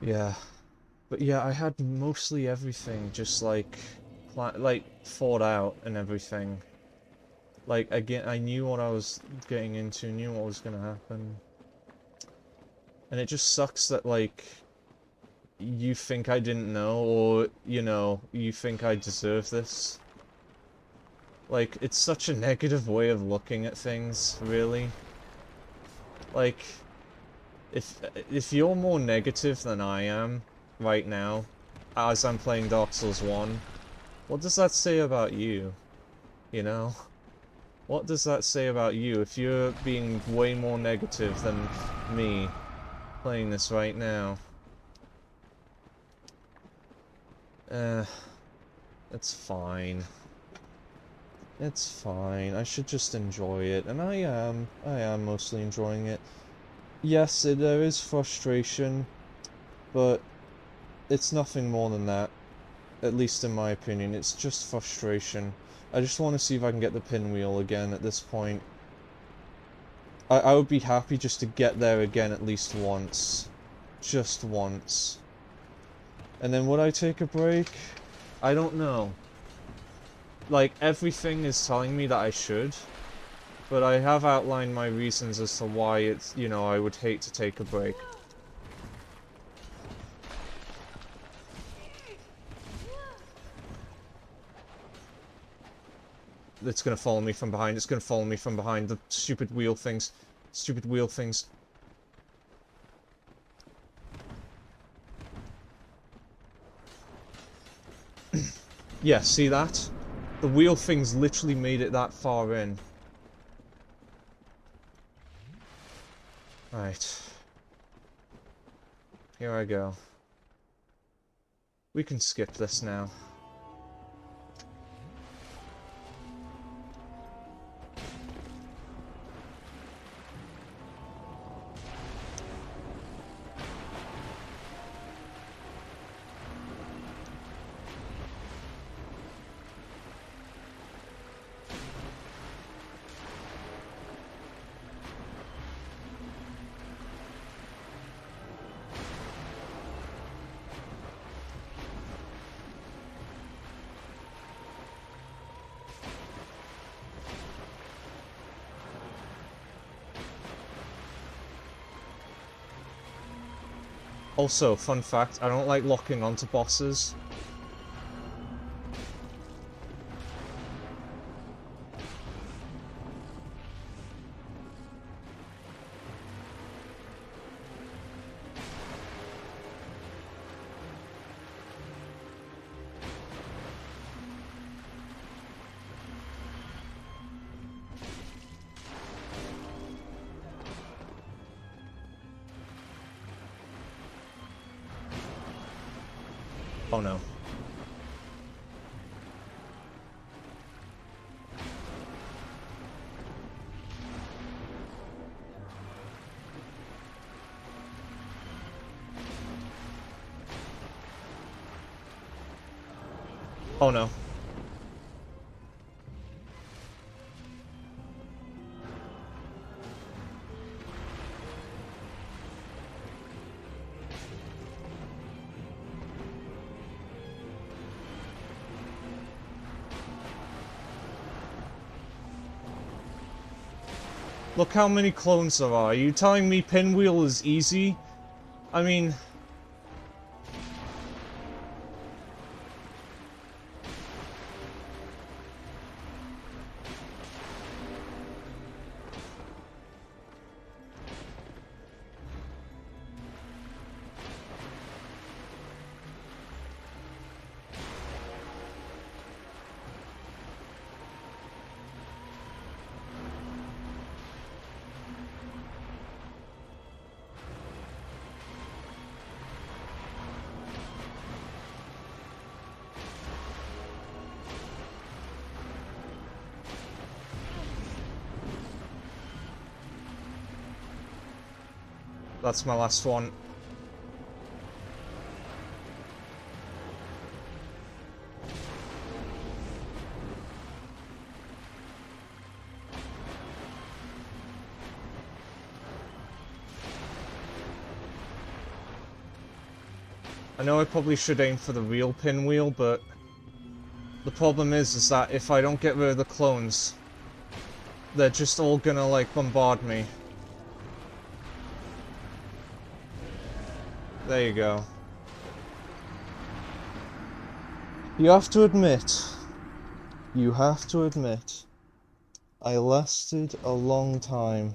Yeah. But yeah, I had mostly everything just like thought out and everything. Like, again, I knew what I was getting into, knew what was gonna happen. And it just sucks that, like, you think I didn't know, or, you know, you think I deserve this. Like, it's such a negative way of looking at things, really. Like, if you're more negative than I am right now, as I'm playing Dark Souls 1, what does that say about you? You know? What does that say about you if you're being way more negative than me playing this right now? It's fine. It's fine. I should just enjoy it, and I am. I am mostly enjoying it. Yes, there is frustration, but it's nothing more than that. At least in my opinion, it's just frustration. I just want to see if I can get the pinwheel again at this point. I would be happy just to get there again at least once. Just once. And then would I take a break? I don't know. Like, everything is telling me that I should, but I have outlined my reasons as to why it's, you know, I would hate to take a break. It's gonna follow me from behind, it's gonna follow me from behind, the stupid wheel things. Stupid wheel things. Yeah, see that? The wheel things literally made it that far in. Right. Here I go. We can skip this now. Also, fun fact, I don't like locking onto bosses. Oh no. Oh no. Look how many clones there are. Are you telling me pinwheel is easy? I mean... that's my last one. I know I probably should aim for the real pinwheel, but the problem is that if I don't get rid of the clones, they're just all gonna, like, bombard me. There you go. You have to admit, I lasted a long time.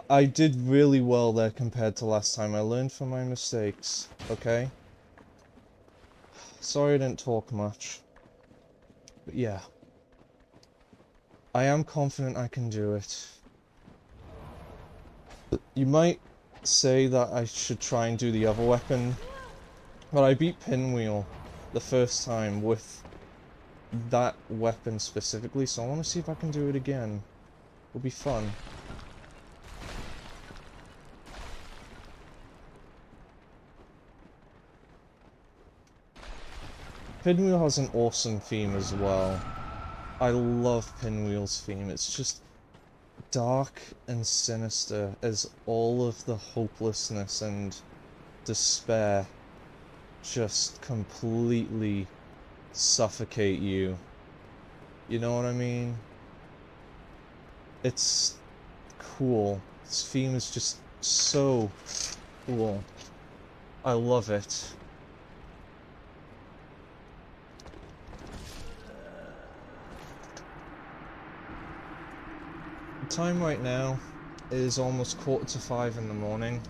I did really well there compared to last time. I learned from my mistakes, okay? Sorry I didn't talk much. But yeah. I am confident I can do it. You might say that I should try and do the other weapon, but I beat Pinwheel the first time with that weapon specifically, so I want to see if I can do it again. It'll be fun. Pinwheel has an awesome theme as well. I love Pinwheel's theme. It's just dark and sinister as all of the hopelessness and despair just completely suffocate you. You know what I mean? It's cool. This theme is just so cool. I love it. The time right now is almost 4:45 in the morning.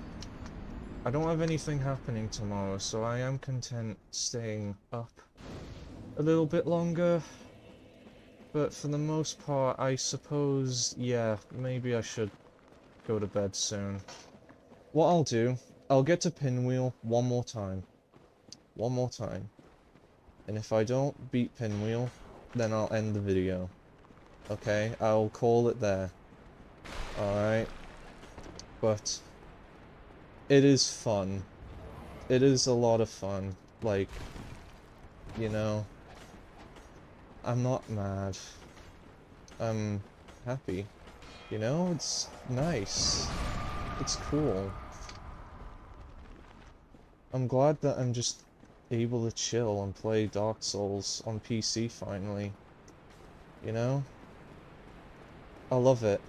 I don't have anything happening tomorrow, so I am content staying up a little bit longer. But for the most part, I suppose, yeah, maybe I should go to bed soon. What I'll do, I'll get to Pinwheel one more time. One more time. And if I don't beat Pinwheel, then I'll end the video. Okay? I'll call it there. Alright? But it is fun. It is a lot of fun. Like, you know, I'm not mad. I'm happy. You know, it's nice. It's cool. I'm glad that I'm just able to chill and play Dark Souls on PC finally. You know? I love it.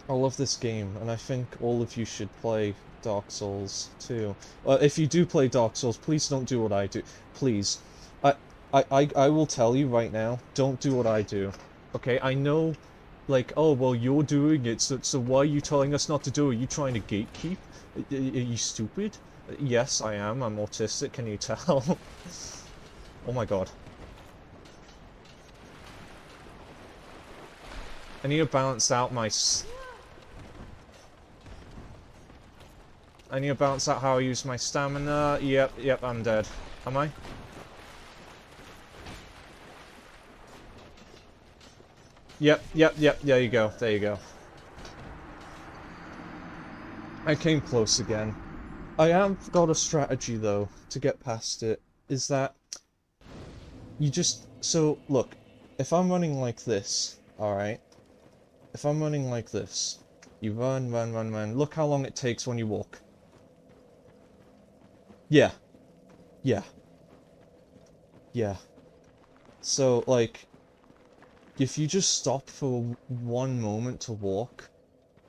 I love this game, and I think all of you should play Dark Souls too. If you do play Dark Souls, please don't do what I do. Please. I will tell you right now, don't do what I do. Okay, I know, like, oh, well, you're doing it, so why are you telling us not to do it? Are you trying to gatekeep? Are you stupid? Yes, I am. I'm autistic, can you tell? Oh my god. I need to balance out my... I need to balance out how I use my stamina. Yep, I'm dead. Am I? Yep, there you go, there you go. I came close again. I have got a strategy, though, to get past it, is that you just... So, look, if I'm running like this, alright? If I'm running like this, you run, look how long it takes when you walk. Yeah. So, like, if you just stop for one moment to walk,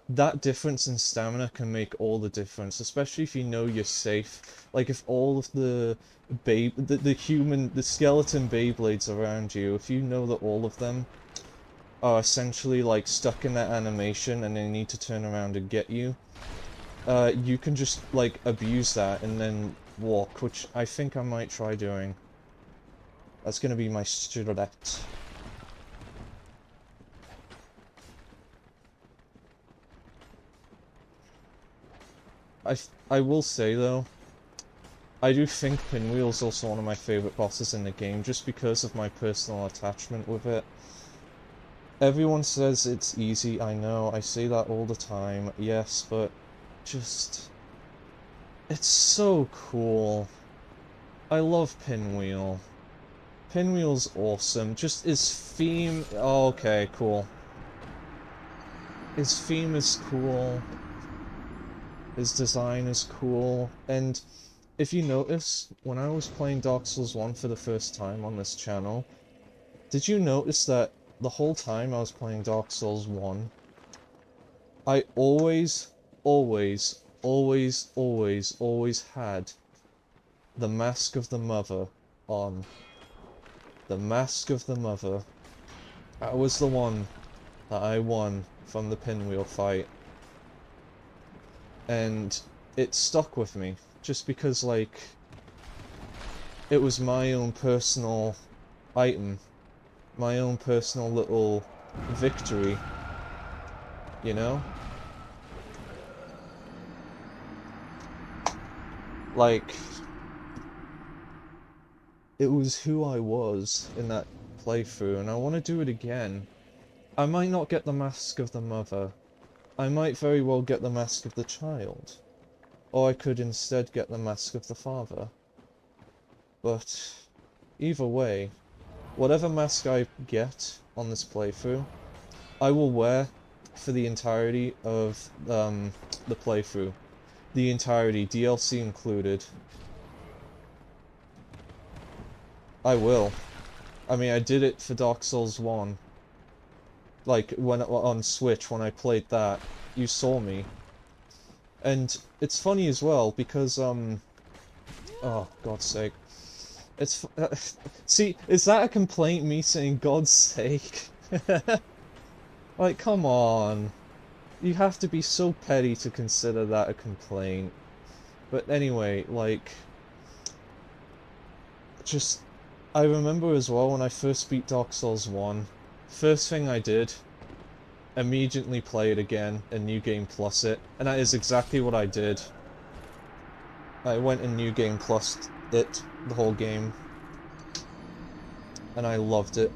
that difference in stamina can make all the difference, especially if you know you're safe. Like, if all of the skeleton Beyblades around you, if you know that all of them are essentially, like, stuck in that animation and they need to turn around and get you, you can just, like, abuse that and then walk, which I think I might try doing. That's gonna be my strat. I will say, though, I do think Pinwheel's also one of my favourite bosses in the game, just because of my personal attachment with it. Everyone says it's easy, I know, I say that all the time, yes, but just... It's so cool. I love Pinwheel. Pinwheel's awesome. Just his theme... Oh, okay, cool. His theme is cool. His design is cool. And if you notice, when I was playing Dark Souls 1 for the first time on this channel, did you notice that the whole time I was playing Dark Souls 1, I always had the Mask of the Mother on. The Mask of the Mother. That was the one that I won from the Pinwheel fight. And it stuck with me, just because, like, it was my own personal item. My own personal little victory. You know? Like, it was who I was in that playthrough, and I want to do it again. I might not get the Mask of the Mother. I might very well get the Mask of the Child. Or I could instead get the Mask of the Father. But, either way, whatever mask I get on this playthrough, I will wear for the entirety of the playthrough. The entirety, DLC included. I will. I mean, I did it for Dark Souls 1. Like, when on Switch, when I played that, you saw me. And it's funny as well, because, oh, God's sake. It's, see, is that a complaint, me saying God's sake? Like, come on. You have to be so petty to consider that a complaint. But anyway, like... Just... I remember as well when I first beat Dark Souls 1, first thing I did, immediately play it again, and New Game Plus it, and that is exactly what I did. I went and New Game Plus it, the whole game, and I loved it.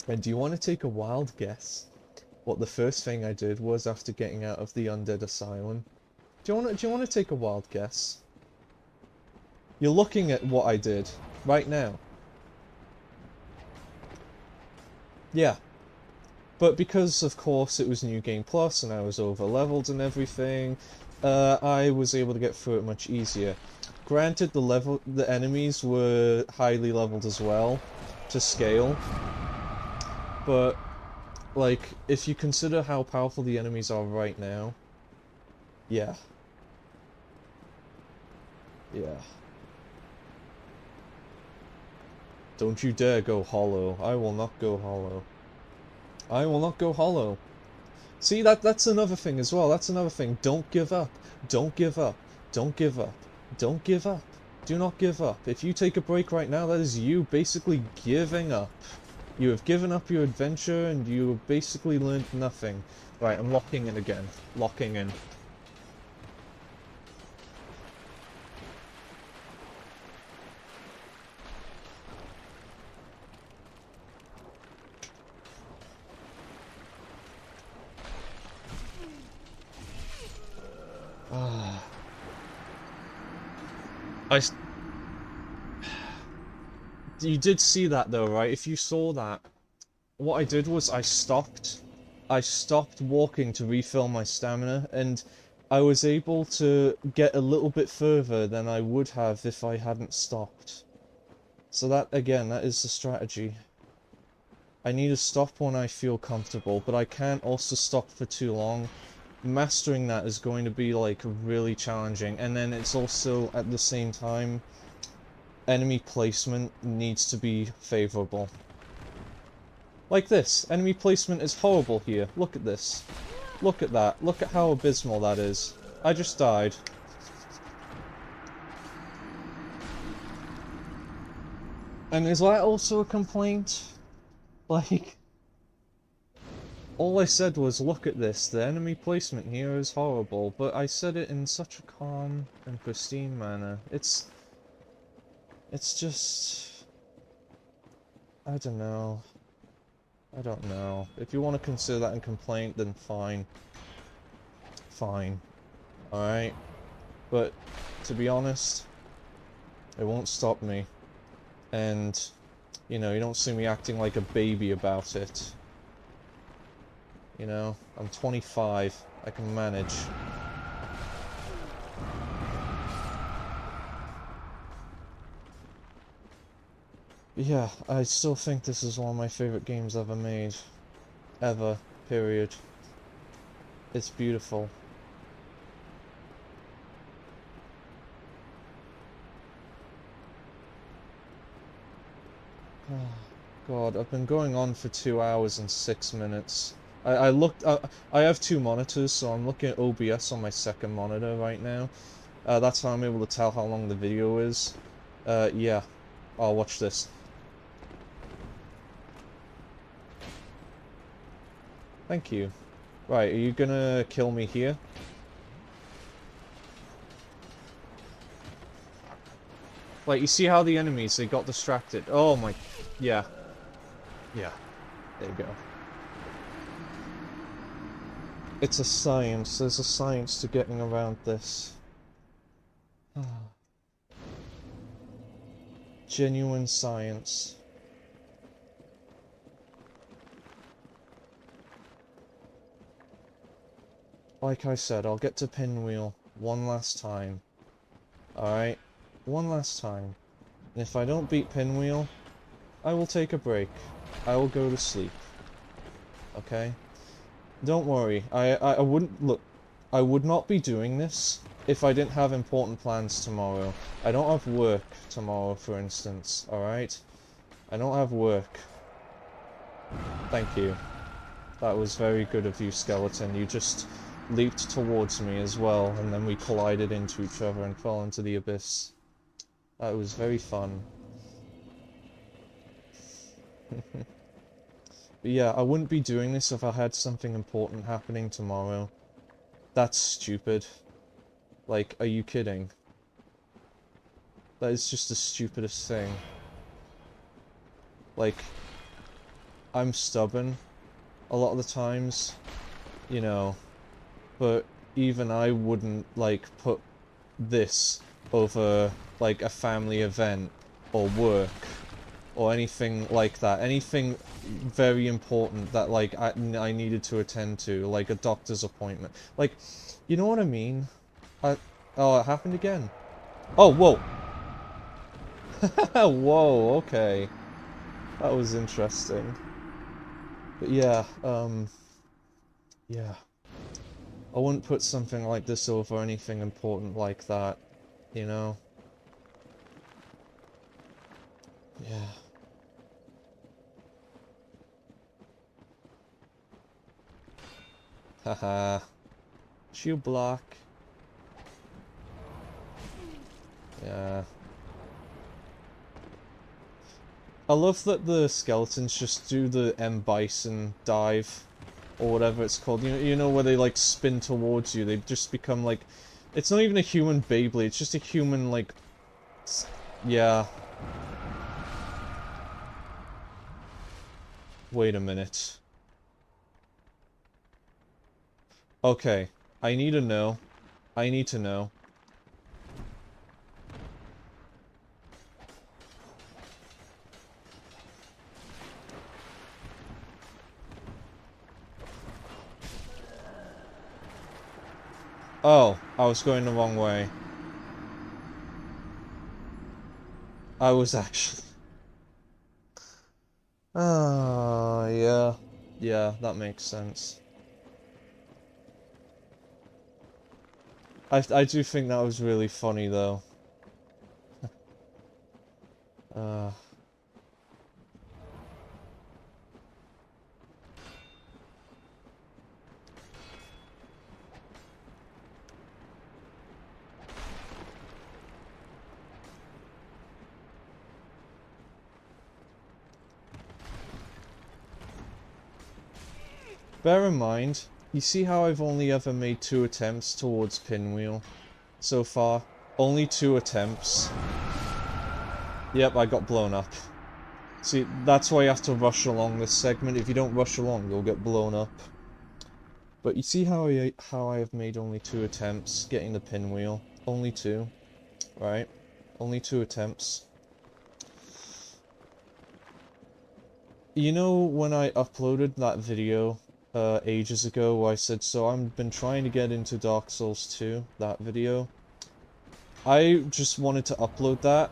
And do you want to take a wild guess what the first thing I did was after getting out of the Undead Asylum? Do you want to take a wild guess? You're looking at what I did right now. Yeah. But because, of course, it was New Game Plus and I was over-leveled and everything, I was able to get through it much easier. Granted, the enemies were highly leveled as well, to scale. But, like, if you consider how powerful the enemies are right now, yeah. Yeah. Don't you dare go hollow. I will not go hollow. I will not go hollow. See, that's another thing as well. That's another thing. Don't give up. Don't give up. Don't give up. Don't give up. Do not give up. If you take a break right now, that is you basically giving up. You have given up your adventure and you have basically learned nothing. Right, I'm locking in again. Locking in. You did see that though, right? If you saw that, what I did was I stopped walking to refill my stamina, and I was able to get a little bit further than I would have if I hadn't stopped. So that, again, that is the strategy. I need to stop when I feel comfortable, but I can't also stop for too long. Mastering that is going to be, like, really challenging, and then it's also, at the same time, enemy placement needs to be favorable. Like this. Enemy placement is horrible here. Look at this. Look at that. Look at how abysmal that is. I just died. And is that also a complaint? Like... All I said was, look at this, the enemy placement here is horrible, but I said it in such a calm and pristine manner. It's just... I don't know. I don't know. If you want to consider that a complaint, then fine. Fine. Alright? But, to be honest, it won't stop me. And, you know, you don't see me acting like a baby about it. You know, I'm 25. I can manage. Yeah, I still think this is one of my favorite games ever made. Ever. Period. It's beautiful. Oh, God, I've been going on for 2 hours and 6 minutes. I looked... I have two monitors, so I'm looking at OBS on my second monitor right now. That's how I'm able to tell how long the video is. Yeah. I'll watch this. Thank you. Right, are you gonna kill me here? Like, you see how the enemies, they got distracted. Oh my... Yeah. Yeah. There you go. It's a science. There's a science to getting around this. Genuine science. Like I said, I'll get to Pinwheel one last time. Alright? One last time. And if I don't beat Pinwheel, I will take a break. I will go to sleep. Okay? Don't worry. I wouldn't... Look, I would not be doing this if I didn't have important plans tomorrow. I don't have work tomorrow, for instance. Alright? I don't have work. Thank you. That was very good of you, Skeleton. You just leaped towards me as well, and then we collided into each other and fell into the abyss. That was very fun. But yeah, I wouldn't be doing this if I had something important happening tomorrow. That's stupid. Like, are you kidding? That is just the stupidest thing. Like, I'm stubborn a lot of the times, you know, but even I wouldn't, like, put this over, like, a family event or work or anything like that. Anything very important that, like, I needed to attend to, like a doctor's appointment. Like, you know what I mean? Oh, it happened again. Oh, whoa! Whoa, okay. That was interesting. But yeah, yeah. I wouldn't put something like this over anything important like that, you know? Yeah. Haha. Shield block. Yeah. I love that the skeletons just do the M. Bison dive, or whatever it's called. You know where they, like, spin towards you. They just become, like... It's not even a human Beyblade, it's just a human, like... Yeah. Wait a minute. Okay. I need to know. I need to know. Oh, I was going the wrong way. I was actually... Ah, yeah. Yeah, that makes sense. I do think that was really funny, though. uh... Bear in mind, you see how I've only ever made 2 attempts towards Pinwheel so far? Only 2 attempts. Yep, I got blown up. See, that's why you have to rush along this segment. If you don't rush along, you'll get blown up. But you see how I have made only 2 attempts getting the Pinwheel? Only 2, right? Only 2 attempts. You know when I uploaded that video ages ago where I said, so I've been trying to get into Dark Souls 2, that video? I just wanted to upload that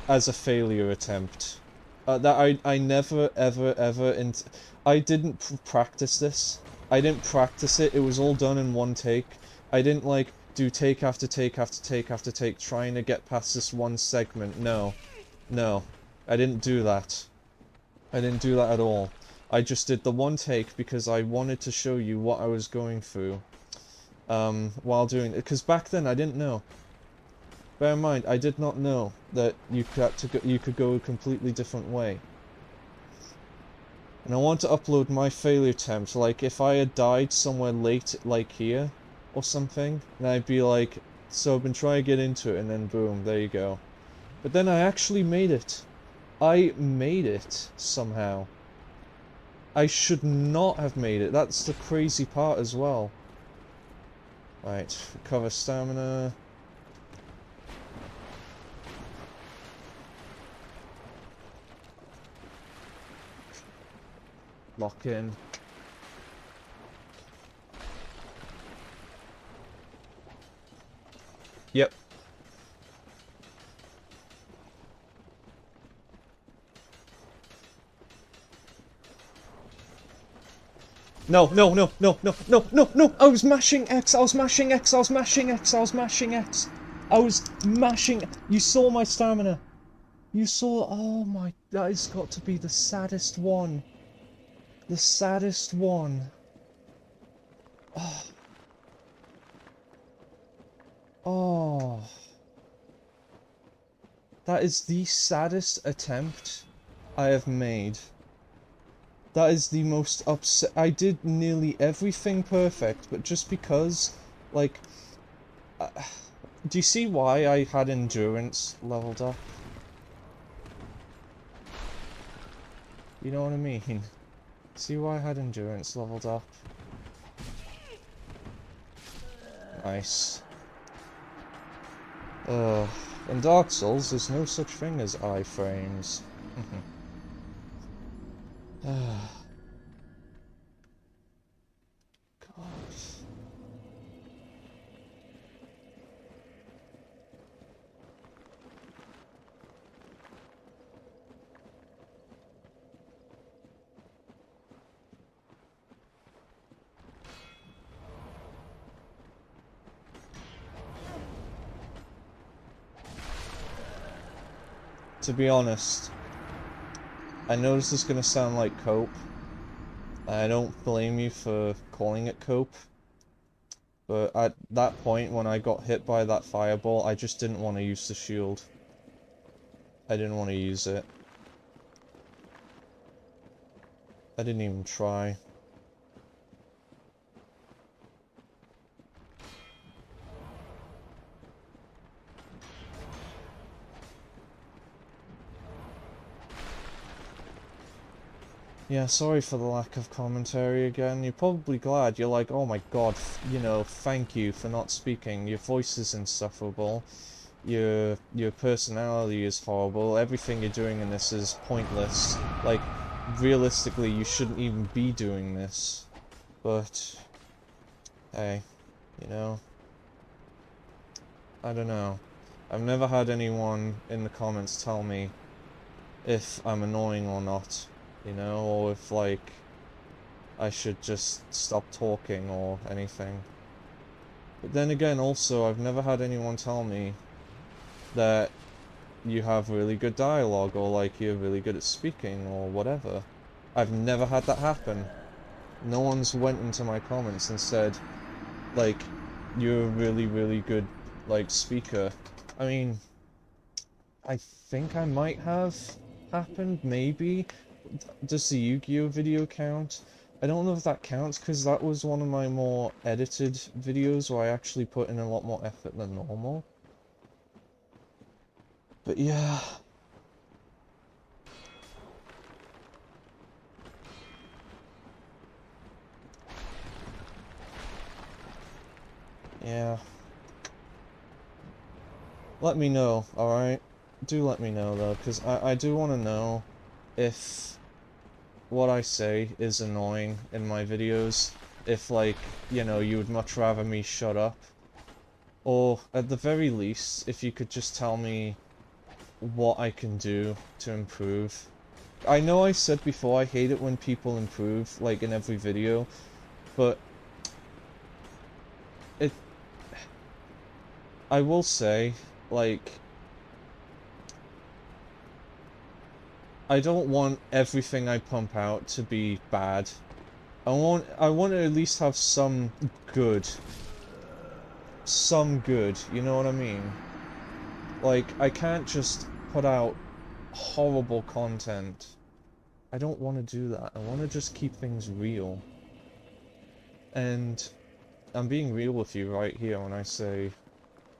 as a failure attempt. I never, ever, I didn't practice this. I didn't practice it, it was all done in one take. I didn't, like, do take after take after take after take, trying to get past this one segment. No. No. I didn't do that. I didn't do that at all. I just did the one take because I wanted to show you what I was going through while doing it. Because back then I didn't know. Bear in mind, I did not know that you could go a completely different way. And I want to upload my failure attempt. Like if I had died somewhere late, like here or something, and I'd be like, so I've been trying to get into it, and then boom, there you go. But then I actually made it. I made it, somehow. I should not have made it. That's the crazy part as well. Right, recover stamina. Lock in. Yep. No, no, no, no, no, no, no, no! I was mashing X, I was mashing X, I was mashing X, I was mashing X. I was mashing... You saw my stamina. You saw... Oh my... That has got to be the saddest one. The saddest one. Oh. Oh. That is the saddest attempt I have made. That is the most upset... I did nearly everything perfect, but just because, like... do you see why I had endurance leveled up? You know what I mean? See why I had endurance leveled up? Nice. In Dark Souls, there's no such thing as iframes. God. To be honest, I know this is gonna sound like cope. I don't blame you for calling it cope. But at that point, when I got hit by that fireball, I just didn't want to use the shield. I didn't want to use it. I didn't even try. Yeah, sorry for the lack of commentary again. You're probably glad. You're like, oh my god, you know, thank you for not speaking. Your voice is insufferable. Your personality is horrible. Everything you're doing in this is pointless. Like, realistically, you shouldn't even be doing this. But, hey, you know, I don't know. I've never had anyone in the comments tell me if I'm annoying or not. You know, or if, like, I should just stop talking or anything. But then again, also, I've never had anyone tell me that you have really good dialogue, or, like, you're really good at speaking, or whatever. I've never had that happen. No one's went into my comments and said, like, you're a really, really good, like, speaker. I mean, I think I might have happened, maybe. Does the Yu-Gi-Oh video count? I don't know if that counts, because that was one of my more edited videos where I actually put in a lot more effort than normal. But yeah. Yeah. Let me know, alright? Do let me know, though, because I do want to know if what I say is annoying in my videos. If, like, you know, you would much rather me shut up. Or, at the very least, if you could just tell me what I can do to improve. I know I said before I hate it when people improve, like, in every video, but I will say, like, I don't want everything I pump out to be bad. I want to at least have some good. Some good, you know what I mean? Like, I can't just put out horrible content. I don't want to do that. I want to just keep things real. And I'm being real with you right here when I say,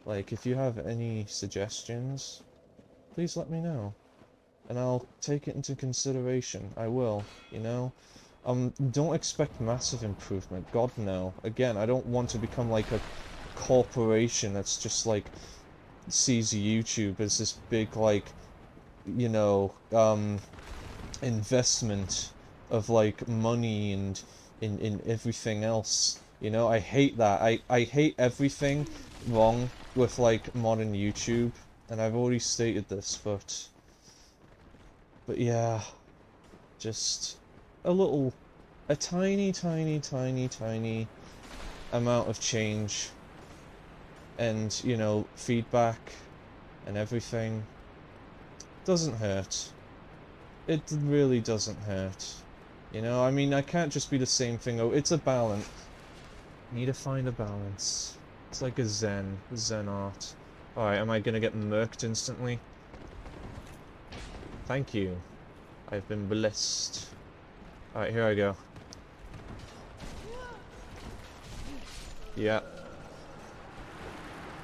like, if you have any suggestions, please let me know. And I'll take it into consideration. I will, you know? Don't expect massive improvement. God, no. Again, I don't want to become like a corporation that's just like sees YouTube as this big, like, you know, investment of like money and in everything else. You know, I hate that. I hate everything wrong with like modern YouTube, and I've already stated this, but yeah, just a tiny, tiny, tiny, tiny amount of change and, you know, feedback and everything doesn't hurt. It really doesn't hurt. You know, I mean, I can't just be the same thing. Oh, it's a balance. Need to find a balance. It's like a zen art. Alright, am I gonna get murked instantly? Thank you. I've been blessed. Alright, here I go. Yeah.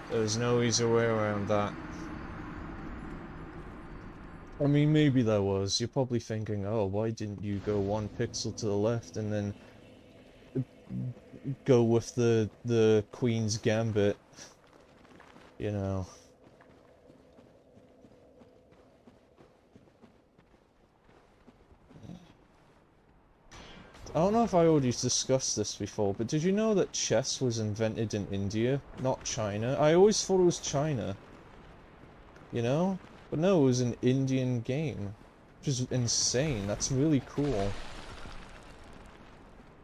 There's no easy way around that. I mean, maybe there was. You're probably thinking, oh, why didn't you go 1 pixel to the left and then go with the Queen's Gambit? You know. I don't know if I already discussed this before, but did you know that chess was invented in India, not China? I always thought it was China. You know? But no, it was an Indian game. Which is insane. That's really cool.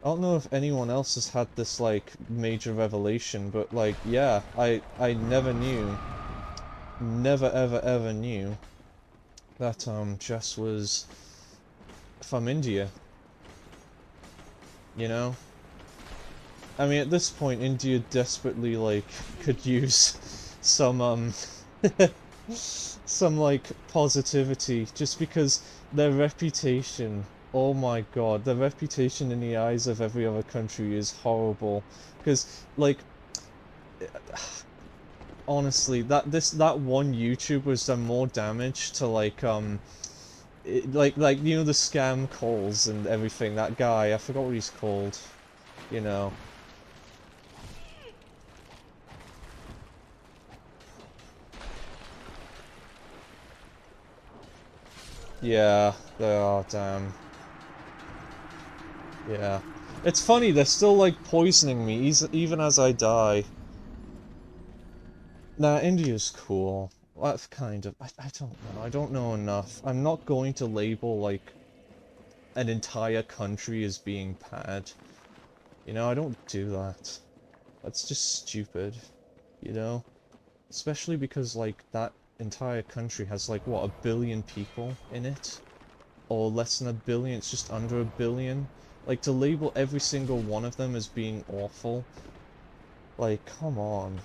I don't know if anyone else has had this, like, major revelation, but, like, yeah, I never knew. Never, ever, ever knew that, chess was from India. You know? I mean, at this point, India desperately, like, could use some, some, like, positivity, just because their reputation, oh my god, their reputation in the eyes of every other country is horrible. Because, like, honestly, that one YouTuber's done more damage to, like, like, you know, the scam calls and everything, that guy, I forgot what he's called, you know. Yeah, they are, damn. Yeah. It's funny, they're still, like, poisoning me, even as I die. Nah, India's cool. That's kind of... I don't know. I don't know enough. I'm not going to label, like, an entire country as being bad. You know, I don't do that. That's just stupid. You know? Especially because, like, that entire country has, like, what, 1 billion people in it? Or less than 1 billion, it's just under 1 billion. Like, to label every single one of them as being awful, like, come on.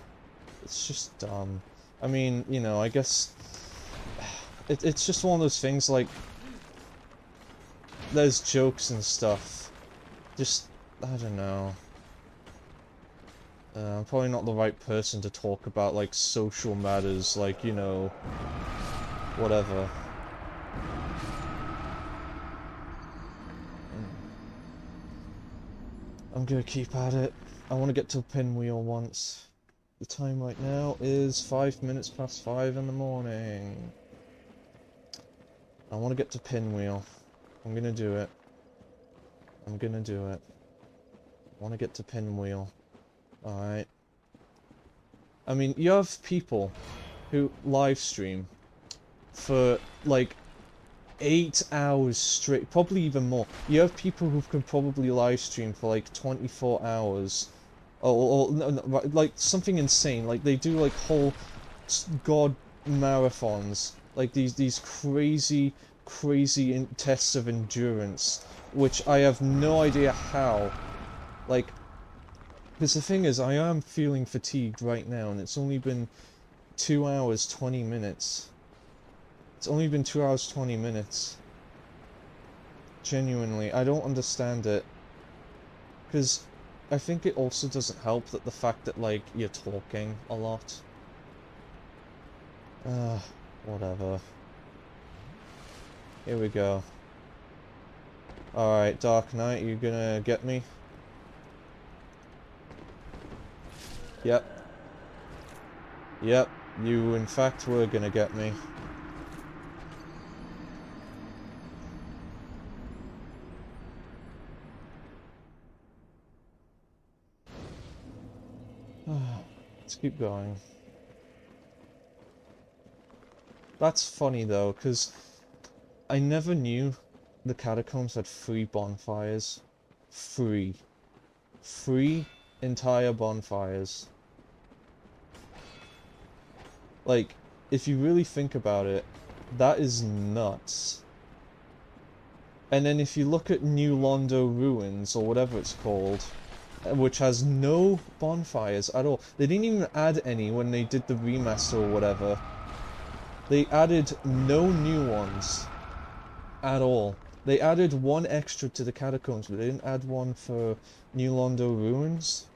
It's just dumb. I mean, you know, I guess... It's just one of those things, like... There's jokes and stuff Just, I don't know. I'm probably not the right person to talk about, like, social matters, like, you know, whatever. I'm gonna keep at it. I want to get to a pinwheel once. The time right now is 5 minutes past 5 in the morning. I want to get to pinwheel. I'm gonna do it. I'm gonna do it. I want to get to pinwheel. Alright. I mean, you have people who live stream for, like, 8 hours straight, probably even more. You have people who can probably live stream for, like, 24 hours. Or no, like, something insane. Like, they do, like, whole god marathons. Like, these crazy, crazy tests of endurance. Which I have no idea how. Like, because the thing is, I am feeling fatigued right now, and it's only been 2 hours, 20 minutes. It's only been 2 hours, 20 minutes. Genuinely, I don't understand it. Because I think it also doesn't help that the fact that, like, you're talking a lot. Whatever. Here we go. Alright, Dark Knight, you gonna get me? Yep. Yep, you in fact were gonna get me. Let's keep going. That's funny though, because I never knew the Catacombs had 3 bonfires. 3. 3 entire bonfires. Like, if you really think about it, that is nuts. And then if you look at New Londo Ruins, or whatever it's called, which has no bonfires at all. They didn't even add any when they did the remaster or whatever. They added no new ones at all. They added one extra to the Catacombs, but they didn't add one for New Londo Ruins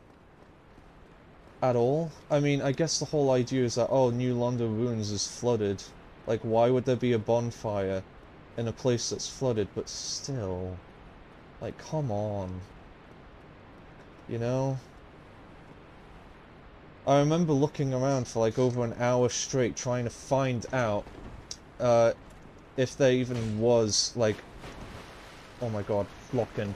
at all. I mean, I guess the whole idea is that, oh, New Londo Ruins is flooded. Like, why would there be a bonfire in a place that's flooded? But still, like, come on. You know? I remember looking around for like over an hour straight trying to find out if there even was like, oh my god, lock-in.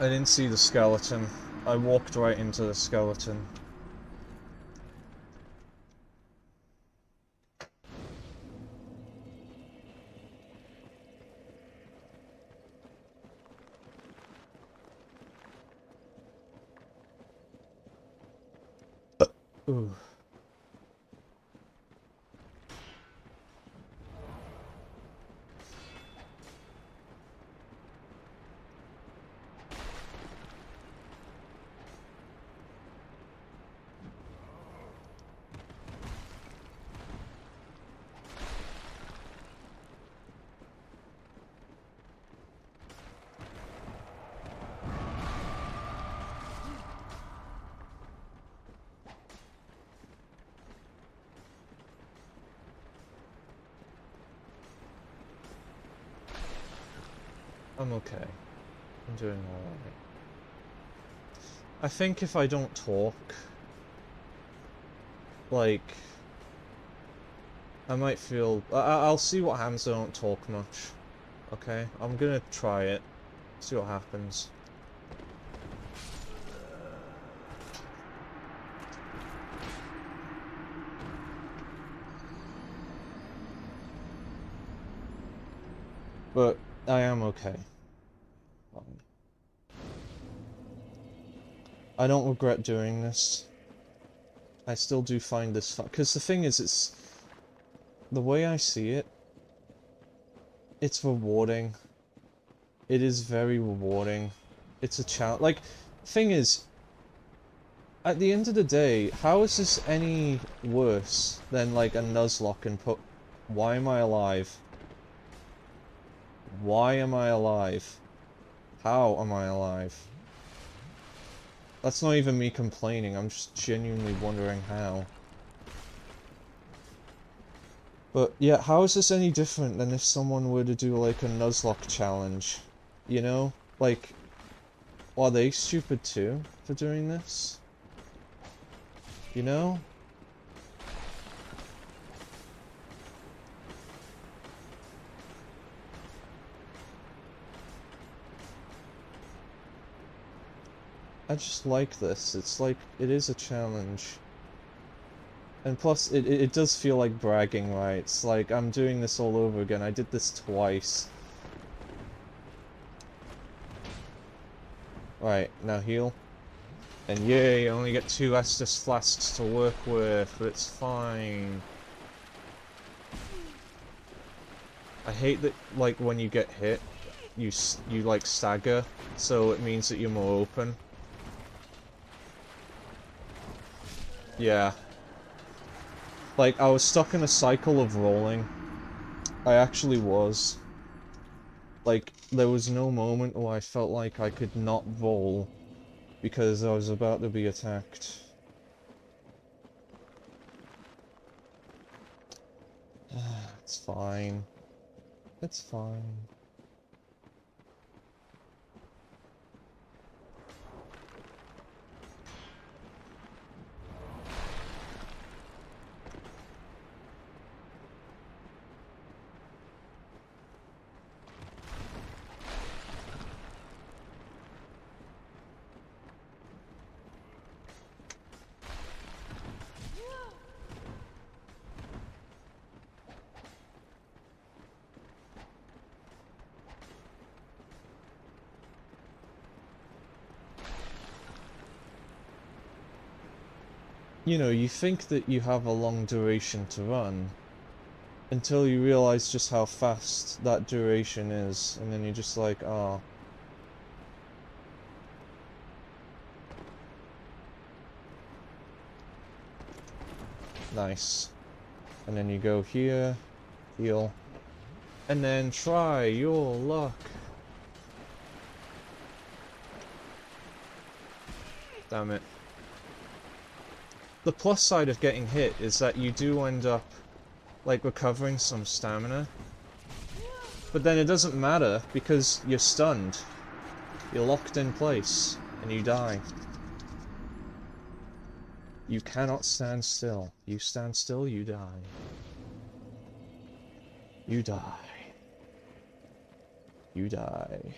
I didn't see the skeleton. I walked right into the skeleton. Ooh. I'm okay. I'm doing alright. I think if I don't talk, like, I might feel... I'll see what happens if I don't talk much. Okay? I'm gonna try it. See what happens. But I am okay. I don't regret doing this. I still do find this fun. Because the thing is, it's... The way I see it, it's rewarding. It is very rewarding. It's a challenge. Like, thing is, at the end of the day, how is this any worse than like a Nuzlocke and put... Why am I alive? Why am I alive? How am I alive? That's not even me complaining, I'm just genuinely wondering how. But yeah, how is this any different than if someone were to do like a Nuzlocke challenge? You know? Like, are they stupid too for doing this? You know? I just like this. It's like, it is a challenge. And plus, it does feel like bragging rights. Like, I'm doing this all over again. I did this twice. Right, now heal. And yay, I only get 2 Estus flasks to work with, but it's fine. I hate that, like, when you get hit, you like, stagger, so it means that you're more open. Yeah. Like, I was stuck in a cycle of rolling. I actually was. Like, there was no moment where I felt like I could not roll because I was about to be attacked. It's fine. It's fine. You know, you think that you have a long duration to run, until you realize just how fast that duration is, and then you're just like, oh. Nice. And then you go here, heal, and then try your luck. Damn it. The plus side of getting hit is that you do end up, like, recovering some stamina. But then it doesn't matter, because you're stunned. You're locked in place, and you die. You cannot stand still. You stand still, you die. You die. You die.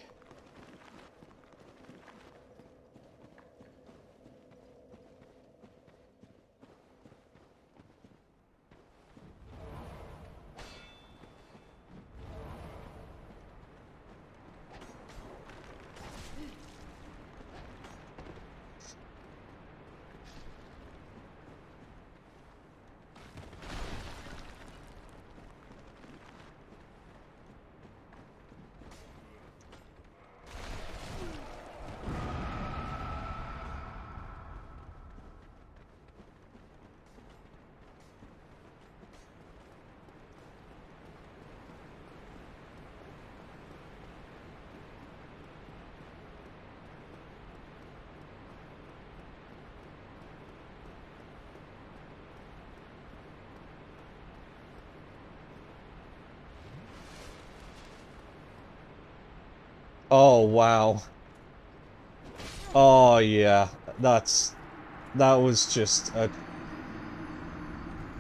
Oh, wow. Oh, yeah. That was just a...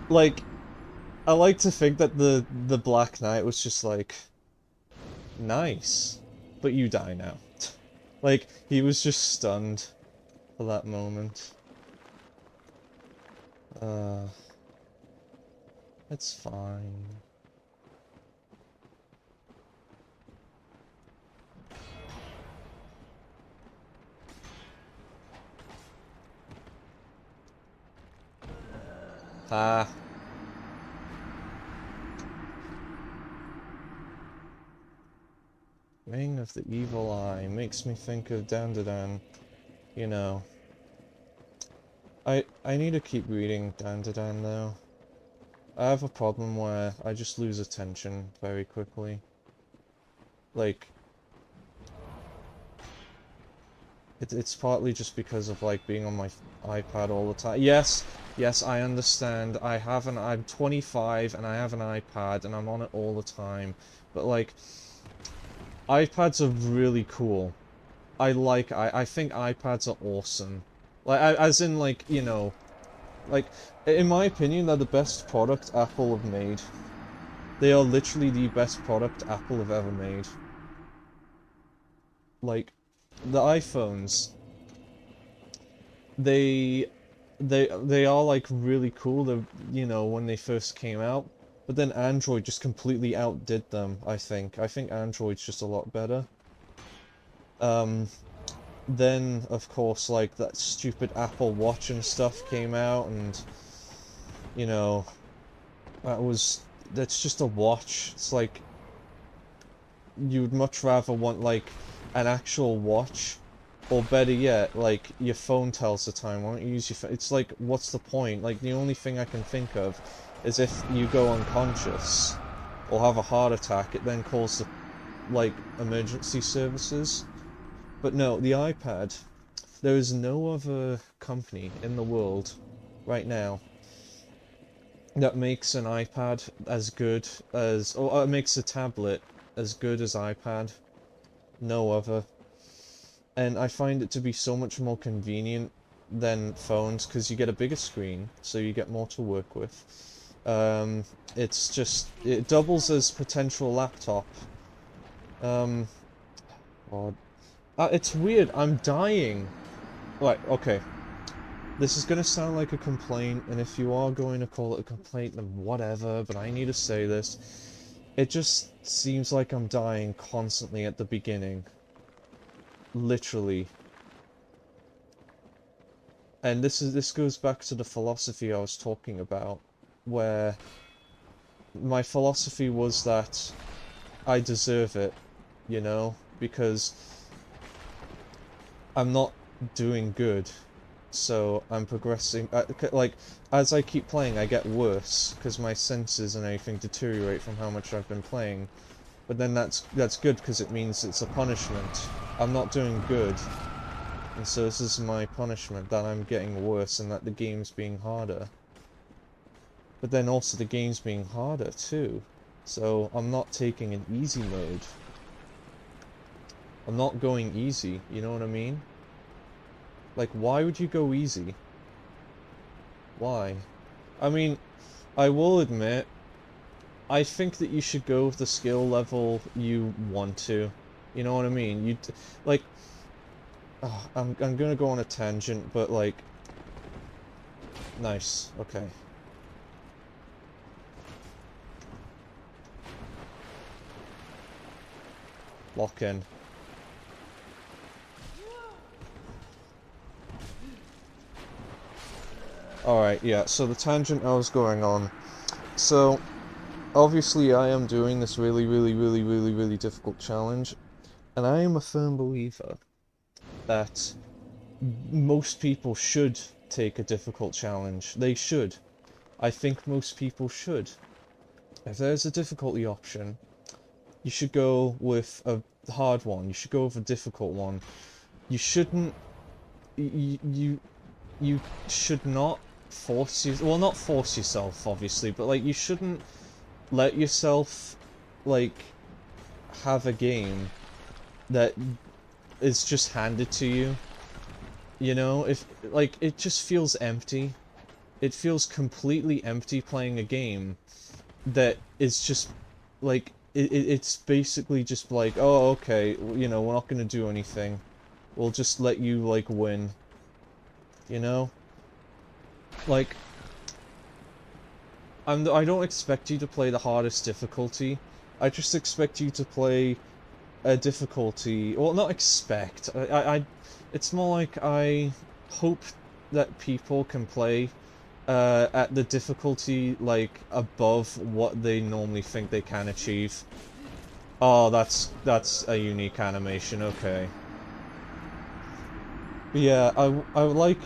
Like, I like to think that the Black Knight was just like... Nice. But you die now. Like, he was just stunned for that moment. It's fine. Ah. Ring of the Evil Eye makes me think of Dandadan, you know. I need to keep reading Dan to Dan though. I have a problem where I just lose attention very quickly. Like, it's partly just because of like being on my iPad all the time. Yes, yes, I understand. I'm 25 and I have an iPad and I'm on it all the time. But like, iPads are really cool. I think iPads are awesome. Like, as in like, you know, like, in my opinion, they're the best product Apple have made. They are literally the best product Apple have ever made. Like, the iPhones, they they are like really cool, you know, when they first came out, but then Android just completely outdid them. I think Android's just a lot better. Then of course like that stupid Apple Watch and stuff came out, and you know, that's just a watch. It's like you would much rather want like an actual watch, or better yet, like your phone tells the time. Why don't you use your phone? It's like, what's the point? Like, the only thing I can think of is if you go unconscious or have a heart attack, it then calls the like emergency services. But no, the iPad, there is no other company in the world right now that makes an iPad as good as, or makes a tablet as good as iPad. No other. And I find it to be so much more convenient than phones, because you get a bigger screen, so you get more to work with. It's just, it doubles as potential laptop. God. It's weird, I'm dying. Right, okay. This is gonna sound like a complaint, and if you are going to call it a complaint, then whatever, but I need to say this. It just seems like I'm dying constantly at the beginning. Literally. And this goes back to the philosophy I was talking about, where my philosophy was that I deserve it, you know, because I'm not doing good, so I'm progressing. Like, as I keep playing, I get worse, because my senses and everything deteriorate from how much I've been playing. But then that's good, because it means it's a punishment. I'm not doing good, and so this is my punishment, that I'm getting worse and that the game's being harder. But then also the game's being harder too, so I'm not taking an easy mode. I'm not going easy, you know what I mean? Like, why would you go easy? Why? I mean, I will admit, I think that you should go with the skill level you want to. You know what I mean? Like, oh, I'm gonna go on a tangent, but like, nice, okay. Lock in. Alright, yeah, so the tangent I was going on. So, obviously I am doing this really difficult challenge, and I am a firm believer that most people should take a difficult challenge. They should. I think most people should. If there's a difficulty option, you should go with a hard one. You should go with a difficult one. You shouldn't... You should not force you... Well, not force yourself, obviously, but, like, you shouldn't let yourself, like, have a game that is just handed to you. You know, if, like, it just feels empty. It feels completely empty playing a game that is just, like, it's basically just like, oh, okay, you know, we're not gonna do anything. We'll just let you, like, win. You know? Like, I don't expect you to play the hardest difficulty. I just expect you to play a difficulty, well, not expect, it's more like I hope that people can play at the difficulty, like, above what they normally think they can achieve. Oh, that's a unique animation, okay. But yeah, I like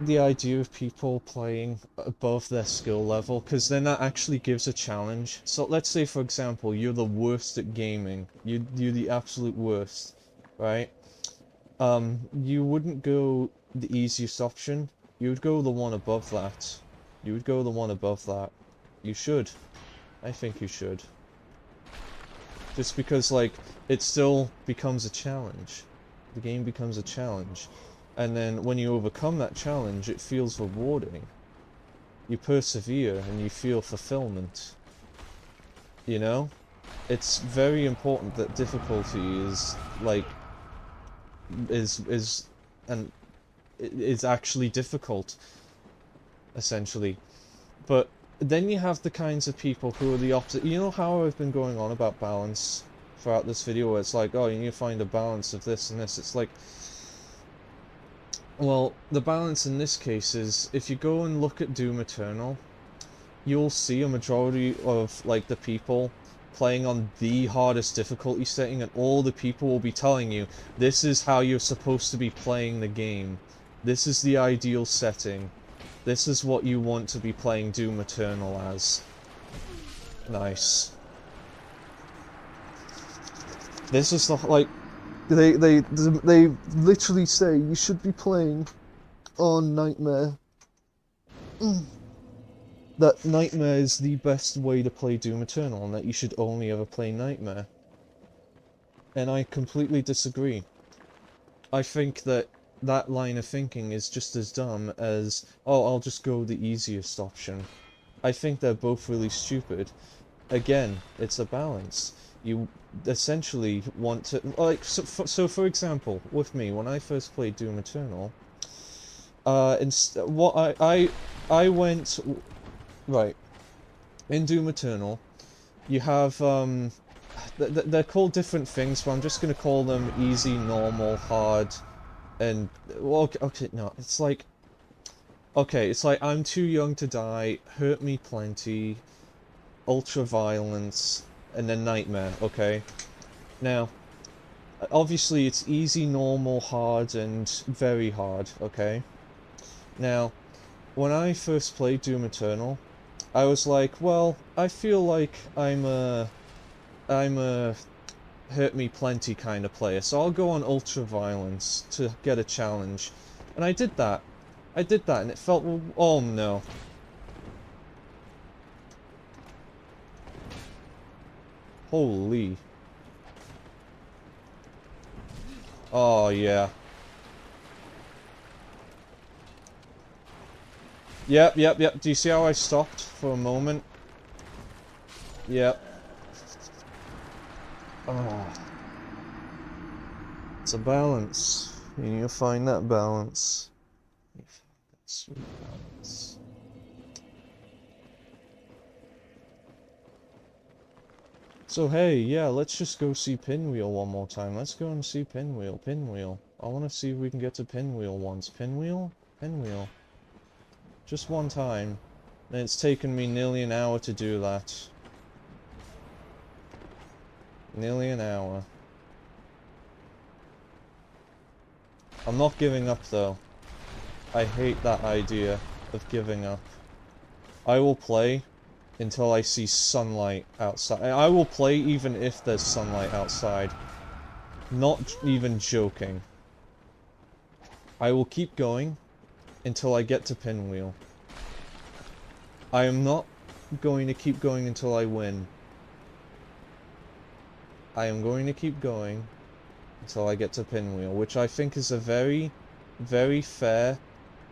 the idea of people playing above their skill level, because then that actually gives a challenge. So let's say, for example, you're the worst at gaming. You're the absolute worst, right? You wouldn't go the easiest option. You would go the one above that. You would go the one above that. You should. I think you should. Just because, like, it still becomes a challenge. The game becomes a challenge. And then when you overcome that challenge, it feels rewarding. You persevere and you feel fulfillment. You know? It's very important that difficulty is, like, is actually difficult, essentially. But then you have the kinds of people who are the opposite. You know how I've been going on about balance throughout this video, where it's like, oh, you need to find a balance of this and this. It's like, well, the balance in this case is, if you go and look at Doom Eternal, you'll see a majority of, like, the people playing on the hardest difficulty setting, and all the people will be telling you, this is how you're supposed to be playing the game. This is the ideal setting. This is what you want to be playing Doom Eternal as. Nice. This is the, like, they literally say you should be playing on Nightmare. That Nightmare is the best way to play Doom Eternal, and that you should only ever play Nightmare. And I completely disagree. I think that that line of thinking is just as dumb as, oh, I'll just go the easiest option. I think they're both really stupid. Again, it's a balance. You essentially want to, like, so for example, with me, when I first played Doom Eternal, I went, right, in Doom Eternal, you have, they're called different things, but I'm just gonna call them easy, normal, hard, and, well, okay, no, it's like, okay, it's like, I'm too young to die, hurt me plenty, ultra violence, and then nightmare, okay? Now, obviously it's easy, normal, hard, and very hard, okay? Now, when I first played Doom Eternal, I was like, well, I feel like I'm a hurt me plenty kind of player, so I'll go on ultra violence to get a challenge. And I did that. I did that, and it felt, oh no. Holy. Oh, yeah. Yep. Do you see how I stopped for a moment? Yep. Oh. It's a balance. You need to find that balance. You find that sweet balance. So hey, yeah, let's just go see Pinwheel one more time. Let's go and see Pinwheel. Pinwheel. I want to see if we can get to Pinwheel once. Pinwheel? Pinwheel. Just one time. And it's taken me nearly an hour to do that. Nearly an hour. I'm not giving up though. I hate that idea of giving up. I will play until I see sunlight outside. I will play even if there's sunlight outside. Not even joking. I will keep going until I get to Pinwheel. I am not going to keep going until I win. I am going to keep going until I get to Pinwheel, which I think is a very, very fair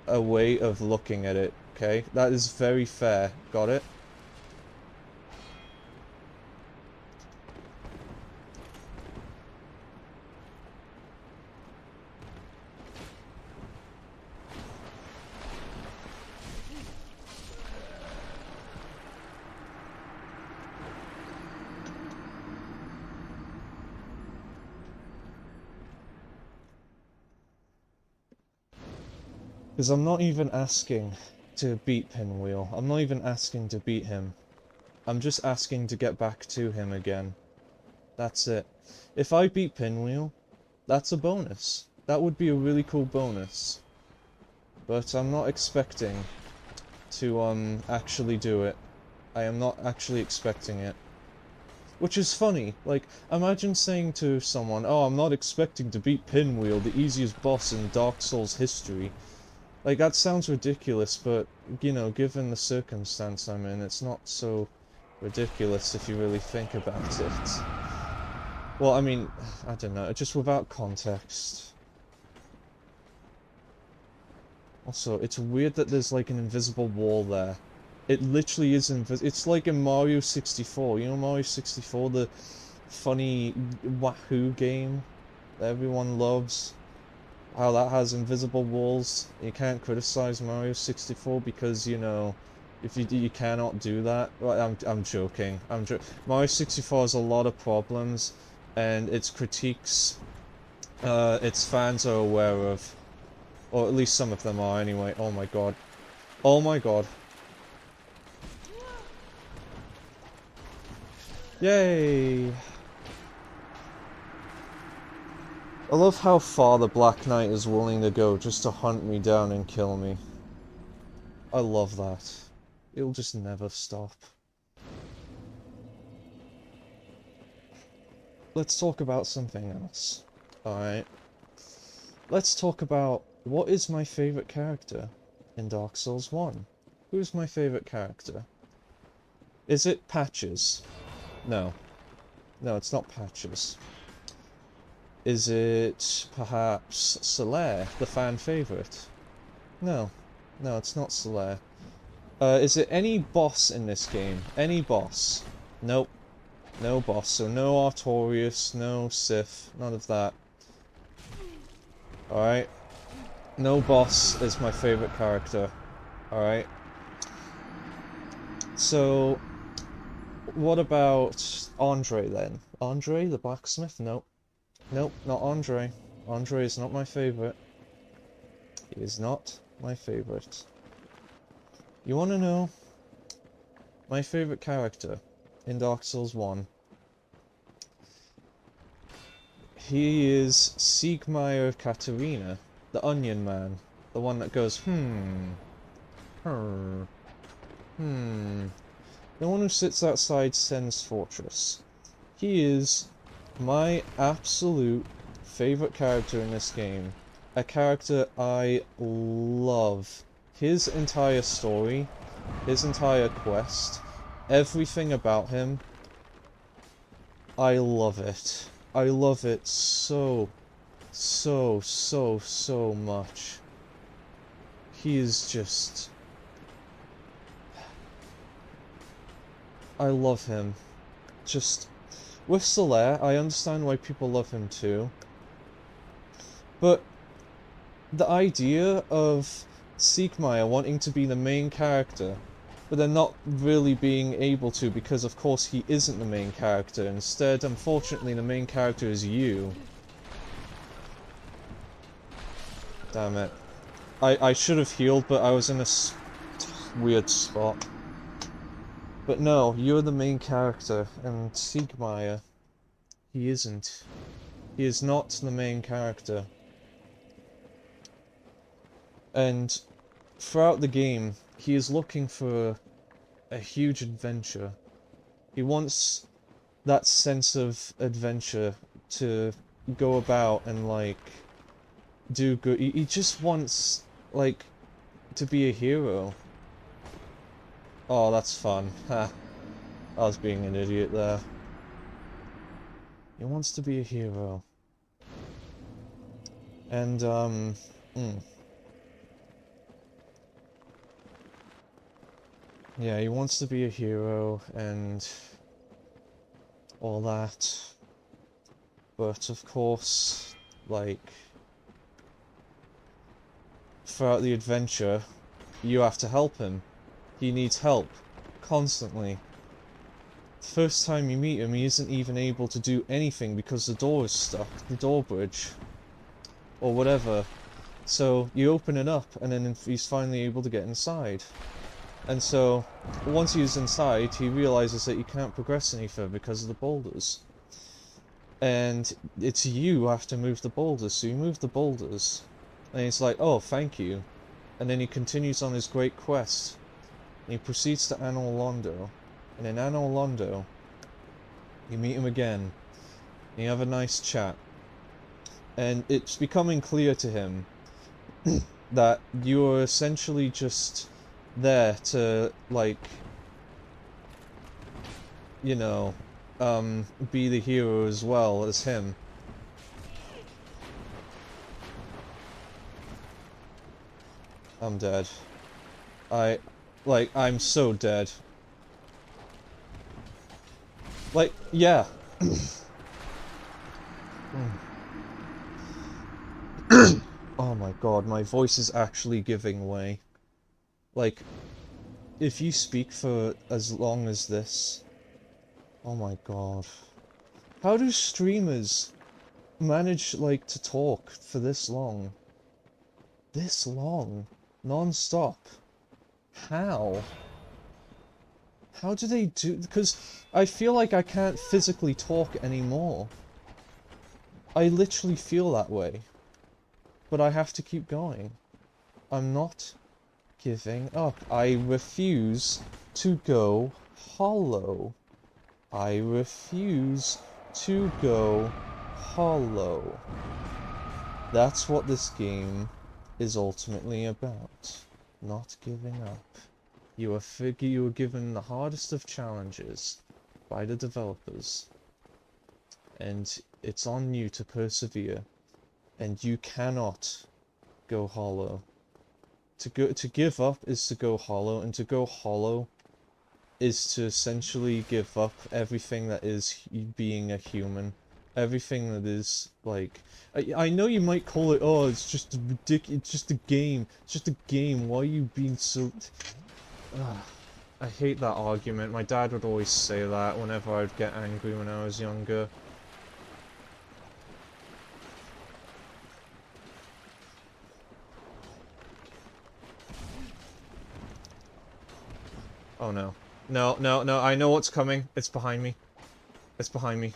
way of looking at it, okay? That is very fair. Got it? Because I'm not even asking to beat Pinwheel. I'm not even asking to beat him. I'm just asking to get back to him again. That's it. If I beat Pinwheel, that's a bonus. That would be a really cool bonus. but I'm not expecting to actually do it. I am not actually expecting it. Which is funny. Like, imagine saying to someone, "Oh, I'm not expecting to beat Pinwheel, the easiest boss in Dark Souls history." Like, that sounds ridiculous, but, you know, given the circumstance I'm in, it's not so ridiculous if you really think about it. Well, I mean, I don't know, just without context. Also, it's weird that there's, like, an invisible wall there. It literally is invisible. It's like in Mario 64. You know Mario 64, the funny Wahoo game that everyone loves? How that has invisible walls. You can't criticize Mario 64 because, you know, if you cannot do that. Well, I'm joking. Mario 64 has a lot of problems, and its critiques, its fans are aware of. Or at least some of them are anyway. Oh my god. Oh my god. Yay! I love how far the Black Knight is willing to go just to hunt me down and kill me. I love that. It'll just never stop. Let's talk about something else. Alright. Let's talk about what is my favorite character in Dark Souls 1. Who's my favorite character? Is it Patches? No. No, it's not Patches. Is it perhaps Solaire, the fan favorite? No. No, it's not Solaire. Is it any boss in this game? Any boss? Nope. No boss. So no Artorias, no Sif, none of that. Alright. No boss is my favorite character. Alright. So, what about Andre then? Andre, the blacksmith? Nope. Nope, not Andre. Andre is not my favorite. He is not my favorite. You wanna know my favorite character in Dark Souls 1? He is Siegmeyer Katarina, the Onion Man. The one that goes, the one who sits outside Sen's fortress. He is my absolute favorite character in this game. A character I love. His entire story, his entire quest, everything about him, I love it. I love it so much. He is just... I love him. Just... With Solaire, I understand why people love him too. But the idea of Siegmeyer wanting to be the main character, but then not really being able to because of course he isn't the main character. Instead, unfortunately, the main character is you. Damn it. I should have healed, but I was in a weird spot. But no, you're the main character, and Siegmeyer, he isn't. He is not the main character. And throughout the game, he is looking for a huge adventure. He wants that sense of adventure to go about and, like, do good. He just wants, like, to be a hero. Oh, that's fun. Ha. I was being an idiot there. He wants to be a hero. And, yeah, he wants to be a hero and all that. But, of course, like, throughout the adventure, you have to help him. He needs help. Constantly. The first time you meet him, he isn't even able to do anything because the door is stuck. The door bridge. Or whatever. So, you open it up, and then he's finally able to get inside. And so, once he's inside, he realizes that he can't progress any further because of the boulders. And it's you who have to move the boulders, so you move the boulders. And he's like, oh, thank you. And then he continues on his great quest. And he proceeds to Anor Londo. And in Anor Londo, you meet him again. And you have a nice chat. And it's becoming clear to him that you're essentially just there to, like, you know, be the hero as well as him. I'm dead. I'm so dead. Like, yeah. Oh my god, my voice is actually giving way. Like, if you speak for as long as this... Oh my god. How do streamers manage, like, to talk for this long? This long? Non-stop? How? How do they do... Because I feel like I can't physically talk anymore. I literally feel that way. But I have to keep going. I'm not giving up. I refuse to go hollow. I refuse to go hollow. That's what this game is ultimately about. Not giving up. You are given the hardest of challenges by the developers. And it's on you to persevere. And you cannot go hollow. To give up is to go hollow, and to go hollow is to essentially give up everything that is being a human. Everything that is, like... I know you might call it, oh, it's just ridiculous, it's just a game. It's just a game, why are you being so... Ugh. I hate that argument. My dad would always say that whenever I'd get angry when I was younger. Oh no. No, no, no, I know what's coming. It's behind me. It's behind me.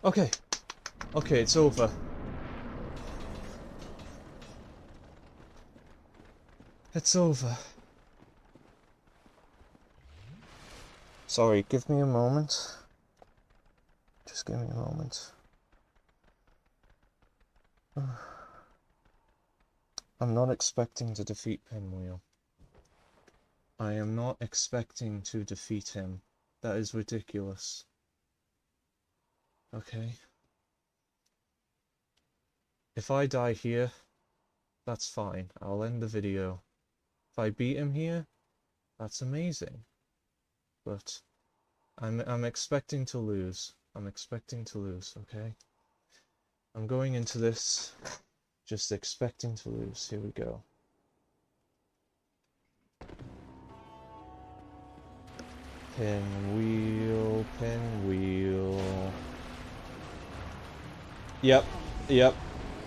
Okay. Okay, it's over. It's over. Sorry, give me a moment. Just give me a moment. I'm not expecting to defeat Pinwheel. I am not expecting to defeat him. That is ridiculous. Okay. If I die here, that's fine. I'll end the video. If I beat him here, that's amazing. But I'm expecting to lose. I'm expecting to lose, okay? I'm going into this just expecting to lose. Here we go. Pinwheel, pinwheel. Yep, yep.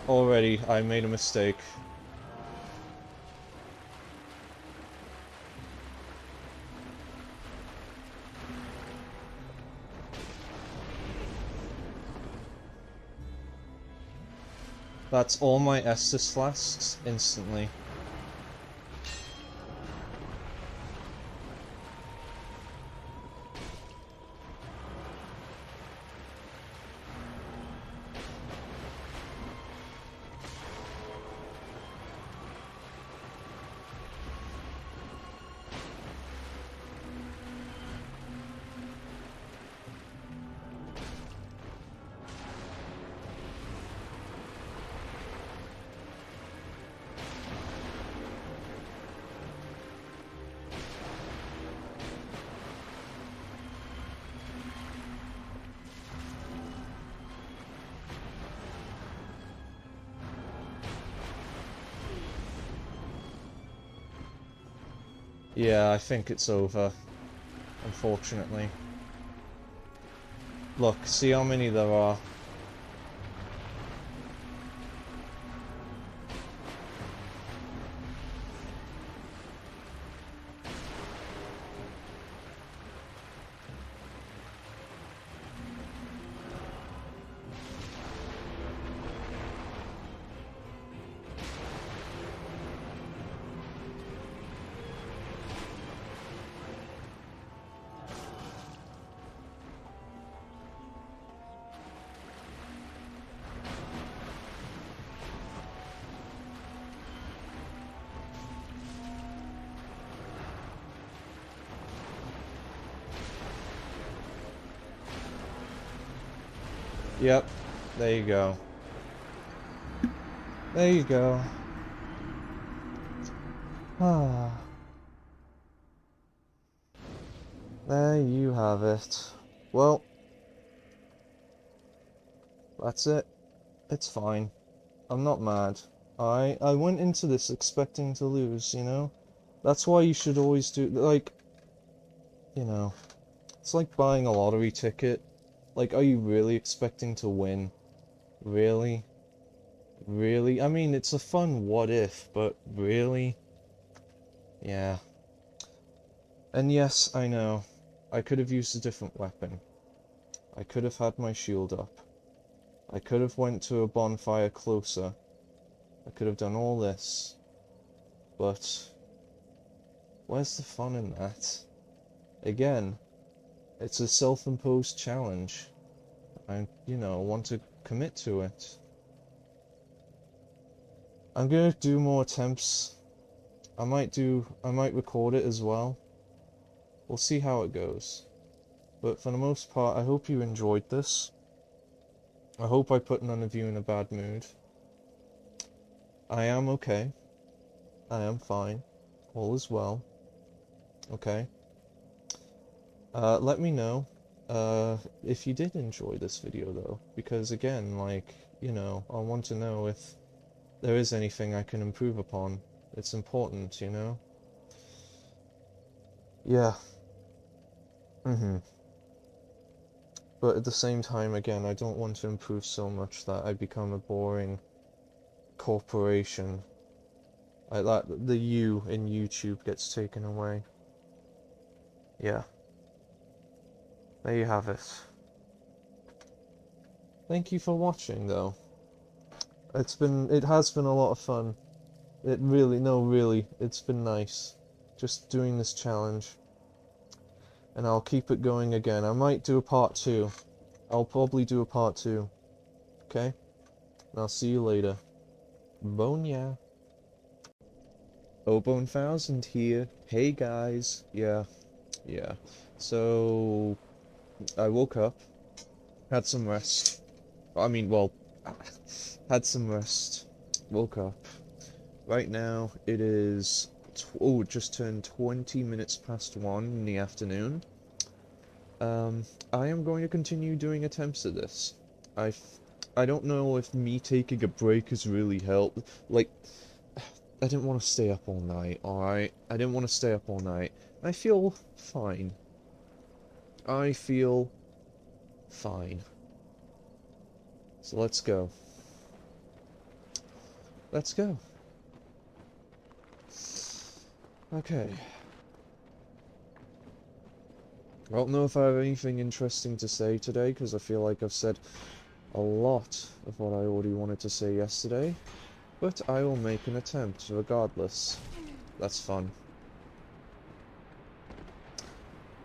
Already, I made a mistake. That's all my Estus flasks instantly. Yeah, I think it's over. Unfortunately. Look, see how many there are. Yep. There you go. There you go. Ah. There you have it. Well, that's it. It's fine. I'm not mad. I went into this expecting to lose, you know? That's why you should always do, like, you know, it's like buying a lottery ticket. Like, are you really expecting to win? Really? Really? I mean, it's a fun what if, but really? Yeah. And yes, I know. I could have used a different weapon. I could have had my shield up. I could have went to a bonfire closer. I could have done all this. But where's the fun in that? Again, it's a self-imposed challenge. I, you know, want to commit to it. I'm gonna do more attempts. I might record it as well. We'll see how it goes. But for the most part, I hope you enjoyed this. I hope I put none of you in a bad mood. I am okay. I am fine. All is well. Okay. Let me know, if you did enjoy this video though, because again, like, you know, I want to know if there is anything I can improve upon. It's important, you know? Yeah. But at the same time, again, I don't want to improve so much that I become a boring corporation. Like that, the U in YouTube gets taken away. Yeah. There you have it. Thank you for watching, though. It has been a lot of fun. It really, no, really, it's been nice. Just doing this challenge. And I'll keep it going again. I might do a part 2. I'll probably do a part 2. Okay? And I'll see you later. Bone ya. Obone1000 here. Hey guys. Yeah. So, I woke up. Had some rest. I mean, well, had some rest. Woke up. Right now, it is... it just turned 20 minutes past 1 in the afternoon. I am going to continue doing attempts at this. I don't know if me taking a break has really helped. Like, I didn't want to stay up all night, alright? I didn't want to stay up all night. I feel fine. I feel fine. So let's go. Let's go. Okay. I don't know if I have anything interesting to say today, because I feel like I've said a lot of what I already wanted to say yesterday. But I will make an attempt, regardless. That's fun.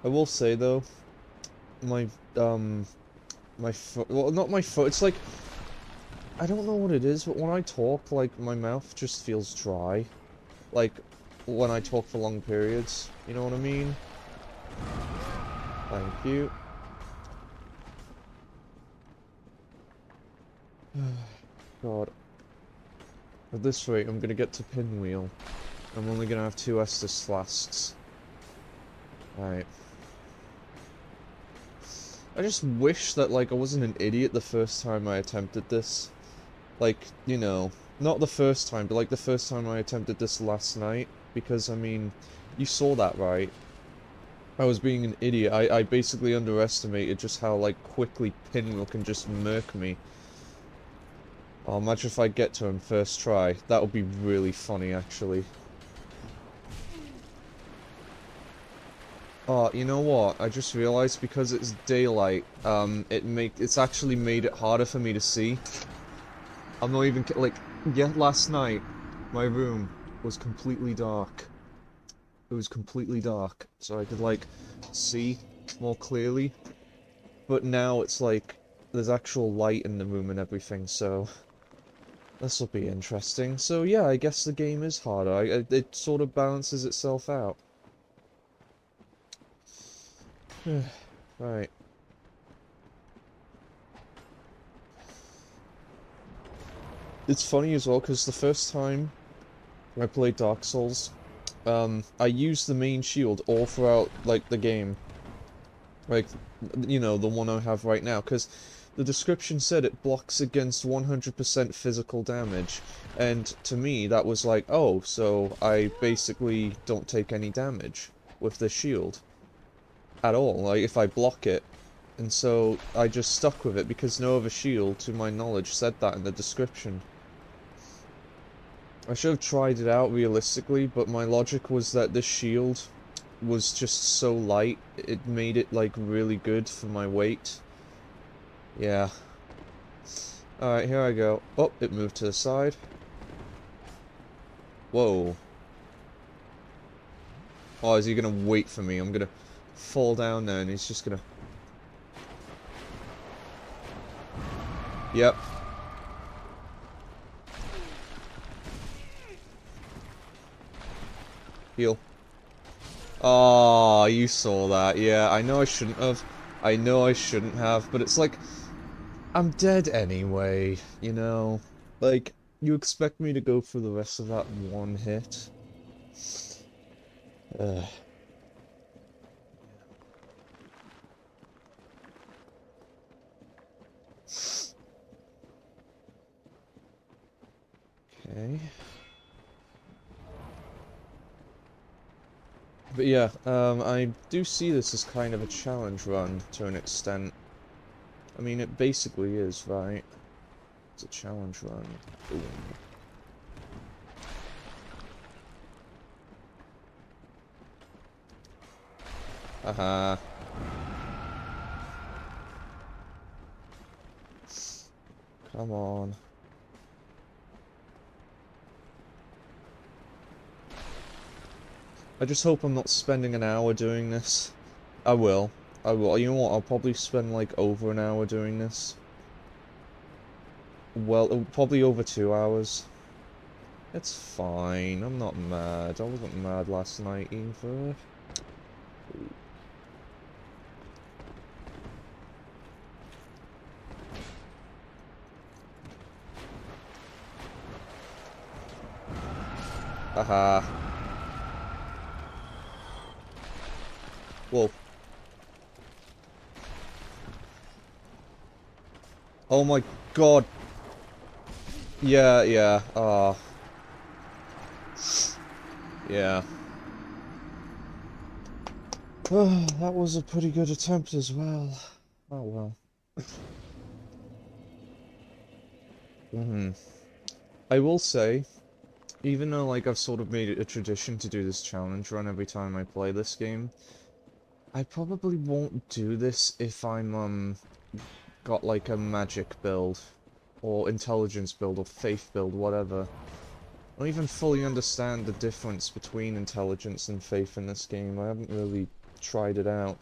I will say, though, my foot, well, not my foot, it's like, I don't know what it is, but when I talk, like, my mouth just feels dry. Like, when I talk for long periods, you know what I mean? Thank you. God. At this rate, I'm gonna get to Pinwheel. I'm only gonna have 2 Estus flasks. Alright. I just wish that, like, I wasn't an idiot the first time I attempted this. Like, you know, not the first time, but, like, the first time I attempted this last night. Because, I mean, you saw that, right? I was being an idiot. I basically underestimated just how, like, quickly Pinwheel can just murk me. Oh, imagine if I get to him first try. That would be really funny, actually. Oh, you know what? I just realized because it's daylight, it's actually made it harder for me to see. I'm not even, like, yeah, last night, my room was completely dark. It was completely dark, so I could, like, see more clearly. But now it's like, there's actual light in the room and everything, so... This will be interesting. So yeah, I guess the game is harder. It sort of balances itself out. Right. It's funny as well, because the first time I played Dark Souls, I used the main shield all throughout, like, the game. Like, you know, the one I have right now, because the description said it blocks against 100% physical damage, and to me, that was like, oh, so I basically don't take any damage with the shield at all, like, if I block it. And so, I just stuck with it, because no other shield, to my knowledge, said that in the description. I should have tried it out realistically, but my logic was that this shield was just so light, it made it, like, really good for my weight. Yeah. Alright, here I go. Oh, it moved to the side. Whoa. Oh, is he gonna wait for me? I'm gonna fall down there and he's just gonna... Yep. Heal. Oh, you saw that. Yeah, I know I shouldn't have. I know I shouldn't have, but it's like... I'm dead anyway, you know? Like, you expect me to go through the rest of that one hit? Ugh. Okay. But yeah, I do see this as kind of a challenge run, to an extent. I mean, it basically is, right? It's a challenge run. Boom. Haha. Come on. I just hope I'm not spending an hour doing this. I will. I will. You know what? I'll probably spend like over an hour doing this. Well, probably over 2 hours. It's fine. I'm not mad. I wasn't mad last night either. Haha. Whoa. Oh my god. Yeah, yeah. Yeah. That was a pretty good attempt as well. Oh well. I will say, even though like I've sort of made it a tradition to do this challenge run every time I play this game, I probably won't do this if I'm got like a magic build, or intelligence build, or faith build, whatever. I don't even fully understand the difference between intelligence and faith in this game. I haven't really tried it out.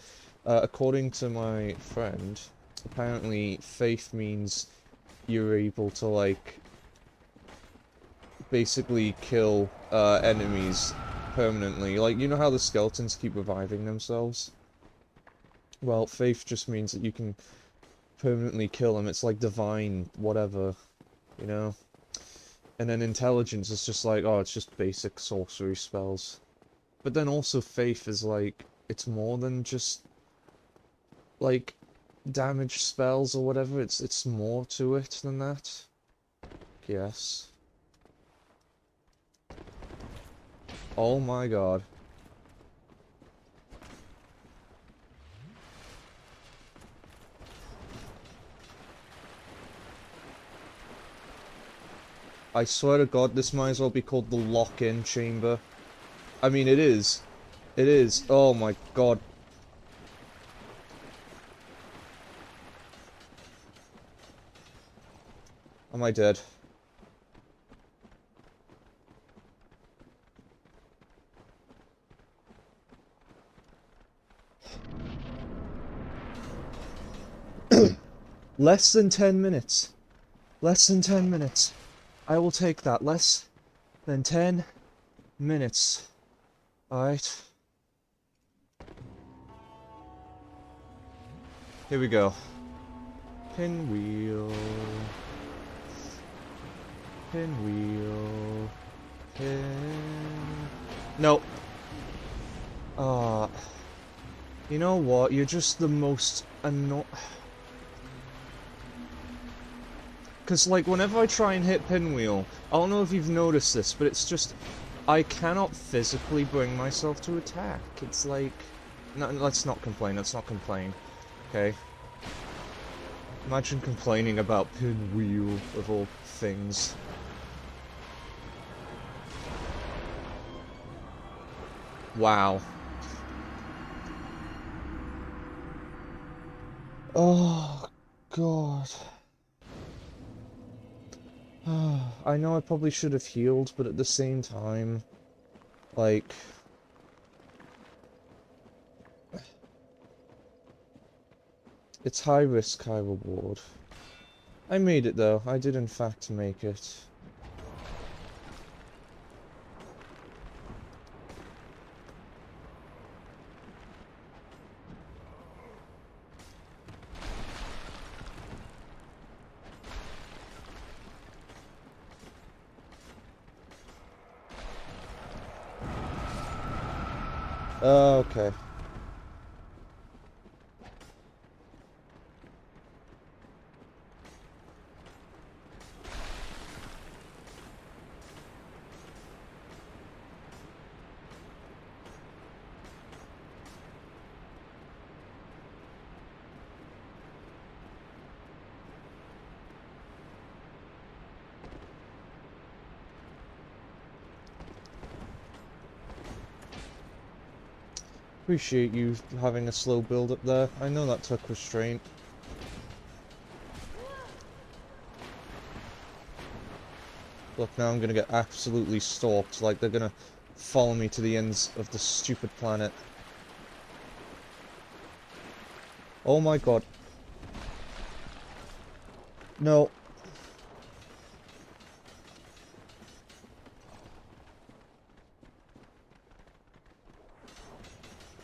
According to my friend, apparently faith means you're able to like basically kill enemies permanently. Like, you know how the skeletons keep reviving themselves? Well, faith just means that you can permanently kill them. It's like divine whatever, you know? And then intelligence is just like, oh, it's just basic sorcery spells. But then also faith is like, it's more than just, like, damage spells or whatever. It's more to it than that. Yes. Oh my god. I swear to god, this might as well be called the lock-in chamber. I mean, it is. It is. Oh my god. Am I dead? Less than 10 minutes. Less than 10 minutes. I will take that. Less than 10 minutes. Alright. Here we go. Pinwheel. Pinwheel. Pin... Nope. You know what? You're just the most Because, like, whenever I try and hit Pinwheel, I don't know if you've noticed this, but it's just... I cannot physically bring myself to attack. It's like... No, let's not complain, let's not complain. Okay? Imagine complaining about Pinwheel, of all things. Wow. Oh, God. I know I probably should have healed, but at the same time, like... It's high risk, high reward. I made it though, I did in fact make it. Okay. Appreciate you having a slow build up there. I know that took restraint. Look, now I'm gonna get absolutely stalked, like they're gonna follow me to the ends of the stupid planet. Oh my god. No.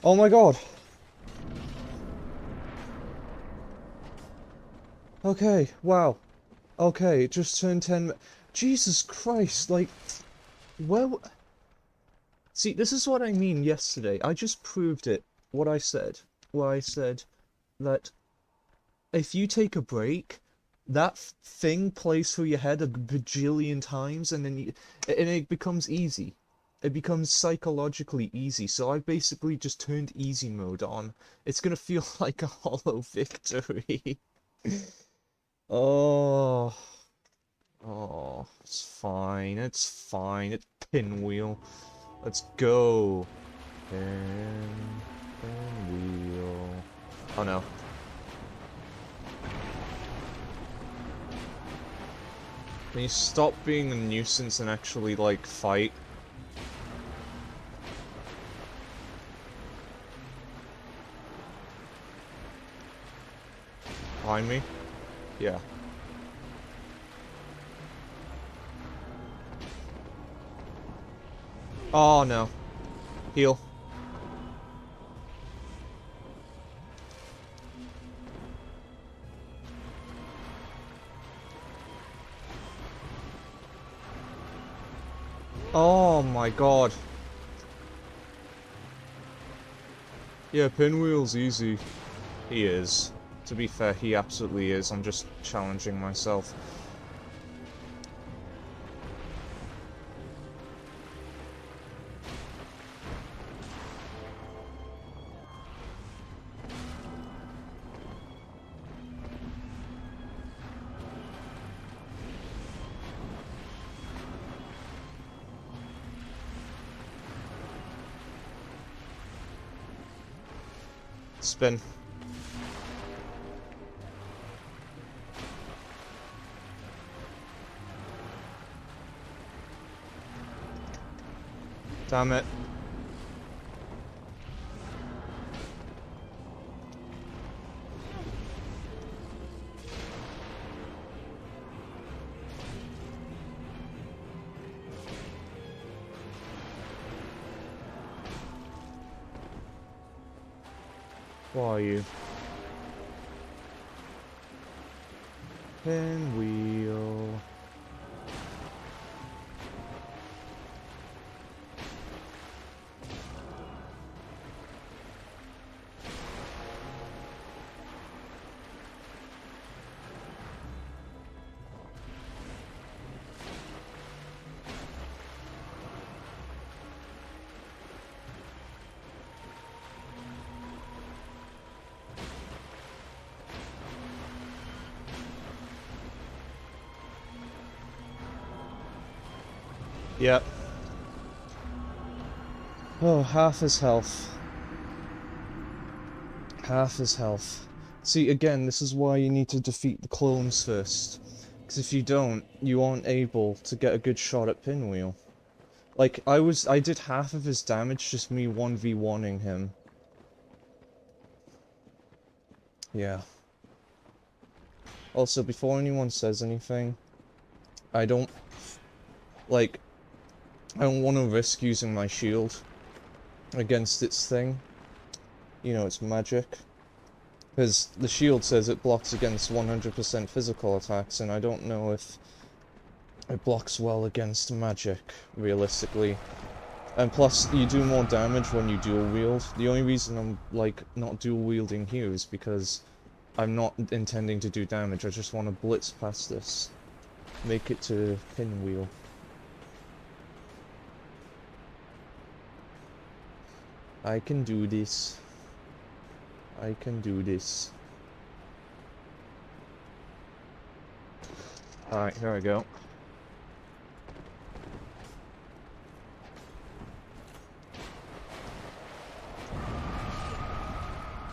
Oh my god. Okay, wow. Okay, it just turned 10... Jesus Christ, like... Well... See, this is what I mean yesterday. I just proved it, what I said. Where I said that if you take a break, that thing plays through your head a bajillion times, and then it becomes easy. It becomes psychologically easy, so I basically just turned easy mode on. It's gonna feel like a hollow victory. Oh... Oh, it's fine, it's fine, it's Pinwheel. Let's go. Pinwheel. Oh no. Can you stop being a nuisance and actually, like, fight? Behind me? Yeah. Oh no. Heal. Oh my god. Yeah, Pinwheel's easy. He is. To be fair, he absolutely is. I'm just challenging myself. Spin. Damn it. Who are you? Pinwheel. Yep. Oh, half his health. Half his health. See, again, this is why you need to defeat the clones first. Because if you don't, you aren't able to get a good shot at Pinwheel. Like, I did half of his damage, just me 1v1ing him. Yeah. Also, before anyone says anything, I don't want to risk using my shield against its thing. You know, its magic. Because the shield says it blocks against 100% physical attacks, and I don't know if it blocks well against magic, realistically. And plus, you do more damage when you dual wield. The only reason I'm, like, not dual wielding here is because I'm not intending to do damage. I just want to blitz past this. Make it to Pinwheel. I can do this. I can do this. Alright, here we go.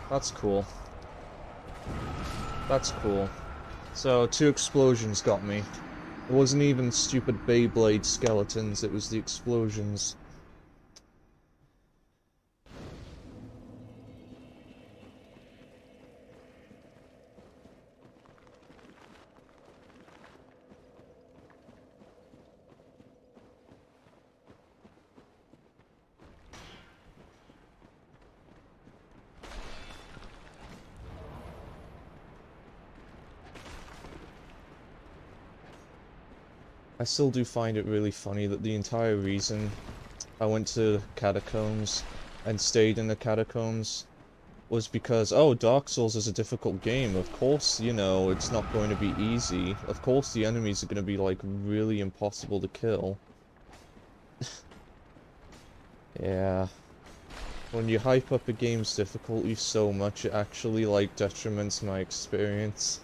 That's cool. That's cool. So, 2 explosions got me. It wasn't even stupid Beyblade skeletons, it was the explosions. I still do find it really funny that the entire reason I went to Catacombs and stayed in the Catacombs was because, oh, Dark Souls is a difficult game. Of course, you know, it's not going to be easy. Of course the enemies are going to be, like, really impossible to kill. Yeah. When you hype up a game's difficulty so much, it actually, like, detriments my experience.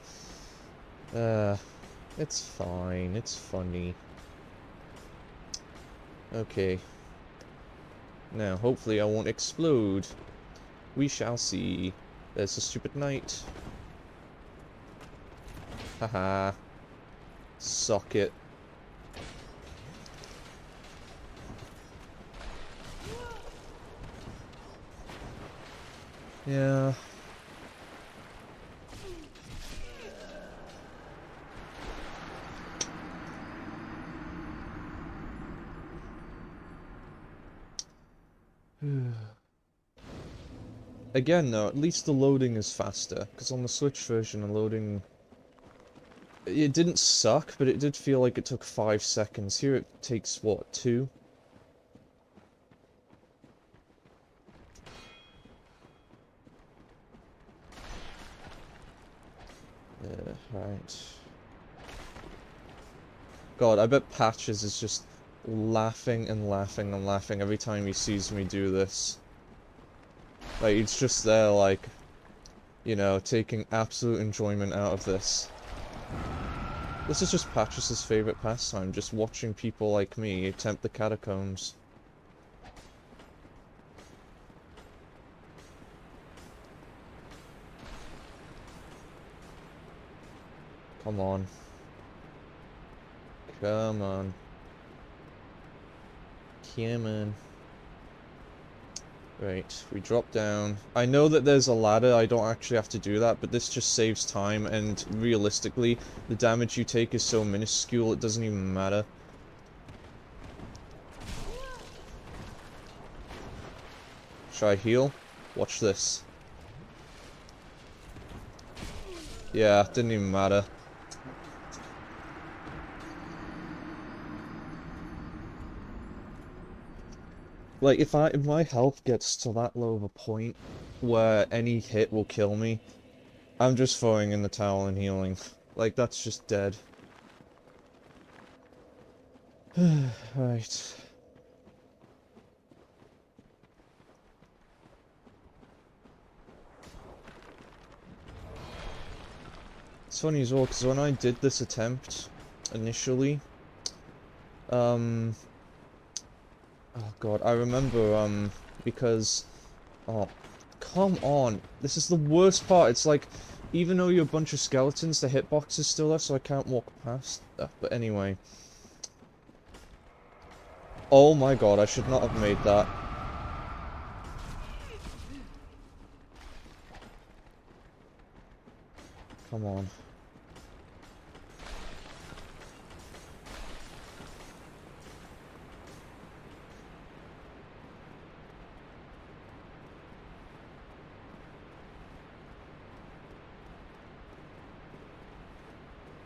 It's fine. It's funny. Okay. Now, hopefully I won't explode. We shall see. There's a stupid knight. Haha. Suck it. Yeah. Again, though, at least the loading is faster, because on the Switch version, the loading... It didn't suck, but it did feel like it took 5 seconds. Here it takes, what, 2? Yeah, right. God, I bet Patches is just laughing and laughing and laughing every time he sees me do this. Like, he's just there, like, you know, taking absolute enjoyment out of this. This is just Patches' favorite pastime, just watching people like me attempt the Catacombs. Come on. Come on. Come on. Right, we drop down. I know that there's a ladder, I don't actually have to do that, but this just saves time, and realistically, the damage you take is so minuscule it doesn't even matter. Should I heal? Watch this. Yeah, didn't even matter. Like, if my health gets to that low of a point where any hit will kill me, I'm just throwing in the towel and healing. Like, that's just dead. Right. It's funny as well, because when I did this attempt, initially, Oh god, I remember, because... Oh, come on. This is the worst part. It's like, even though you're a bunch of skeletons, the hitbox is still there, so I can't walk past. But anyway. Oh my god, I should not have made that. Come on.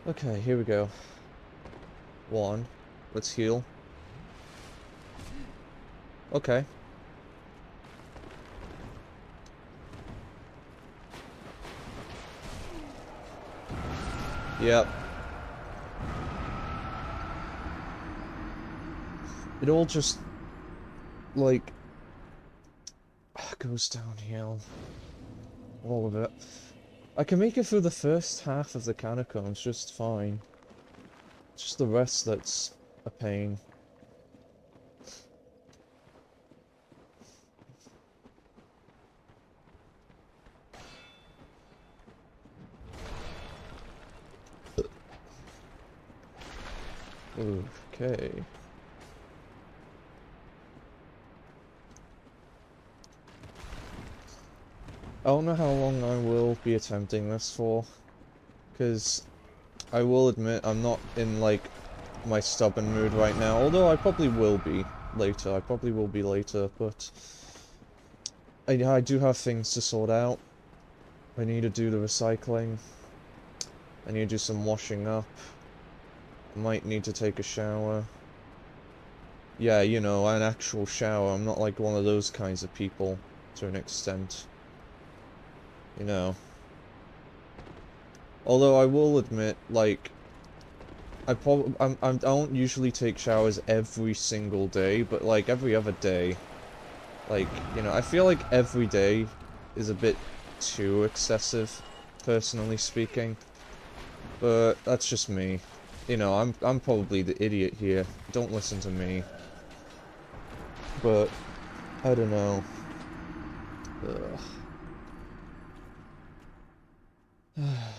Okay, here we go. One. Let's heal. Okay. Yep. It all just, like, goes downhill. All of it. I can make it through the first half of the Catacombs just fine. Just the rest that's a pain. Okay. I don't know how long I will be attempting this for, because I will admit I'm not in, like, my stubborn mood right now, although I probably will be later. I probably will be later, but I do have things to sort out. I need to do the recycling. I need to do some washing up. I might need to take a shower. Yeah, you know, an actual shower. I'm not like one of those kinds of people, to an extent. You know. Although I will admit, like, I don't usually take showers every single day, but like every other day. Like, you know, I feel like every day is a bit too excessive, personally speaking. But that's just me. You know, I'm probably the idiot here. Don't listen to me. But I don't know. Ugh.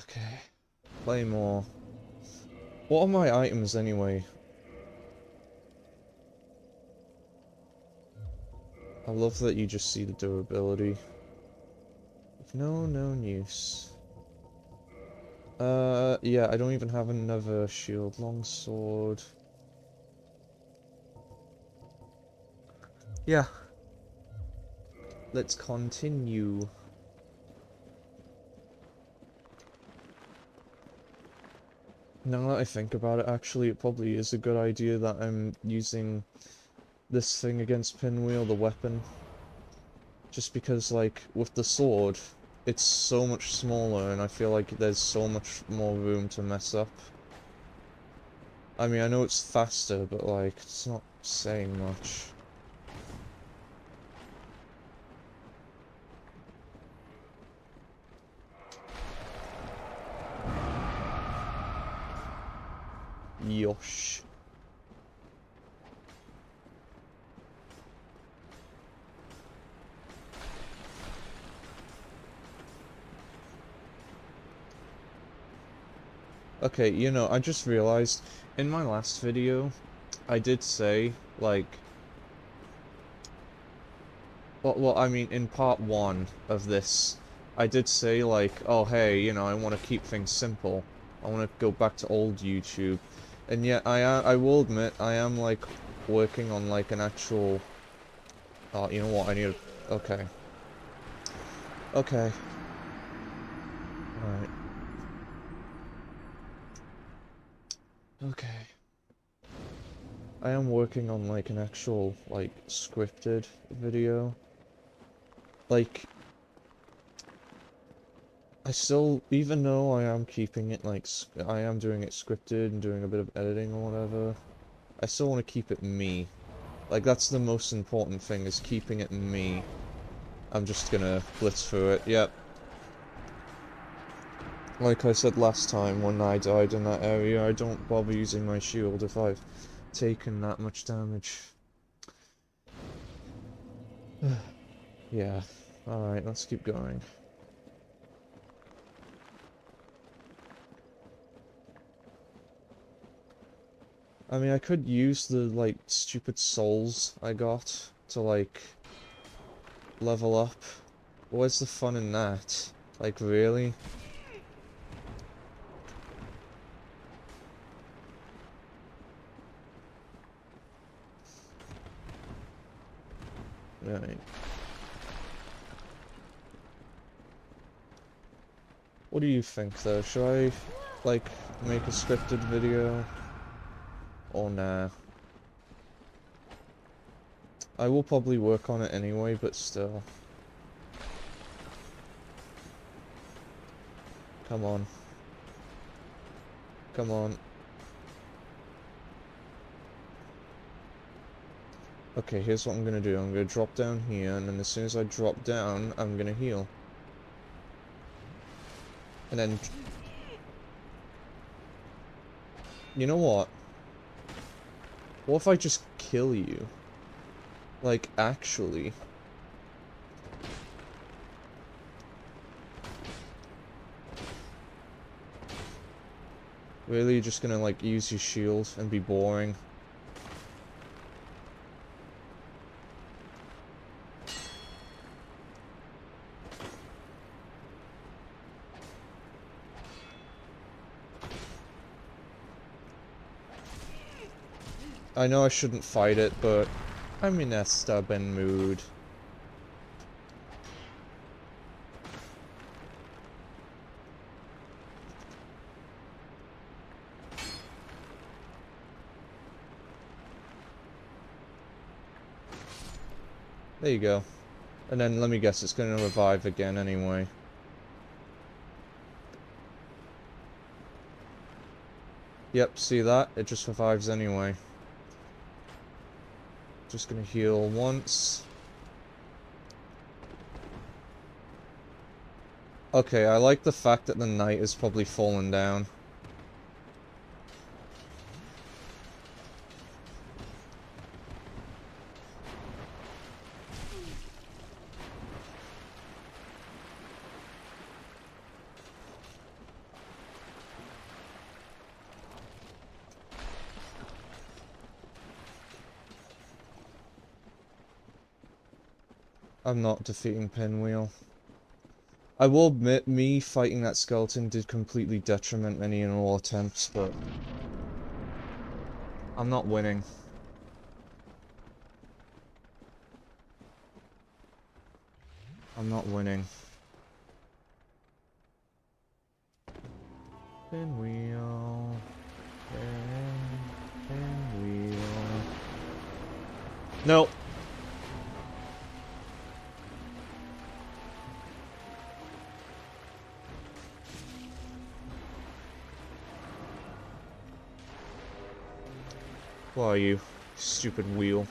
Okay. Play more. What are my items anyway? I love that you just see the durability. Of no known use. Yeah, I don't even have another shield. Longsword. Yeah. Let's continue. Now that I think about it, actually, it probably is a good idea that I'm using this thing against Pinwheel, the weapon. Just because, like, with the sword, it's so much smaller, and I feel like there's so much more room to mess up. I mean, I know it's faster, but, like, it's not saying much. Yosh. Okay, you know, I just realized, in my last video, I did say, like... Well, I mean, in part 1 of this, I did say, like, oh, hey, you know, I want to keep things simple. I want to go back to old YouTube. And yet, I will admit, I am, like, working on, like, an actual... Oh, you know what, I need to... Okay. Okay. Alright. Okay. I am working on, like, an actual, like, scripted video. Like... I still, even though I am keeping it, like, I am doing it scripted and doing a bit of editing or whatever, I still want to keep it me. Like, that's the most important thing, is keeping it me. I'm just gonna blitz through it, yep. Like I said last time when I died in that area, I don't bother using my shield if I've taken that much damage. Yeah. Alright, let's keep going. I mean, I could use the, like, stupid souls I got to, like, level up. Where's the fun in that? Like, really? Right. What do you think, though? Should I, like, make a scripted video? Or nah? I will probably work on it anyway, but still. Come on. Come on. Okay, here's what I'm gonna do. I'm gonna drop down here, and then as soon as I drop down, I'm gonna heal. And then... You know what? What if I just kill you? Like, actually. Really, you're just gonna, like, use your shield and be boring? I know I shouldn't fight it, but I'm in a stubborn mood. There you go. And then, let me guess, it's gonna revive again anyway. Yep, see that? It just revives anyway. Just gonna heal once. Okay, I like the fact that the knight is probably fallen down. I'm not defeating Pinwheel. I will admit, me fighting that skeleton did completely detriment any and all attempts, but... I'm not winning. I'm not winning. Pinwheel... Pinwheel... Nope. Who are you, stupid wheel?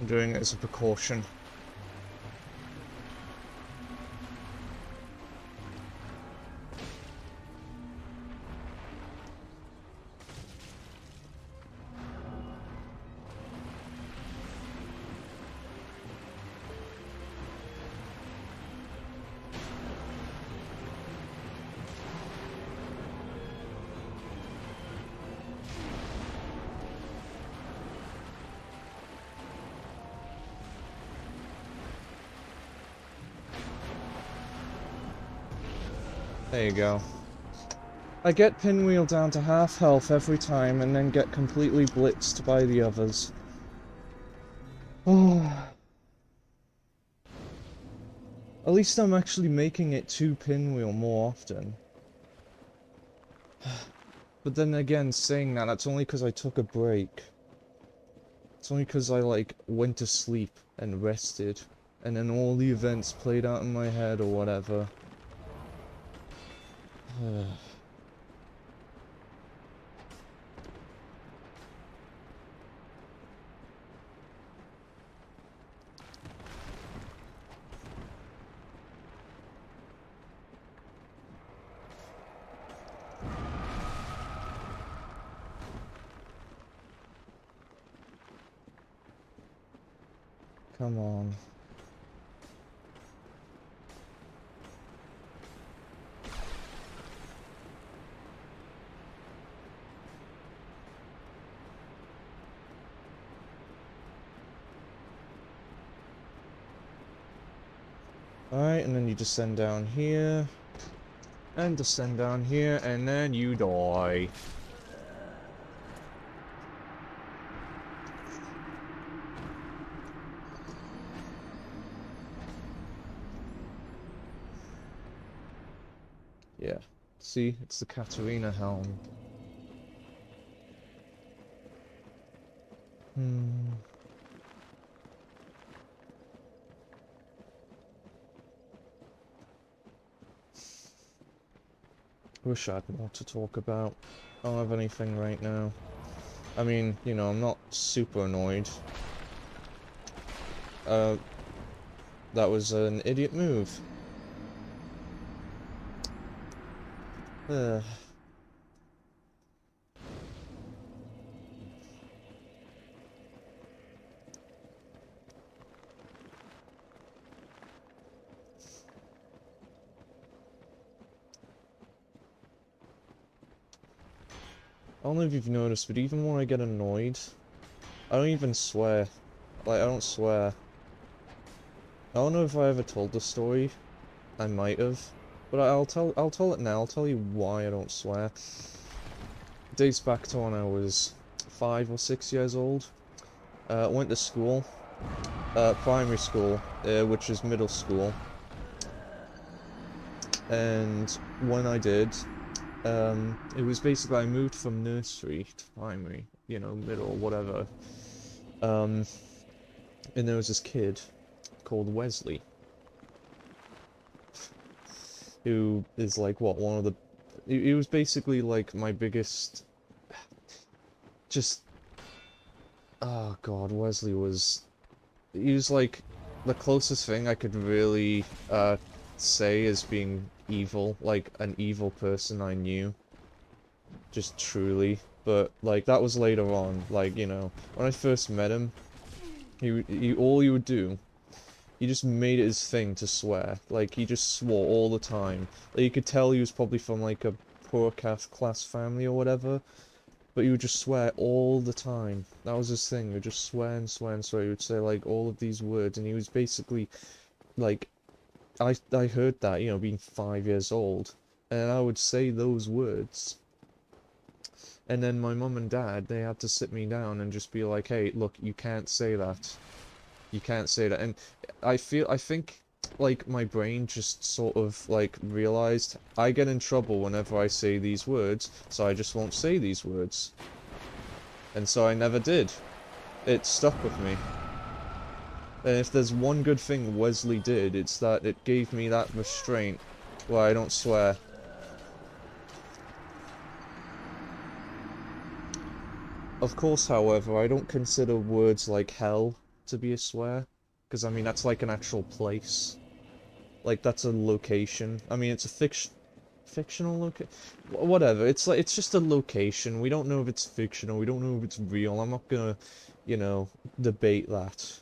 I'm doing it as a precaution. There you go. I get Pinwheel down to half health every time and then get completely blitzed by the others. Oh. At least I'm actually making it to Pinwheel more often. But then again, saying that, that's only because I took a break. It's only because I, like, went to sleep and rested. And then all the events played out in my head or whatever. Come on. Alright, and then you descend down here. And descend down here, and then you die. Yeah. See? It's the Katarina helm. Wish I had more to talk about. I don't have anything right now. I mean, you know, I'm not super annoyed. That was an idiot move. Ugh. I don't know if you've noticed, but even when I get annoyed, I don't even swear. Like, I don't swear. I don't know if I ever told the story. I might have. But I'll tell it now. I'll tell you why I don't swear. It dates back to when I was 5 or 6 years old. Went to school. Primary school, which is middle school. And when I did, it was basically, I moved from nursery to primary, you know, middle, whatever. And there was this kid called Wesley, who is like, what, one of the... He was basically like my biggest... Just... Oh god, Wesley was... He was like the closest thing I could really say as being evil, like an evil person I knew. Just truly. But like that was later on, like, you know, when I first met him, all he would do, he just made it his thing to swear. Like he just swore all the time. Like, you could tell he was probably from like a poor class family or whatever. But he would just swear all the time. That was his thing. He would just swear and swear and swear. He would say, like, all of these words. And he was basically, like... I heard that, you know, being 5 years old. And I would say those words. And then my mum and dad, they had to sit me down and just be like, hey, look, you can't say that. You can't say that. And I think... like, my brain just sort of, like, realized I get in trouble whenever I say these words, so I just won't say these words. And so I never did. It stuck with me. And if there's one good thing Wesley did, it's that it gave me that restraint where I don't swear. Of course, however, I don't consider words like hell to be a swear. Because, I mean, that's like an actual place. Like, that's a location. I mean, it's a fictional location? Whatever, it's like, it's just a location. We don't know if it's fictional, we don't know if it's real. I'm not gonna, you know, debate that.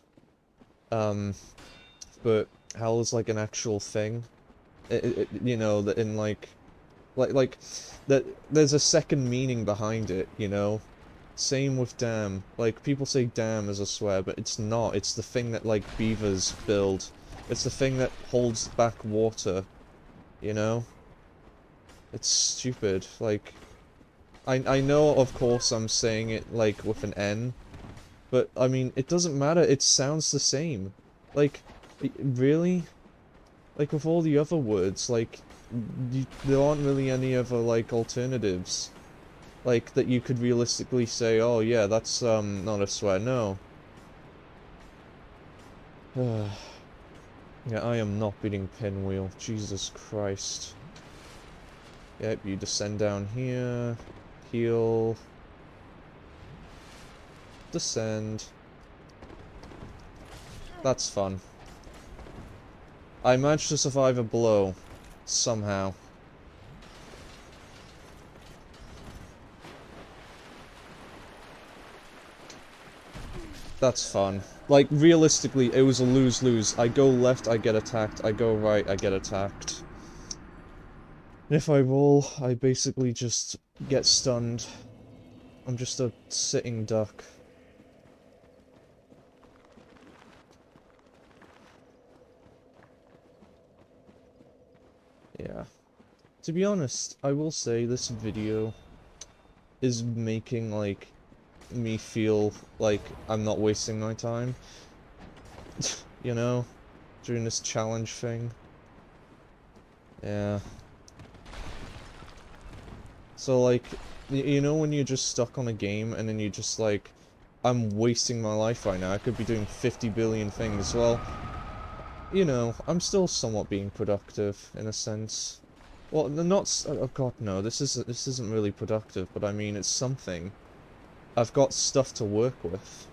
But hell is like an actual thing. You know, that in like that there's a second meaning behind it, you know? Same with damn. Like, people say damn as a swear, but it's not. It's the thing that, like, beavers build. It's the thing that holds back water, you know? It's stupid. Like, I know, of course, I'm saying it, like, with an N, but, I mean, it doesn't matter, it sounds the same. Like, really? Like, with all the other words, like, there aren't really any other, like, alternatives. Like, that you could realistically say, oh, yeah, that's, not a swear. No. Yeah, I am not beating Pinwheel. Jesus Christ. Yep, you descend down here. Heal. Descend. That's fun. I managed to survive a blow. Somehow. That's fun. Like, realistically, it was a lose-lose. I go left, I get attacked. I go right, I get attacked. And if I roll, I basically just get stunned. I'm just a sitting duck. Yeah. To be honest, I will say this video is making, like, me feel like I'm not wasting my time. You know? Doing this challenge thing. Yeah. So, like, you know when you're just stuck on a game and then you're just like, I'm wasting my life right now, I could be doing 50 billion things. Well, you know, I'm still somewhat being productive, in a sense. Well, not oh god, no, this isn't really productive, but I mean, it's something. I've got stuff to work with.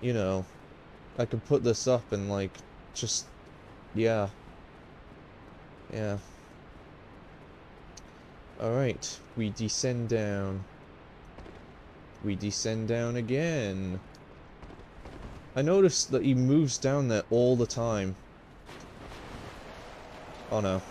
You know, I could put this up and, like, just, yeah. Yeah. Alright, we descend down. We descend down again. I noticed that he moves down there all the time. Oh no.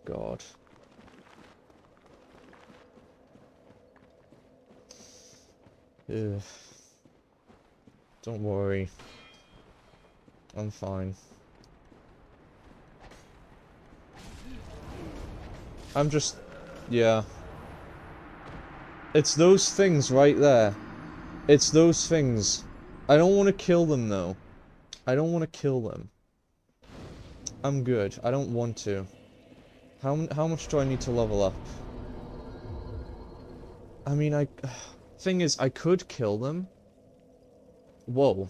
God. Ugh. Don't worry. I'm fine. I'm just... yeah. It's those things right there. It's those things. I don't want to kill them, though. I don't want to kill them. I'm good. I don't want to. How much do I need to level up? I mean, thing is, I could kill them. Whoa.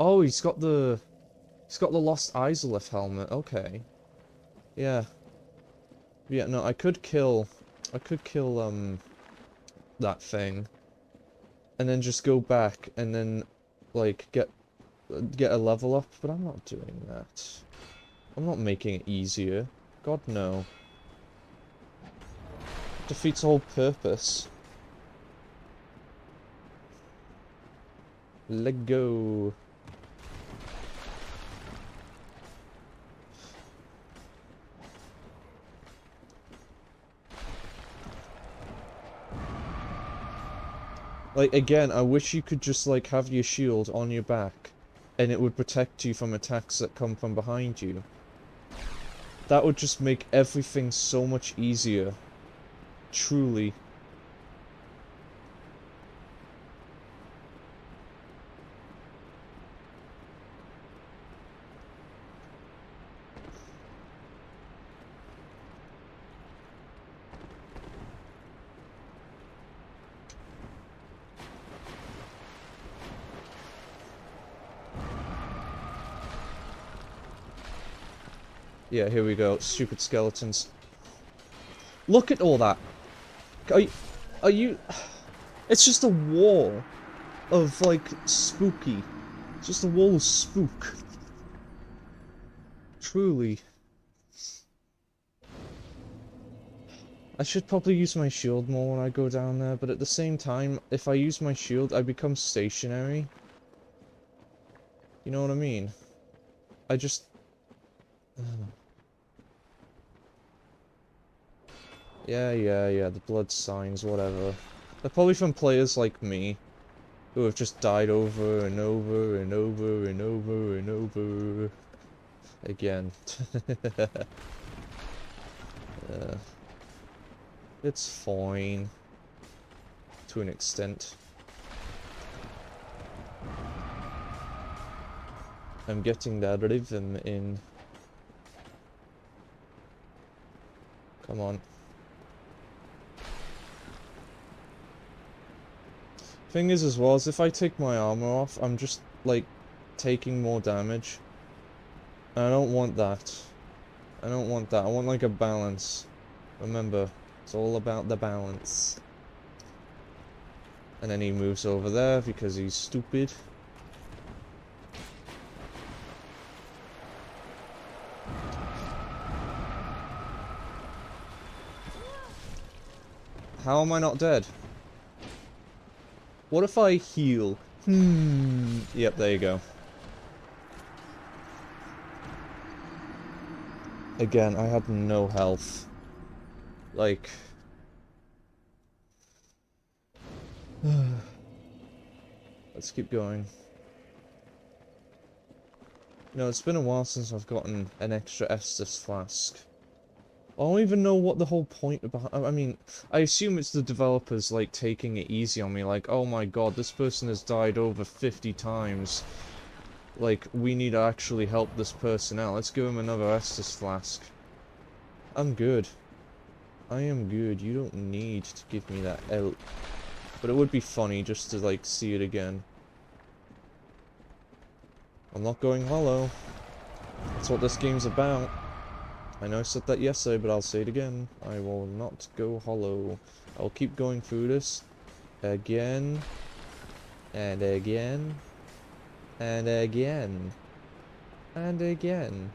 Oh, he's got the Lost Izalith helmet. Okay. Yeah. Yeah, no, I could kill, that thing. And then just go back and then, like, get a level up, but I'm not doing that. I'm not making it easier. God, no. Defeats the whole purpose. Let go. Like, again, I wish you could just, like, have your shield on your back, and it would protect you from attacks that come from behind you. That would just make everything so much easier. Truly. Yeah, here we go. Stupid skeletons. Look at all that. Are you... It's just a wall of, like, spooky. It's just a wall of spook. Truly. I should probably use my shield more when I go down there, but at the same time, if I use my shield, I become stationary. You know what I mean? I just... Yeah, the blood signs, whatever. They're probably from players like me, who have just died over and over and over and over and over again. It's fine. To an extent. I'm getting that rhythm in. Come on. Thing is as well, is if I take my armor off, I'm just, like, taking more damage. And I don't want that. I don't want that. I want, like, a balance. Remember, it's all about the balance. And then he moves over there because he's stupid. How am I not dead? What if I heal? Yep, there you go. Again, I had no health. Like... Let's keep going. You know, it's been a while since I've gotten an extra Estus flask. I don't even know what the whole point about... I mean, I assume it's the developers, like, taking it easy on me. Like, oh my god, this person has died over 50 times. Like, we need to actually help this person out. Let's give him another Estus flask. I'm good. I am good. You don't need to give me that out. But it would be funny just to, like, see it again. I'm not going hollow. That's what this game's about. I know I said that yesterday, but I'll say it again. I will not go hollow. I'll keep going through this. Again. And again. And again. And again.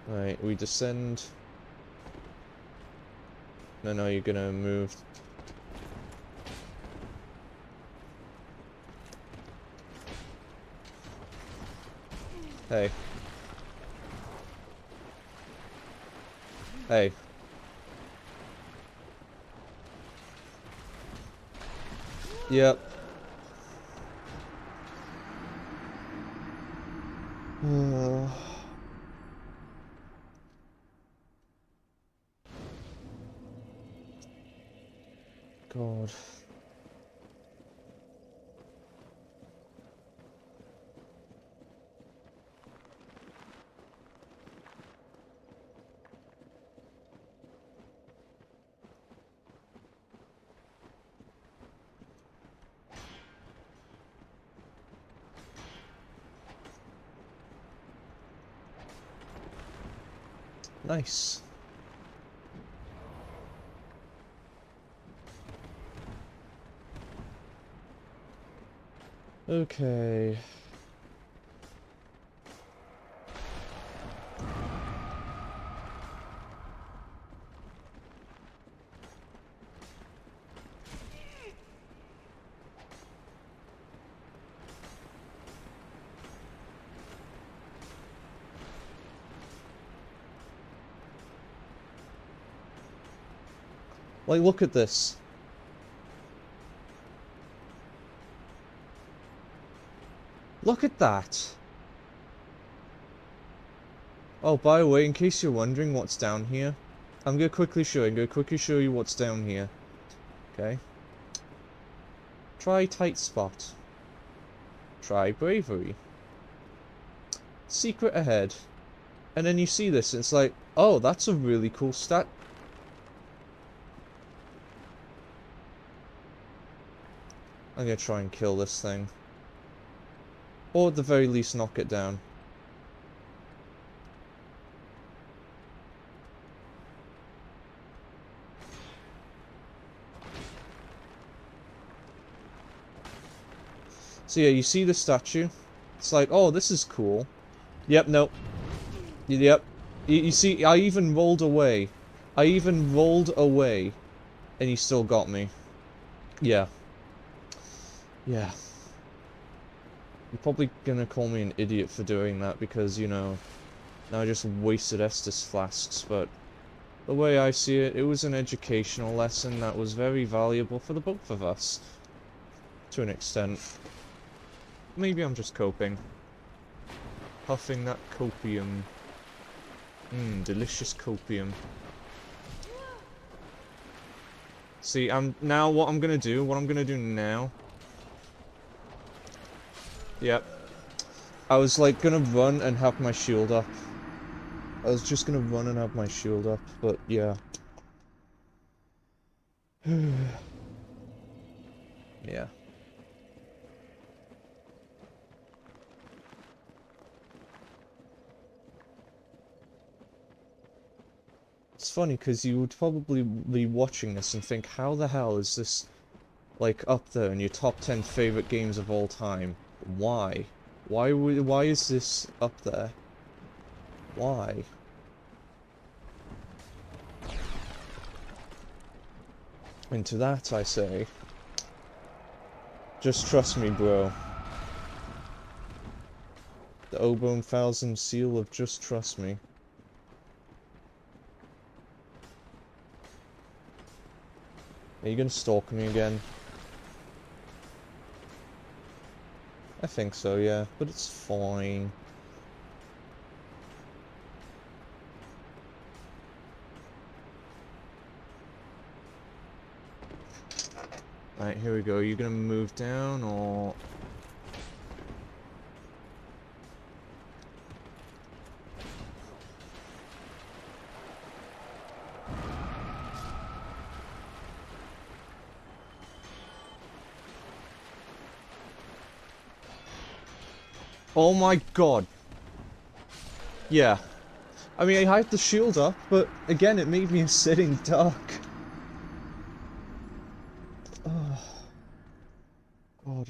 Right, we descend. No, you're gonna move. Hey. Hey. Yep. God. Nice. Okay. Like, look at this. Look at that. Oh, by the way, in case you're wondering what's down here, I'm gonna quickly show you what's down here. Okay. Try tight spot. Try bravery. Secret ahead. And then you see this, and it's like, oh, that's a really cool stat. I'm gonna try and kill this thing. Or at the very least knock it down. So yeah, you see the statue? It's like, oh, this is cool. Yep, nope. Yep. You see, I even rolled away. I even rolled away, and he still got me. Yeah. Yeah. You're probably gonna call me an idiot for doing that because, you know, now I just wasted Estus flasks, but the way I see it, it was an educational lesson that was very valuable for the both of us. To an extent. Maybe I'm just coping. Puffing that copium. Mmm, delicious copium. See, now what I'm gonna do now. Yep. I was like gonna run and have my shield up. I was just gonna run and have my shield up, but yeah. Yeah. It's funny because you would probably be watching this and think, how the hell is this, like, up there in your top 10 favorite games of all time? Why? Why is this up there? Why? And to that I say, just trust me, bro. The Oberon Thousand seal of just trust me. Are you gonna stalk me again? I think so, yeah, but it's fine. Alright, here we go. Are you gonna move down, or... Oh my god! Yeah. I mean, I had the shield up, but again, it made me a sitting duck. Oh, god.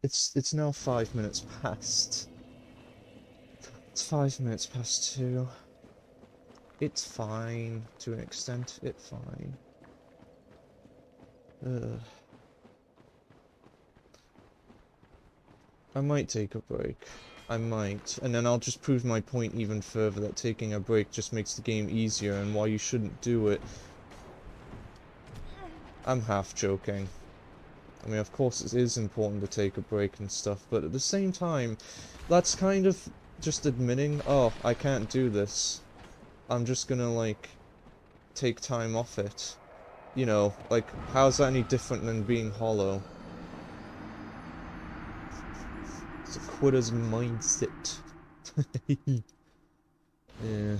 It's now 5 minutes past. It's 5 minutes past 2. It's fine, to an extent, it's fine. Ugh. I might take a break. I might. And then I'll just prove my point even further that taking a break just makes the game easier and why you shouldn't do it. I'm half joking. I mean, of course it is important to take a break and stuff, but at the same time, that's kind of just admitting, oh, I can't do this. I'm just gonna, like, take time off it. You know, like, how's that any different than being hollow? It's a quitter's mindset. Yeah.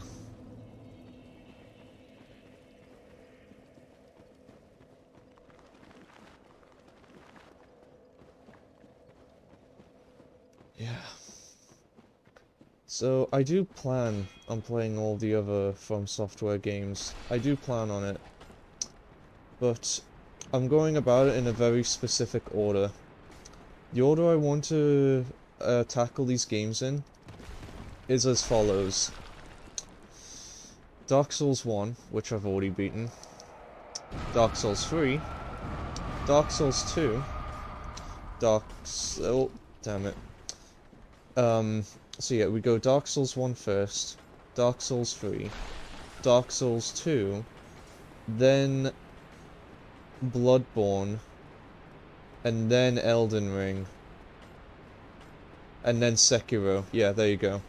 Yeah. So, I do plan on playing all the other From Software games. I do plan on it. But I'm going about it in a very specific order. The order I want to tackle these games in is as follows. Dark Souls 1, which I've already beaten. Dark Souls 3. Dark Souls 2. Oh, damn it. So yeah, we go Dark Souls 1 first. Dark Souls 3. Dark Souls 2. Then Bloodborne. And then Elden Ring. And then Sekiro. Yeah, there you go.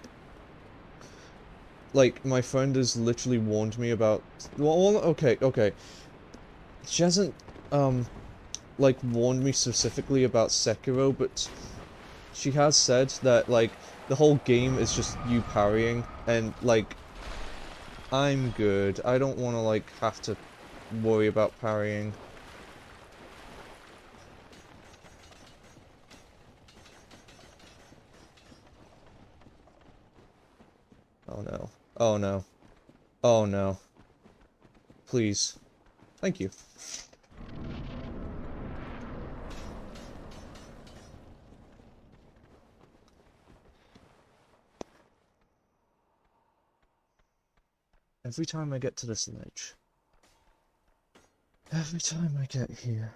Like, my friend has literally warned me about... Well, okay. She hasn't, like, warned me specifically about Sekiro, but she has said that, like, the whole game is just you parrying, and, like, I'm good. I don't want to, like, have to worry about parrying. Oh no. Oh no. Oh no. Please. Thank you. Every time I get to this ledge. Every time I get here.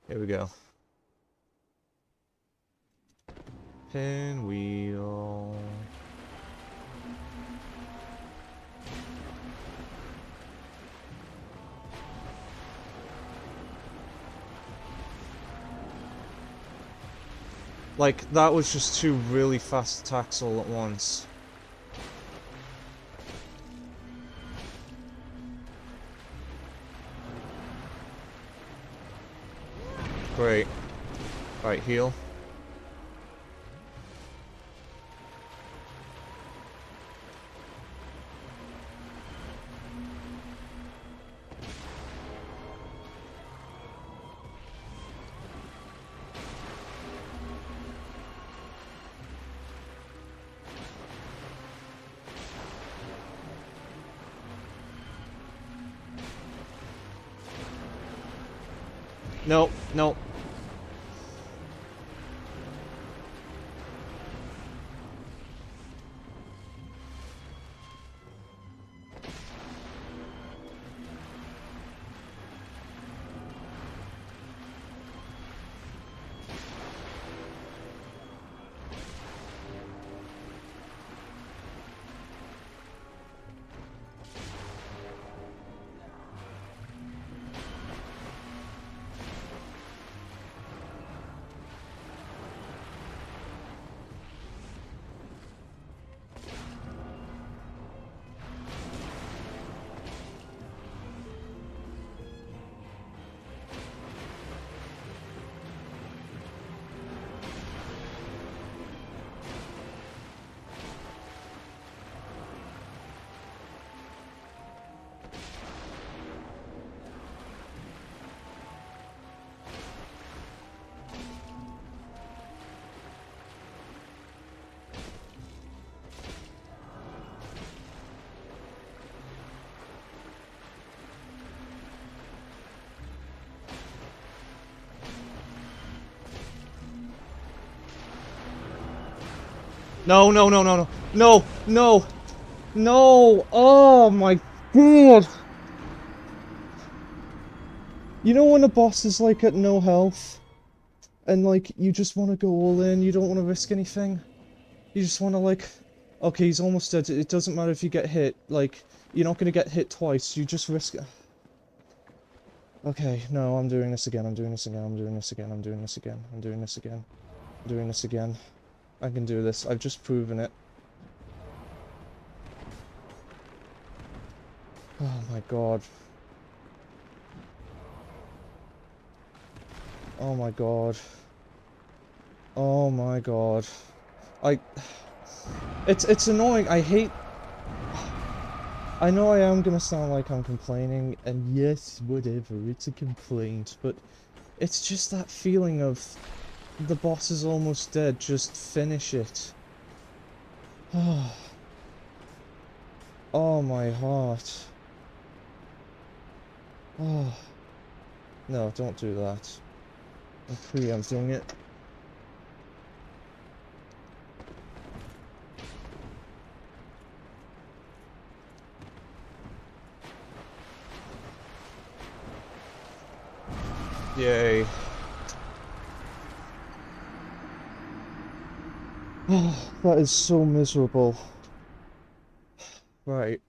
Here we go. Pinwheel. Like, that was just two really fast attacks all at once. Great. Right, heal. No, no. No, no, no, no, no. No, no. No. Oh my god. You know when a boss is like at no health? And like, you just want to go all in, you don't want to risk anything? You just want to like... Okay, he's almost dead. It doesn't matter if you get hit. Like, you're not going to get hit twice. You just risk it. Okay, no, I'm doing this again. I'm doing this again. I'm doing this again. I'm doing this again. I'm doing this again. I'm doing this again. I can do this. I've just proven it. Oh my god. Oh my god. Oh my god. It's annoying. I hate... I know I am gonna sound like I'm complaining, and yes, whatever, it's a complaint, but it's just that feeling of the boss is almost dead, just finish it. Oh my heart. Oh. No, don't do that. I'm preempting it. Yay. Oh, that is so miserable. Right.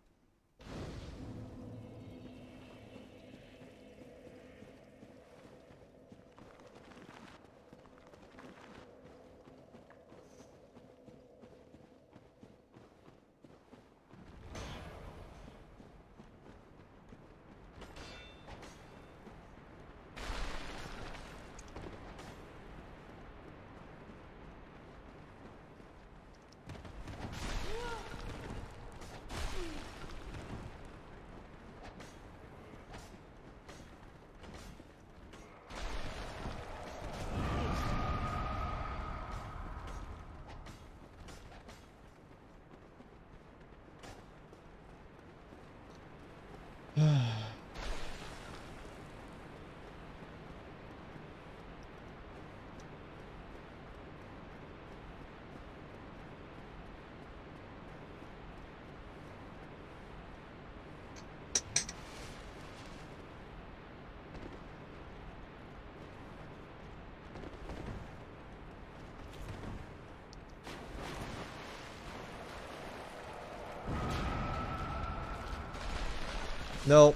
No.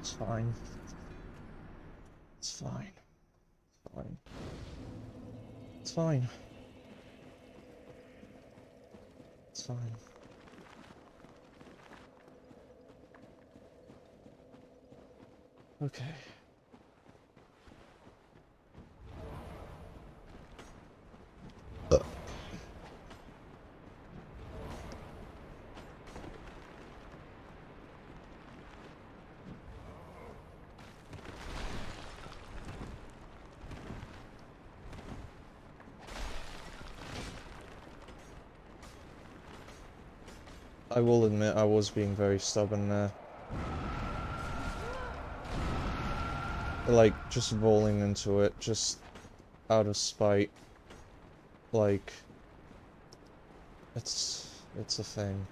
It's fine. It's fine. It's fine. It's fine. It's fine. Okay. I will admit I was being very stubborn there. Like, just rolling into it, just out of spite. Like, it's a thing.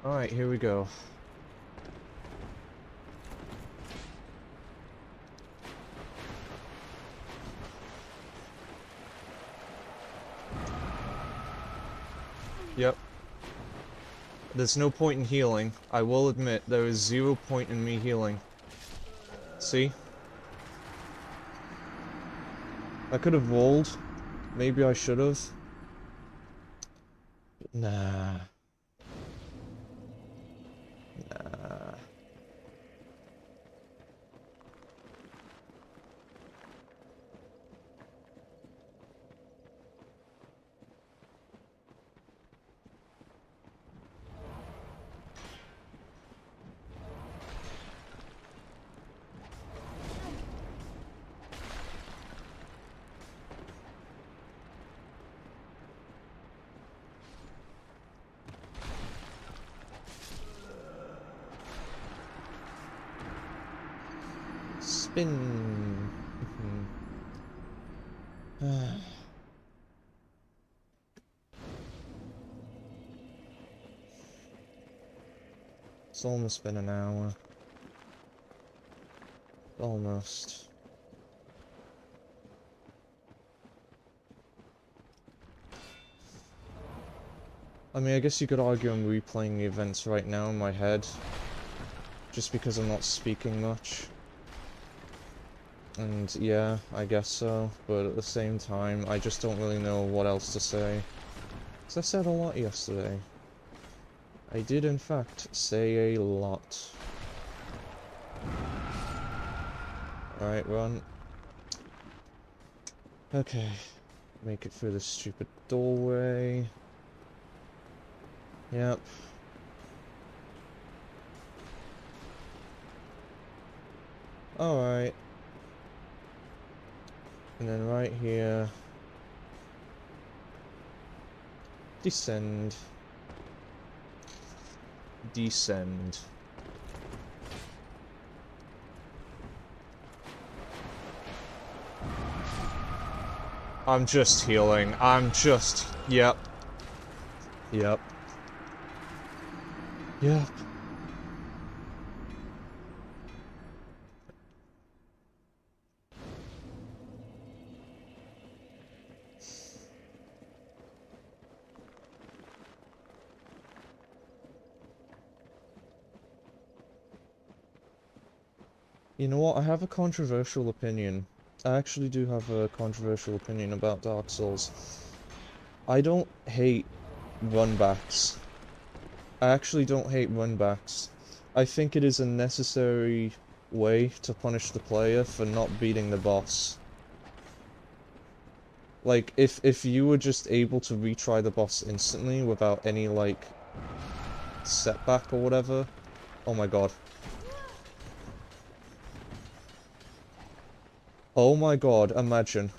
Alright, here we go. Yep. There's no point in healing. I will admit, there is 0 point in me healing. See? I could have rolled. Maybe I should have. But nah. Nah. Spin. It's almost been an hour. Almost. I mean, I guess you could argue I'm replaying the events right now in my head. Just because I'm not speaking much. And yeah, I guess so, but at the same time, I just don't really know what else to say. Because I said a lot yesterday. I did in fact say a lot. Alright, run. Okay. Make it through this stupid doorway. Yep. Alright. And then right here... Descend. Descend. I'm just healing. I'm just... Yep. Yep. Yep. You know what? I have a controversial opinion. I actually do have a controversial opinion about Dark Souls. I don't hate runbacks. I actually don't hate runbacks. I think it is a necessary way to punish the player for not beating the boss. Like, if you were just able to retry the boss instantly without any, like, setback or whatever... Oh my god. Oh my god, imagine.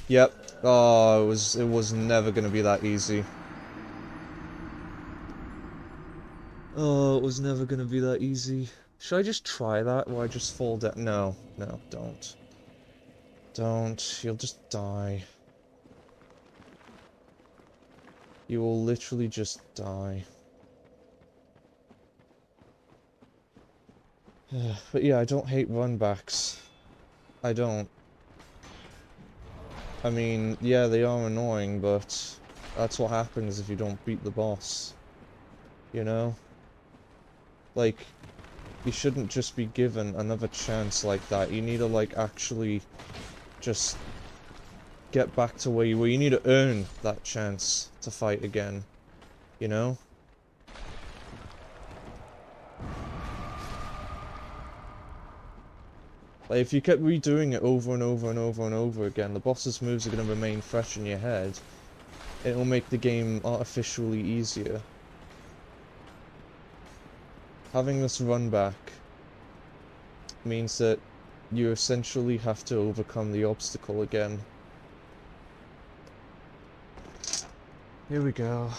Yep. Oh, it was never gonna be that easy. Oh, it was never gonna be that easy. Should I just try that, or I just fall down? No, no, don't. Don't. You'll just die. You will literally just die. But yeah, I don't hate runbacks. I don't. I mean, yeah, they are annoying, but that's what happens if you don't beat the boss. You know? Like, you shouldn't just be given another chance like that. You need to, like, actually just get back to where you need to earn that chance to fight again. You know? Like, if you kept redoing it over and over and over and over again, the boss's moves are going to remain fresh in your head. It will make the game artificially easier. Having this run back means that you essentially have to overcome the obstacle again. Here we go.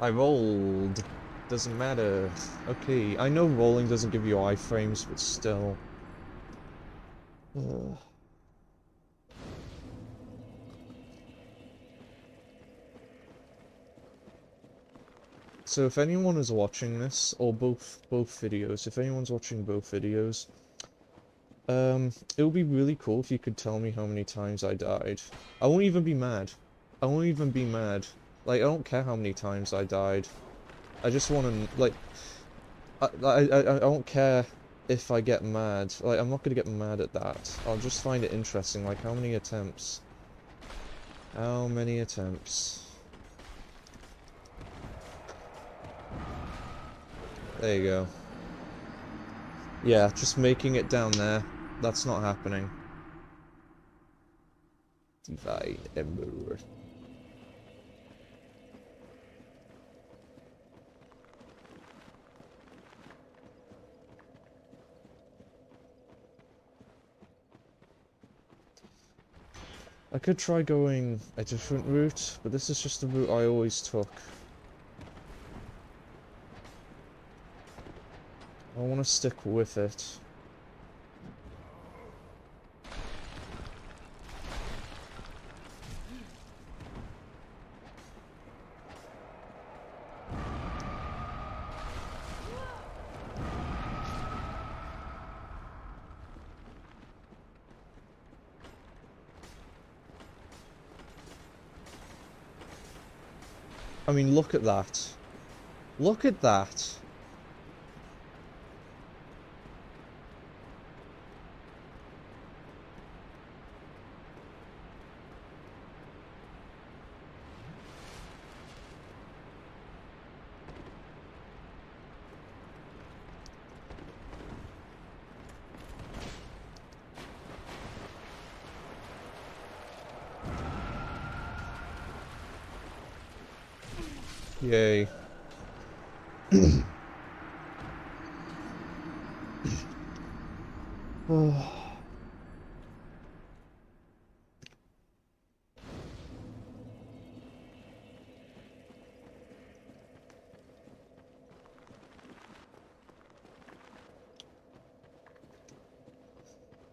I rolled. Doesn't matter. Okay, I know rolling doesn't give you iframes, but still. So if anyone is watching this, or both videos, if anyone's watching both videos, it would be really cool if you could tell me how many times I died. I won't even be mad. I won't even be mad. Like, I don't care how many times I died. I just want to, like, I don't care if I get mad. Like, I'm not gonna get mad at that. I'll just find it interesting, like, how many attempts? How many attempts? There you go. Yeah, just making it down there. That's not happening. Divine Ember. I could try going a different route, but this is just the route I always took. I want to stick with it. I mean, look at that. Look at that. Yay.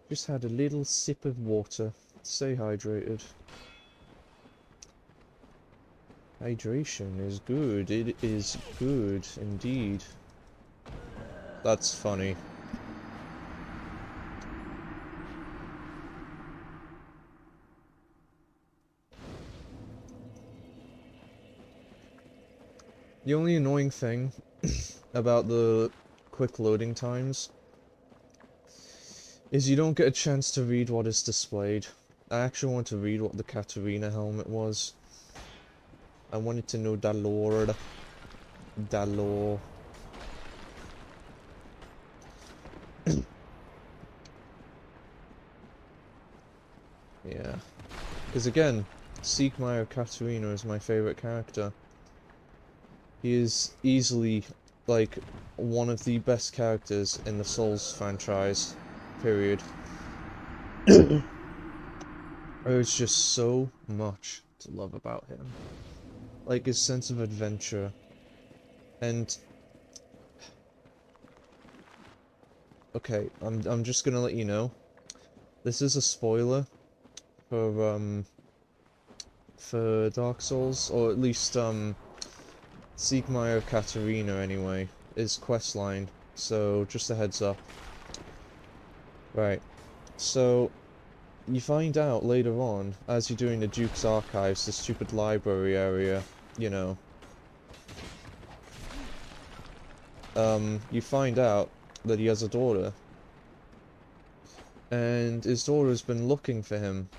Just had a little sip of water. Stay hydrated. Hydration is good. It is good indeed. That's funny. The only annoying thing about the quick loading times is you don't get a chance to read what is displayed. I actually want to read what the Katarina helmet was. I wanted to know the lore. The lore. Yeah. Because again, Siegmeyer Katarina is my favorite character. He is easily, like, one of the best characters in the Souls franchise. Period. There's just so much to love about him. Like, his sense of adventure. And... okay, I'm just gonna let you know. This is a spoiler for Dark Souls, or at least Siegmeyer Katarina anyway, is questline, so just a heads up. Right, so you find out later on, as you're doing the Duke's Archives, the stupid library area, you know, you find out that he has a daughter. And his daughter's been looking for him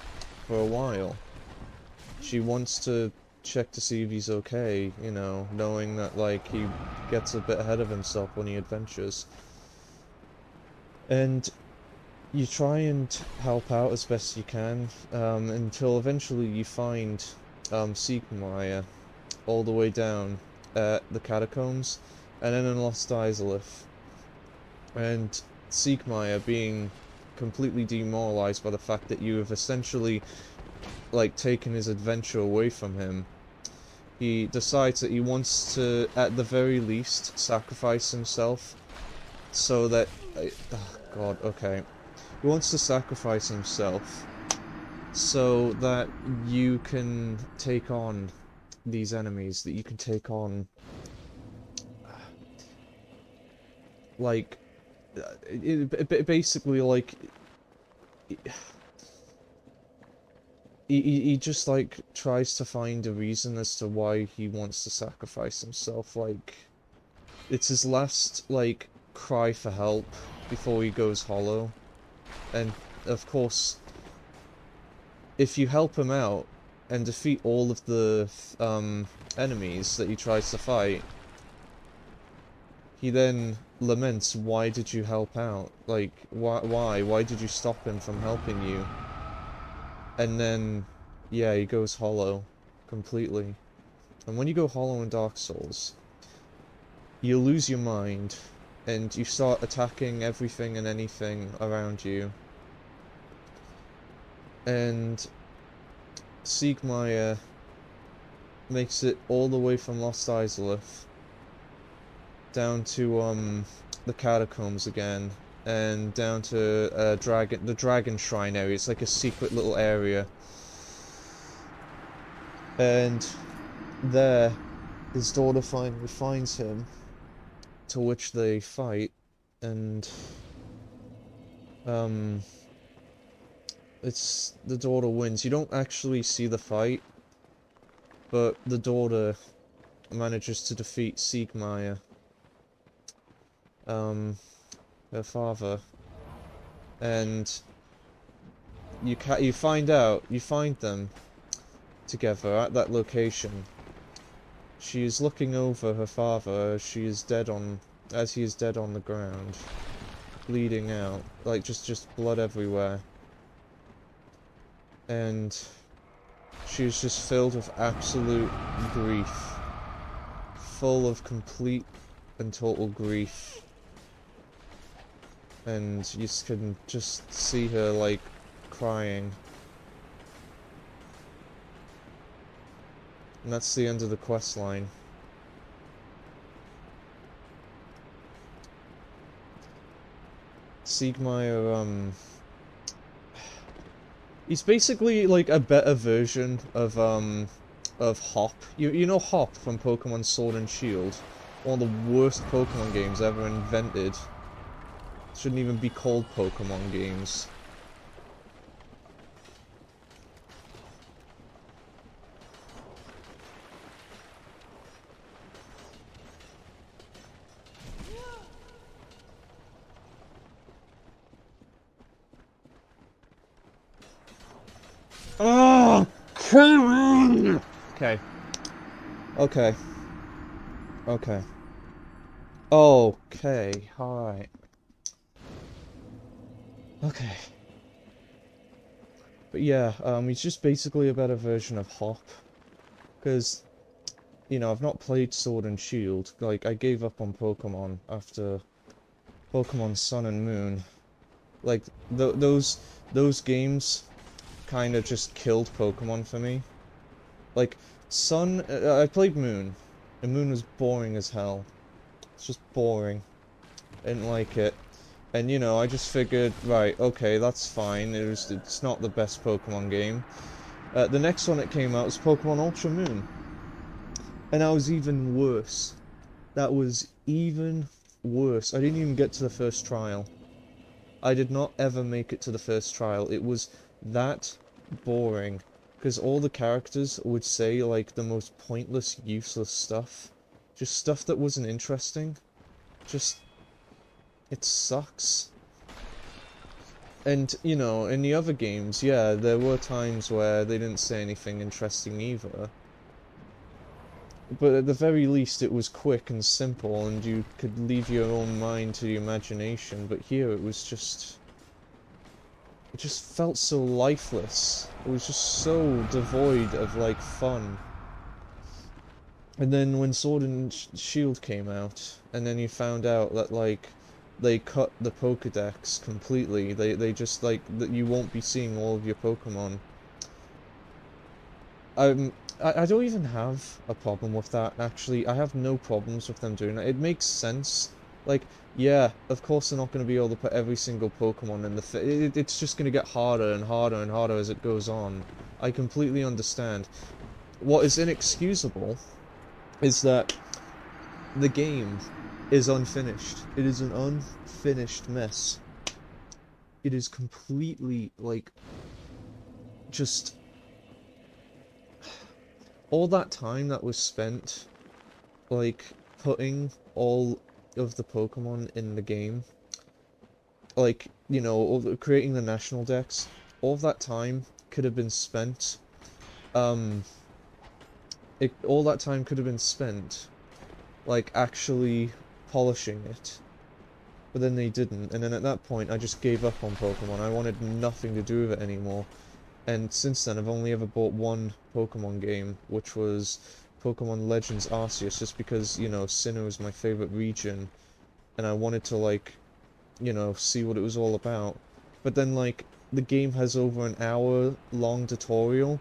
for a while. She wants to check to see if he's okay, you know, knowing that, like, he gets a bit ahead of himself when he adventures. And you try and help out as best you can, until eventually you find, Siegmeyer all the way down at the Catacombs, and then in Lost Izalith. And Siegmeyer, being completely demoralized by the fact that you have essentially, like, taken his adventure away from him, he decides that he wants to, at the very least, sacrifice himself so that... oh god, okay. He wants to sacrifice himself so that you can take on these enemies, that you can take on, like, basically, like, he just, like, tries to find a reason as to why he wants to sacrifice himself. Like, it's his last, like, cry for help before he goes hollow. And, of course, if you help him out and defeat all of the, enemies that he tries to fight, he then laments, why did you help out? Like, why? Why did you stop him from helping you? And then, yeah, he goes hollow. Completely. And when you go hollow in Dark Souls, you lose your mind, and you start attacking everything and anything around you. And Siegmeyer makes it all the way from Lost Izalith down to, the Catacombs again, and down to the Dragon Shrine area. It's like a secret little area. And there, his daughter finally finds him, to which they fight, and the daughter wins. You don't actually see the fight, but the daughter manages to defeat Siegmeyer, her father, and you find them together at that location. She is looking over her father as he is dead on the ground, bleeding out, like just blood everywhere. And she is just filled with absolute grief, full of complete and total grief. And you can just see her, like, crying. And that's the end of the quest line. Siegmeyer, he's basically like a better version of Hop. You know Hop from Pokemon Sword and Shield? One of the worst Pokemon games ever invented. Shouldn't even be called Pokemon games. Oh, come on! Okay. Okay. Okay. Okay, alright. Okay. But yeah, he's just basically a better version of Hop. Because, you know, I've not played Sword and Shield. Like, I gave up on Pokemon after Pokemon Sun and Moon. Like, those games kind of just killed Pokemon for me. Like, Sun, I played Moon, and Moon was boring as hell. It's just boring. I didn't like it. And, you know, I just figured, right, okay, that's fine. It's not the best Pokemon game. The next one that came out was Pokemon Ultra Moon. And that was even worse. That was even worse. I didn't even get to the first trial. I did not ever make it to the first trial. It was that boring. Because all the characters would say, like, the most pointless, useless stuff. Just stuff that wasn't interesting. Just... it sucks. And, you know, in the other games, yeah, there were times where they didn't say anything interesting either. But at the very least, it was quick and simple, and you could leave your own mind to the imagination. But here, it was just... it just felt so lifeless. It was just so devoid of, like, fun. And then when Sword and Shield came out, and then you found out that, like, they cut the Pokédex completely. They just, like, that you won't be seeing all of your Pokemon. I don't even have a problem with that, actually. I have no problems with them doing that. It makes sense. Like, yeah, of course they're not going to be able to put every single Pokemon in the... it's just going to get harder and harder and harder as it goes on. I completely understand. What is inexcusable is that the game is unfinished. It is an unfinished mess. It is completely, like, just... all that time that was spent, like, putting all of the Pokemon in the game, like, you know, creating the national decks, all of that time could have been spent, all that time could have been spent, like, actually polishing it. But then they didn't, and then at that point I just gave up on Pokemon. I wanted nothing to do with it anymore. And since then, I've only ever bought one Pokemon game, which was Pokemon Legends Arceus, just because, you know, Sinnoh is my favorite region, and I wanted to, like, you know, see what it was all about. But then, like, the game has over an hour-long tutorial,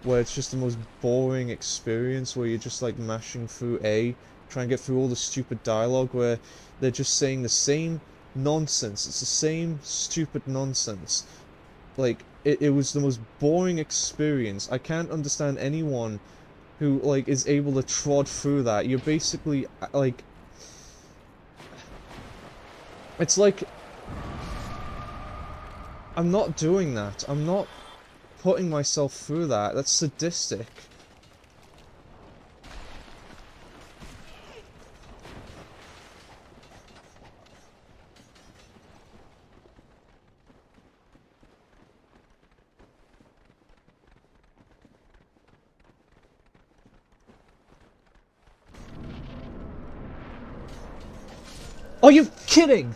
where it's just the most boring experience, where you're just, like, mashing through A, trying to get through all the stupid dialogue, where they're just saying the same nonsense. It's the same stupid nonsense. Like, it was the most boring experience. I can't understand anyone who, like, is able to trod through that. You're basically, like... it's like... I'm not doing that. I'm not putting myself through that. That's sadistic. Are you kidding?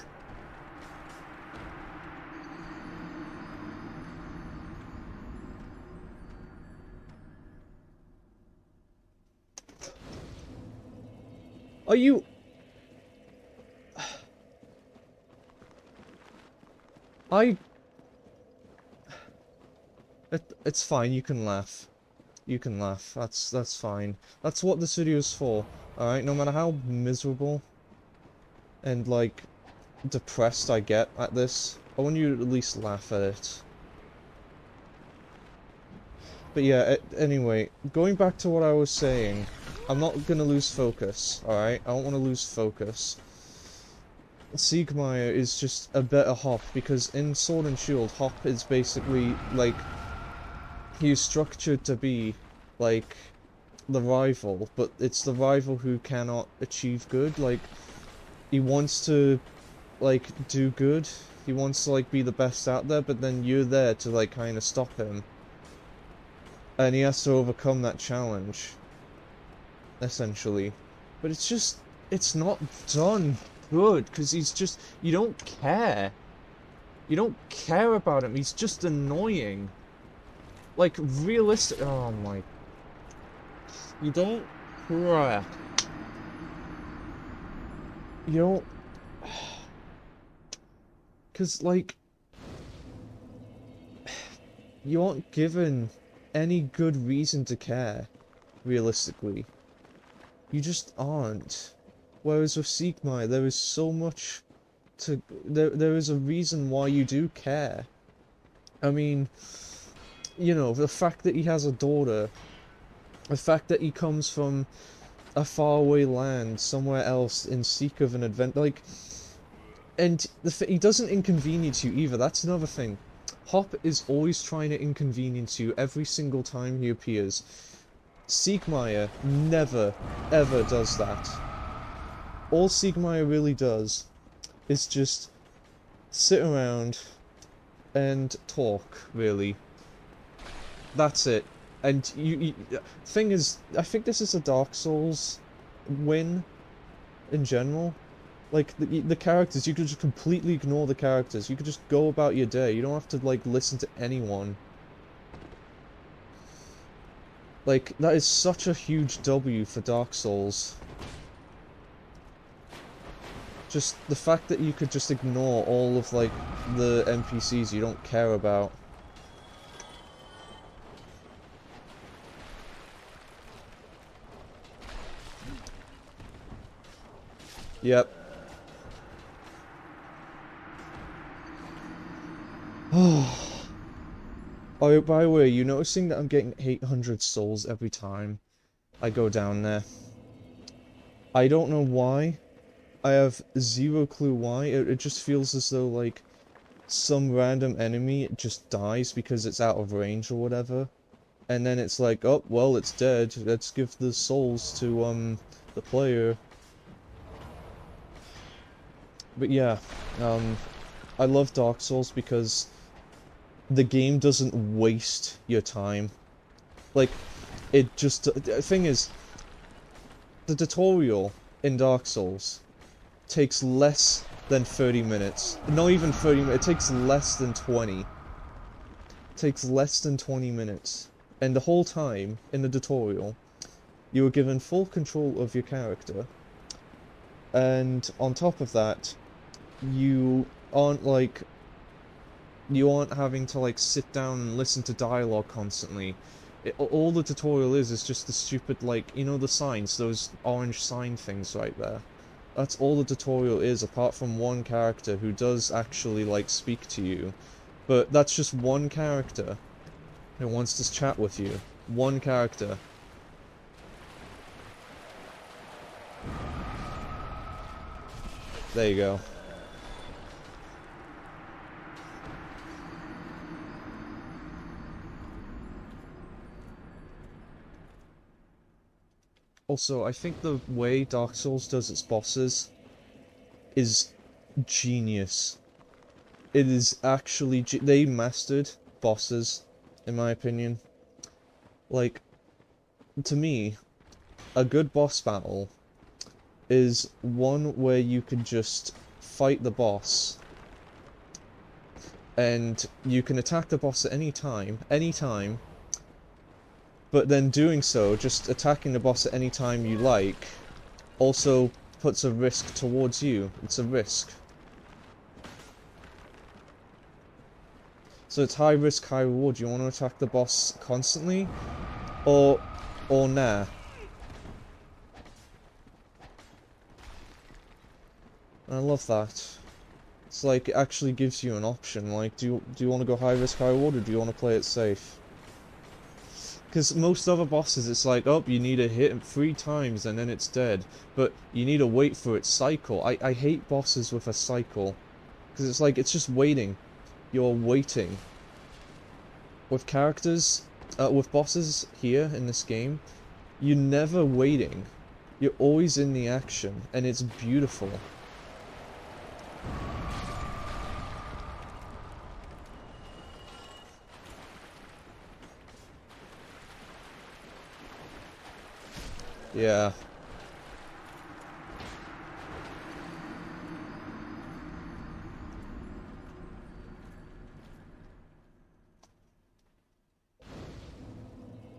Are you... It's fine, you can laugh. You can laugh. That's fine. That's what this video's for. Alright, no matter how miserable and, like, depressed I get at this, I want you to at least laugh at it. But yeah, anyway, going back to what I was saying, I'm not gonna lose focus, alright? I don't want to lose focus. Siegmeyer is just a better Hop, because in Sword and Shield, Hop is basically, like, he's structured to be, like, the rival, but it's the rival who cannot achieve good. Like, he wants to, like, do good, he wants to, like, be the best out there, but then you're there to, like, kind of stop him. And he has to overcome that challenge, essentially. But it's just, it's not done good, because he's just, you don't care. You don't care about him, he's just annoying. Like, realistic, oh my... You don't... You don't... Because, like... You aren't given any good reason to care, realistically. You just aren't. Whereas with Siegmeyer, there is so much to there is a reason why you do care. I mean, you know, the fact that he has a daughter, the fact that he comes from a faraway land somewhere else in seek of an adventure, like, and he doesn't inconvenience you either. That's another thing. Hop is always trying to inconvenience you every single time he appears. Siegmeyer never, ever does that. All Siegmeyer really does is just sit around and talk, really. That's it. And thing is, I think this is a Dark Souls win in general. Like, the characters, you could just completely ignore the characters. You could just go about your day. You don't have to, like, listen to anyone. Like, that is such a huge W for Dark Souls. Just the fact that you could just ignore all of, like, the NPCs you don't care about. Yep. Oh, by the way, are you noticing that I'm getting 800 souls every time I go down there? I don't know why. I have zero clue why. It just feels as though, like, some random enemy just dies because it's out of range or whatever. And then it's like, oh, well, it's dead. Let's give the souls to, the player. But yeah, I love Dark Souls because the game doesn't waste your time. Like, it just... The thing is, the tutorial in Dark Souls takes less than 30 minutes. Not even 30 minutes, it takes less than 20. It takes less than 20 minutes. And the whole time, in the tutorial, you are given full control of your character. And on top of that, you aren't having to, like, sit down and listen to dialogue constantly. All the tutorial is just the stupid, like, you know the signs, those orange sign things right there. That's all the tutorial is, apart from one character who does actually, like, speak to you. But that's just one character who wants to chat with you. One character. There you go. Also, I think the way Dark Souls does its bosses is genius. It is actually... They mastered bosses, in my opinion. Like, to me, a good boss battle is one where you can just fight the boss, and you can attack the boss at any time, but then doing so, just attacking the boss at any time you like, also puts a risk towards you. It's a risk. So it's high risk, high reward. You want to attack the boss constantly? Or nah? I love that. It's like, it actually gives you an option. Like, do you want to go high risk, high reward, or do you want to play it safe? Because most other bosses, it's like, oh, you need to hit him 3 times and then it's dead. But you need to wait for its cycle. I hate bosses with a cycle. Because it's like, it's just waiting. You're waiting. With characters, with bosses here in this game, you're never waiting. You're always in the action, and it's beautiful. Yeah.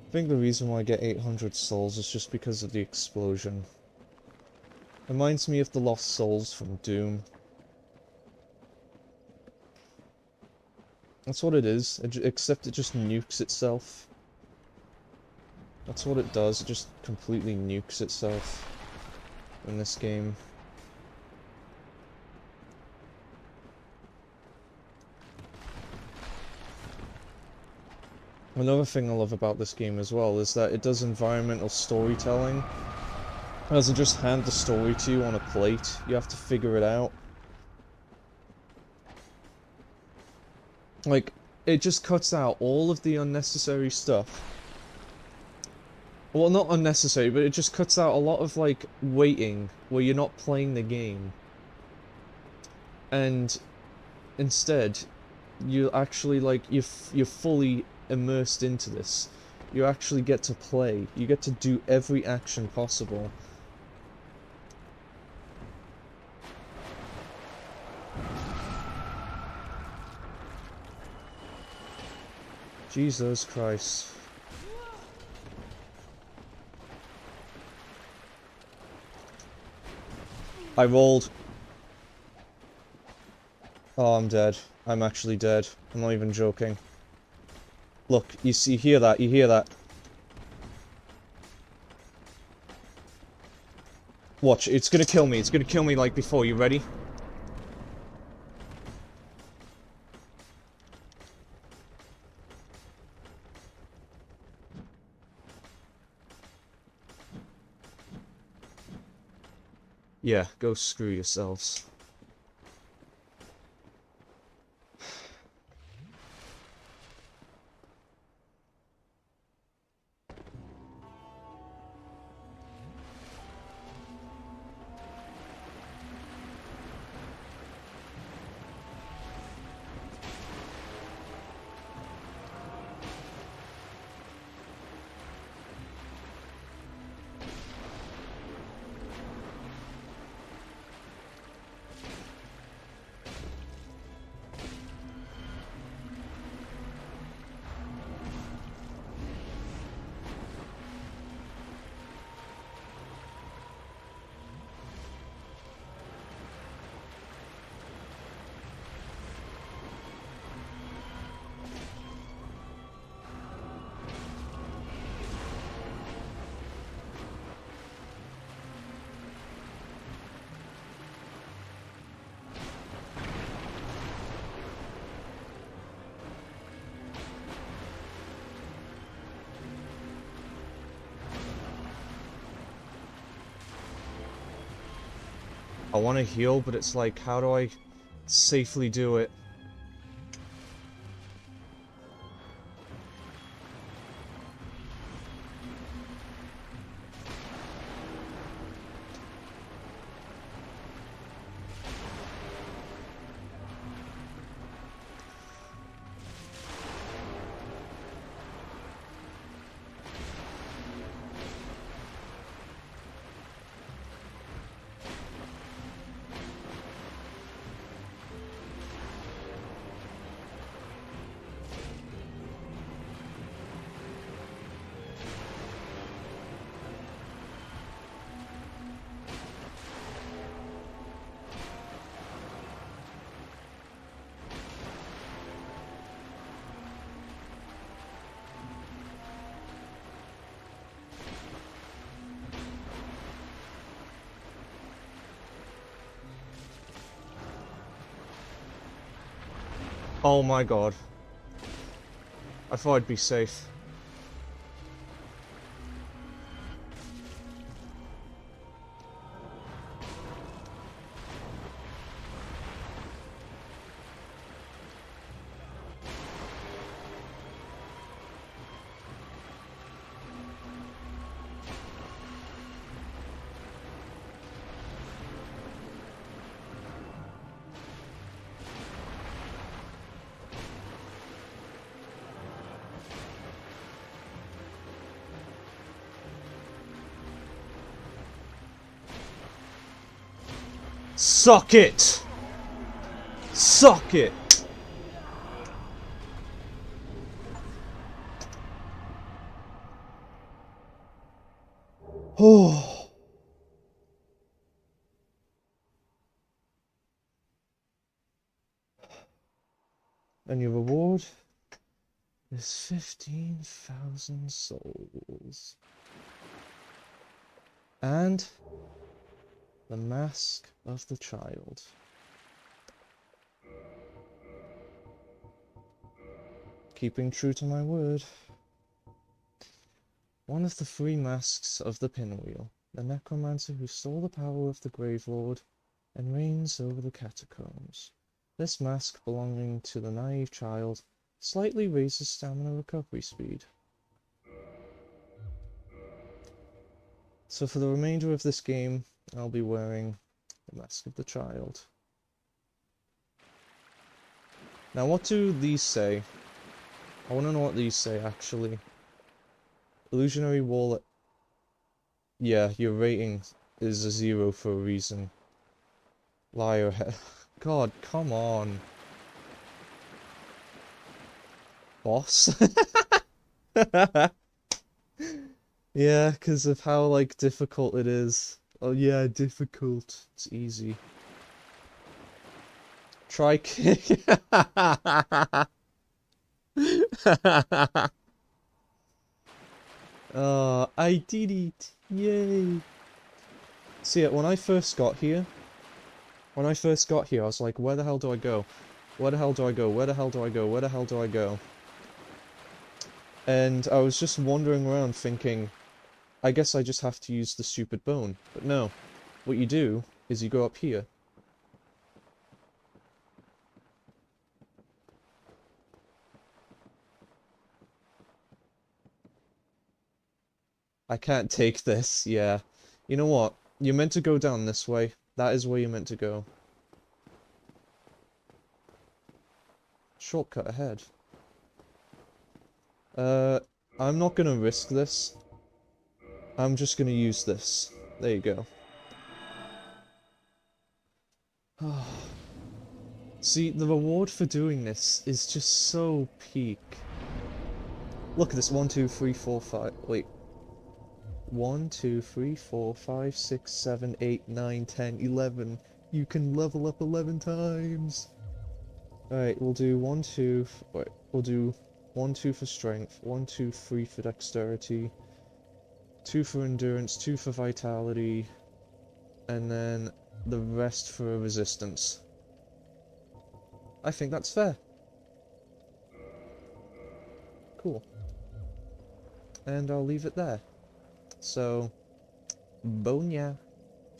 I think the reason why I get 800 souls is just because of the explosion. Reminds me of the Lost Souls from Doom. That's what it is, except it just nukes itself. That's what it does, it just completely nukes itself in this game. Another thing I love about this game as well is that it does environmental storytelling. It doesn't just hand the story to you on a plate, you have to figure it out. Like, it just cuts out all of the unnecessary stuff. Well, not unnecessary, but it just cuts out a lot of, like, waiting where you're not playing the game. And instead, you actually, like, you're fully immersed into this. You actually get to play. You get to do every action possible. Jesus Christ. I rolled. Oh, I'm dead. I'm actually dead. I'm not even joking. Look, you see, you hear that? You hear that? Watch, it's gonna kill me. It's gonna kill me like before. You ready? Yeah, go screw yourselves. I want to heal, but it's like, how do I safely do it? Oh my god. I thought I'd be safe. Suck it! Suck it! Oh. And your reward is 15,000 souls. And the mask of the child. Keeping true to my word. One of the three masks of the Pinwheel, the necromancer who stole the power of the Grave Lord and reigns over the Catacombs. This mask, belonging to the naive child, slightly raises stamina recovery speed. So for the remainder of this game, I'll be wearing the Mask of the Child. Now, what do these say? I want to know what these say, actually. Illusionary Wallet. Yeah, your rating is a 0 for a reason. Liar head. God, come on. Boss? Yeah, because of how, like, difficult it is. Oh yeah, difficult. It's easy. Try kick. Oh, I did it! Yay! See, when I first got here, I was like, where the hell do I go? Where the hell do I go? Where the hell do I go? Where the hell do I go? And I was just wandering around thinking, I guess I just have to use the stupid bone. But no. What you do is you go up here. I can't take this, yeah. You know what? You're meant to go down this way. That is where you're meant to go. Shortcut ahead. I'm not gonna risk this. I'm just gonna use this. There you go. See, the reward for doing this is just so peak. Look at this. 1, 2, 3, 4, 5. Wait. 1, 2, 3, 4, 5, 6, 7, 8, 9, 10, 11. You can level up 11 times. Alright, we'll do 1, 2. Wait, we'll do 1, 2 for strength, 1, 2, 3 for dexterity, 2 for endurance, 2 for vitality, and then the rest for resistance. I think that's fair. Cool. And I'll leave it there. So, Bonya.